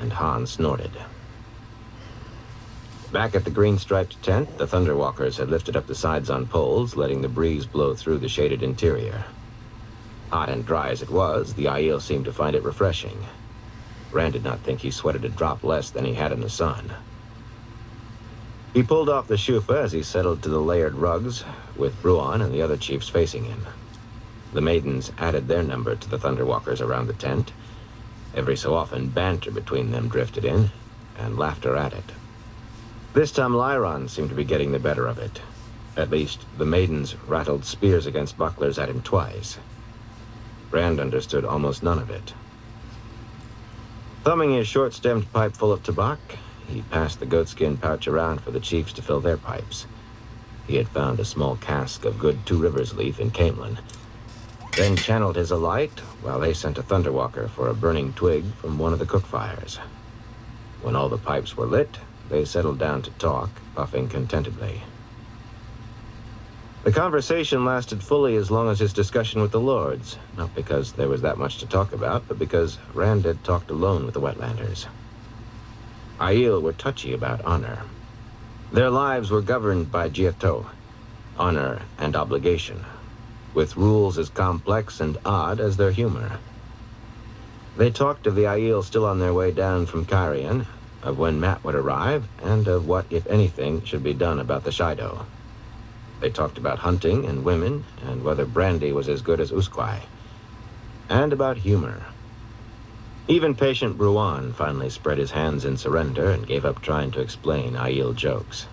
and Han snorted. Back at the green-striped tent, the Thunderwalkers had lifted up the sides on poles, letting the breeze blow through the shaded interior. Hot and dry as it was, the Aiel seemed to find it refreshing. Rand did not think he sweated a drop less than he had in the sun. He pulled off the shufa as he settled to the layered rugs, with Bruan and the other chiefs facing him. The maidens added their number to the Thunderwalkers around the tent. Every so often, banter between them drifted in, and laughter at it. This time, Lyron seemed to be getting the better of it. At least, the maidens rattled spears against bucklers at him twice. Rand understood almost none of it. Thumbing his short-stemmed pipe full of tobacco, he passed the goatskin pouch around for the chiefs to fill their pipes. He had found a small cask of good Two Rivers leaf in Camelin. then channeled his alight while they sent a thunderwalker for a burning twig from one of the cook fires. When all the pipes were lit, they settled down to talk, puffing contentedly. The conversation lasted fully as long as his discussion with the lords, not because there was that much to talk about, but because Rand had talked alone with the Wetlanders. Aiel were touchy about honor. Their lives were governed by Giotto, honor and obligation, with rules as complex and odd as their humor. They talked of the Aiel still on their way down from Kyrian, of when Matt would arrive, and of what, if anything, should be done about the Shido. They talked about hunting and women, and whether brandy was as good as Usquai, and about humor. Even patient Bruan finally spread his hands in surrender and gave up trying to explain Aiel jokes.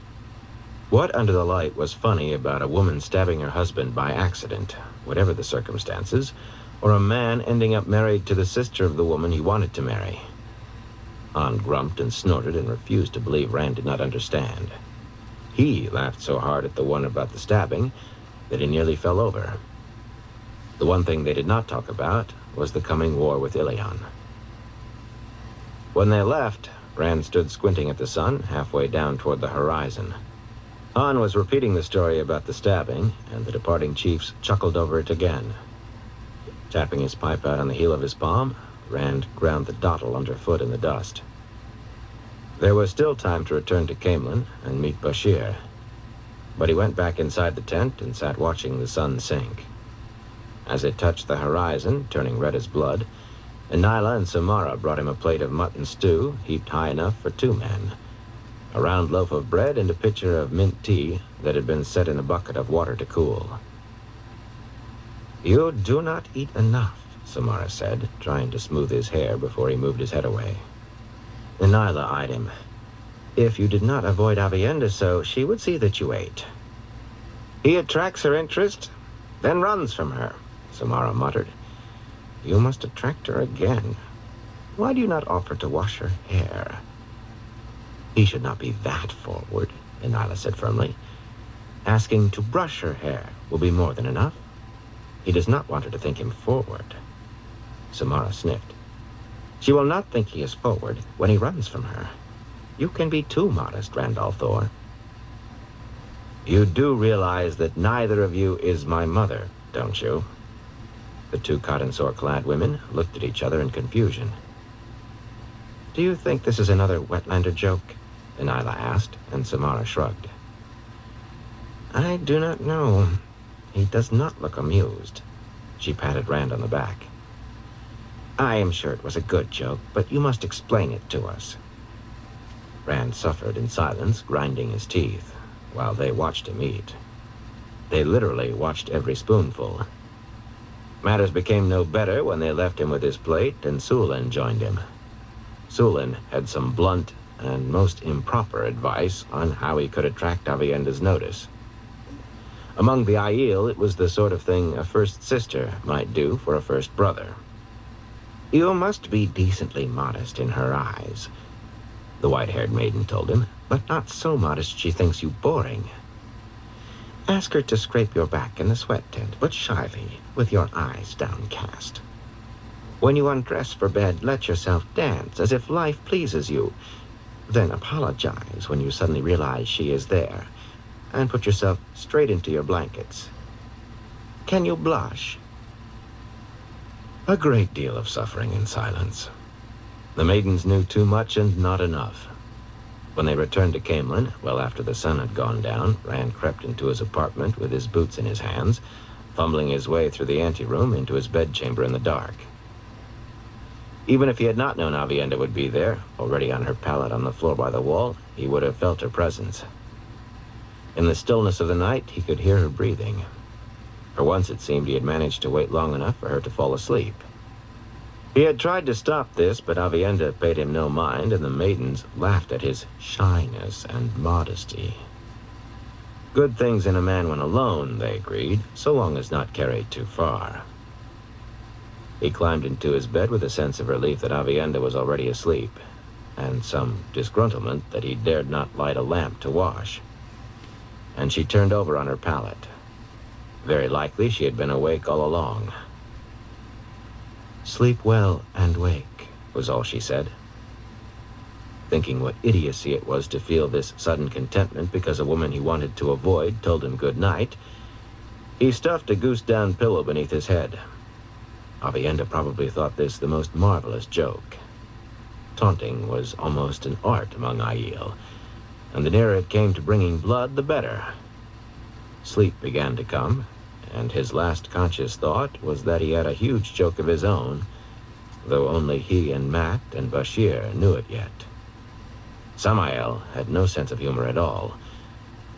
What under the light was funny about a woman stabbing her husband by accident, whatever the circumstances, or a man ending up married to the sister of the woman he wanted to marry? Han grumped and snorted and refused to believe Rand did not understand. He laughed so hard at the one about the stabbing that he nearly fell over. The one thing they did not talk about was the coming war with Ilion. When they left, Rand stood squinting at the sun halfway down toward the horizon. Han was repeating the story about the stabbing, and the departing chiefs chuckled over it again. Tapping his pipe out on the heel of his palm, Rand ground the dottle underfoot in the dust. There was still time to return to Camelin and meet Bashir, but he went back inside the tent and sat watching the sun sink. As it touched the horizon, turning red as blood, Nyla and Samara brought him a plate of mutton stew heaped high enough for 2 men, a round loaf of bread and a pitcher of mint tea that had been set in a bucket of water to cool. "You do not eat enough," Samara said, trying to smooth his hair before he moved his head away. Nyla eyed him. "If you did not avoid Avienda so, she would see that you ate." "He attracts her interest, then runs from her," Samara muttered. "You must attract her again. Why do you not offer to wash her hair?" "He should not be that forward," Nyla said firmly. "Asking to brush her hair will be more than enough. He does not want her to think him forward." Samara sniffed. "She will not think he is forward when he runs from her. You can be too modest, Randall Thor." "You do realize that neither of you is my mother, don't you?" The 2 cotton-sore-clad women looked at each other in confusion. "Do you think this is another Wetlander joke?" Nyla asked, and Samara shrugged. "I do not know. He does not look amused." She patted Rand on the back. "I am sure it was a good joke, but you must explain it to us." Rand suffered in silence, grinding his teeth, while they watched him eat. They literally watched every spoonful. Matters became no better when they left him with his plate and Sulin joined him. Sulin had some blunt and most improper advice on how he could attract Avienda's notice. Among the Aiel, it was the sort of thing a first sister might do for a first brother. "You must be decently modest in her eyes," the white-haired maiden told him, "but not so modest she thinks you boring. Ask her to scrape your back in the sweat tent, but shyly, with your eyes downcast. When you undress for bed, let yourself dance as if life pleases you. Then apologize when you suddenly realize she is there, and put yourself straight into your blankets. Can you blush?" A great deal of suffering in silence. The maidens knew too much and not enough. When they returned to Camelin, well after the sun had gone down, Rand crept into his apartment with his boots in his hands, fumbling his way through the anteroom into his bedchamber in the dark. Even if he had not known Avienda would be there, already on her pallet on the floor by the wall, he would have felt her presence. In the stillness of the night, he could hear her breathing. For once it seemed he had managed to wait long enough for her to fall asleep. He had tried to stop this, but Avienda paid him no mind, and the maidens laughed at his shyness and modesty. Good things in a man when alone, they agreed, so long as not carried too far. He climbed into his bed with a sense of relief that Avienda was already asleep, and some disgruntlement that he dared not light a lamp to wash. And she turned over on her pallet. Very likely she had been awake all along. "Sleep well and wake," was all she said. Thinking what idiocy it was to feel this sudden contentment because a woman he wanted to avoid told him good night, he stuffed a goose-down pillow beneath his head. Avienda probably thought this the most marvelous joke. Taunting was almost an art among Aiel, and the nearer it came to bringing blood, the better. Sleep began to come, and his last conscious thought was that he had a huge joke of his own, though only he and Matt and Bashir knew it yet. Samael had no sense of humor at all,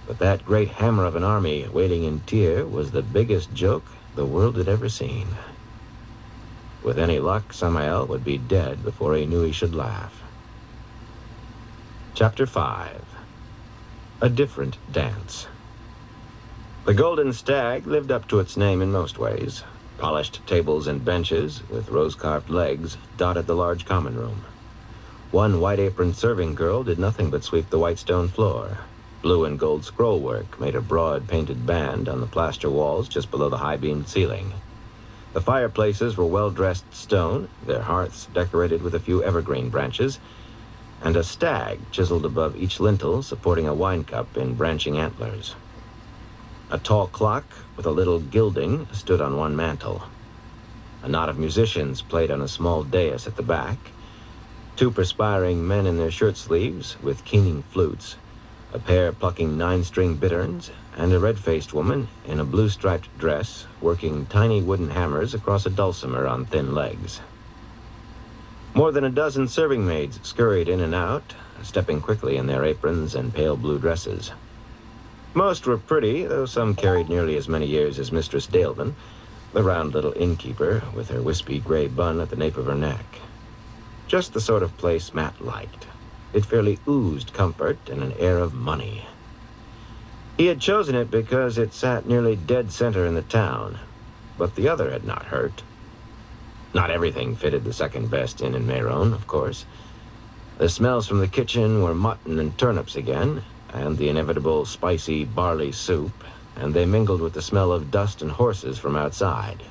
but that great hammer of an army waiting in Tyr was the biggest joke the world had ever seen. With any luck, Samael would be dead before he knew he should laugh. Chapter 5. A Different Dance. The Golden Stag lived up to its name in most ways. Polished tables and benches with rose-carved legs dotted the large common room. One white-aproned serving girl did nothing but sweep the white stone floor. Blue and gold scrollwork made a broad painted band on the plaster walls just below the high-beamed ceiling. The fireplaces were well-dressed stone, their hearths decorated with a few evergreen branches, and a stag chiseled above each lintel supporting a wine cup in branching antlers. A tall clock with a little gilding stood on one mantel. A knot of musicians played on a small dais at the back. Two perspiring men in their shirt sleeves with keening flutes, a pair plucking 9-string bitterns, and a red-faced woman in a blue-striped dress working tiny wooden hammers across a dulcimer on thin legs. More than a dozen serving maids scurried in and out, stepping quickly in their aprons and pale blue dresses. Most were pretty, though some carried nearly as many years as Mistress Dalevin, the round little innkeeper with her wispy gray bun at the nape of her neck. Just the sort of place Matt liked. It fairly oozed comfort and an air of money. He had chosen it because it sat nearly dead center in the town, but the other had not hurt. Not everything fitted the second-best inn in Mayron, of course. The smells from the kitchen were mutton and turnips again, and the inevitable spicy barley soup, and they mingled with the smell of dust and horses from outside.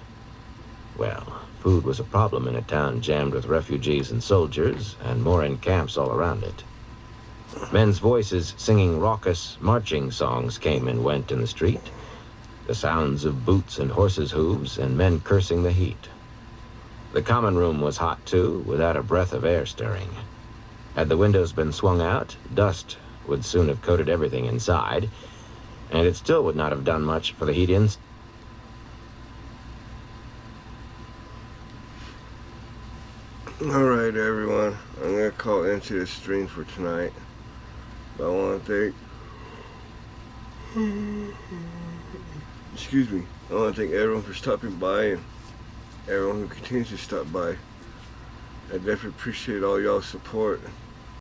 Well, food was a problem in a town jammed with refugees and soldiers, and more in camps all around it. Men's voices singing raucous marching songs came and went in the street, the sounds of boots and horses' hooves, and men cursing the heat. The common room was hot, too, without a breath of air stirring. Had the windows been swung out, dust would soon have coated everything inside, and it still would not have done much for the heat inside. Alright, everyone. I'm going to call into the stream for tonight. But I want to thank... Excuse me. I want to thank everyone for stopping by and everyone who continues to stop by. I definitely appreciate all y'all's support.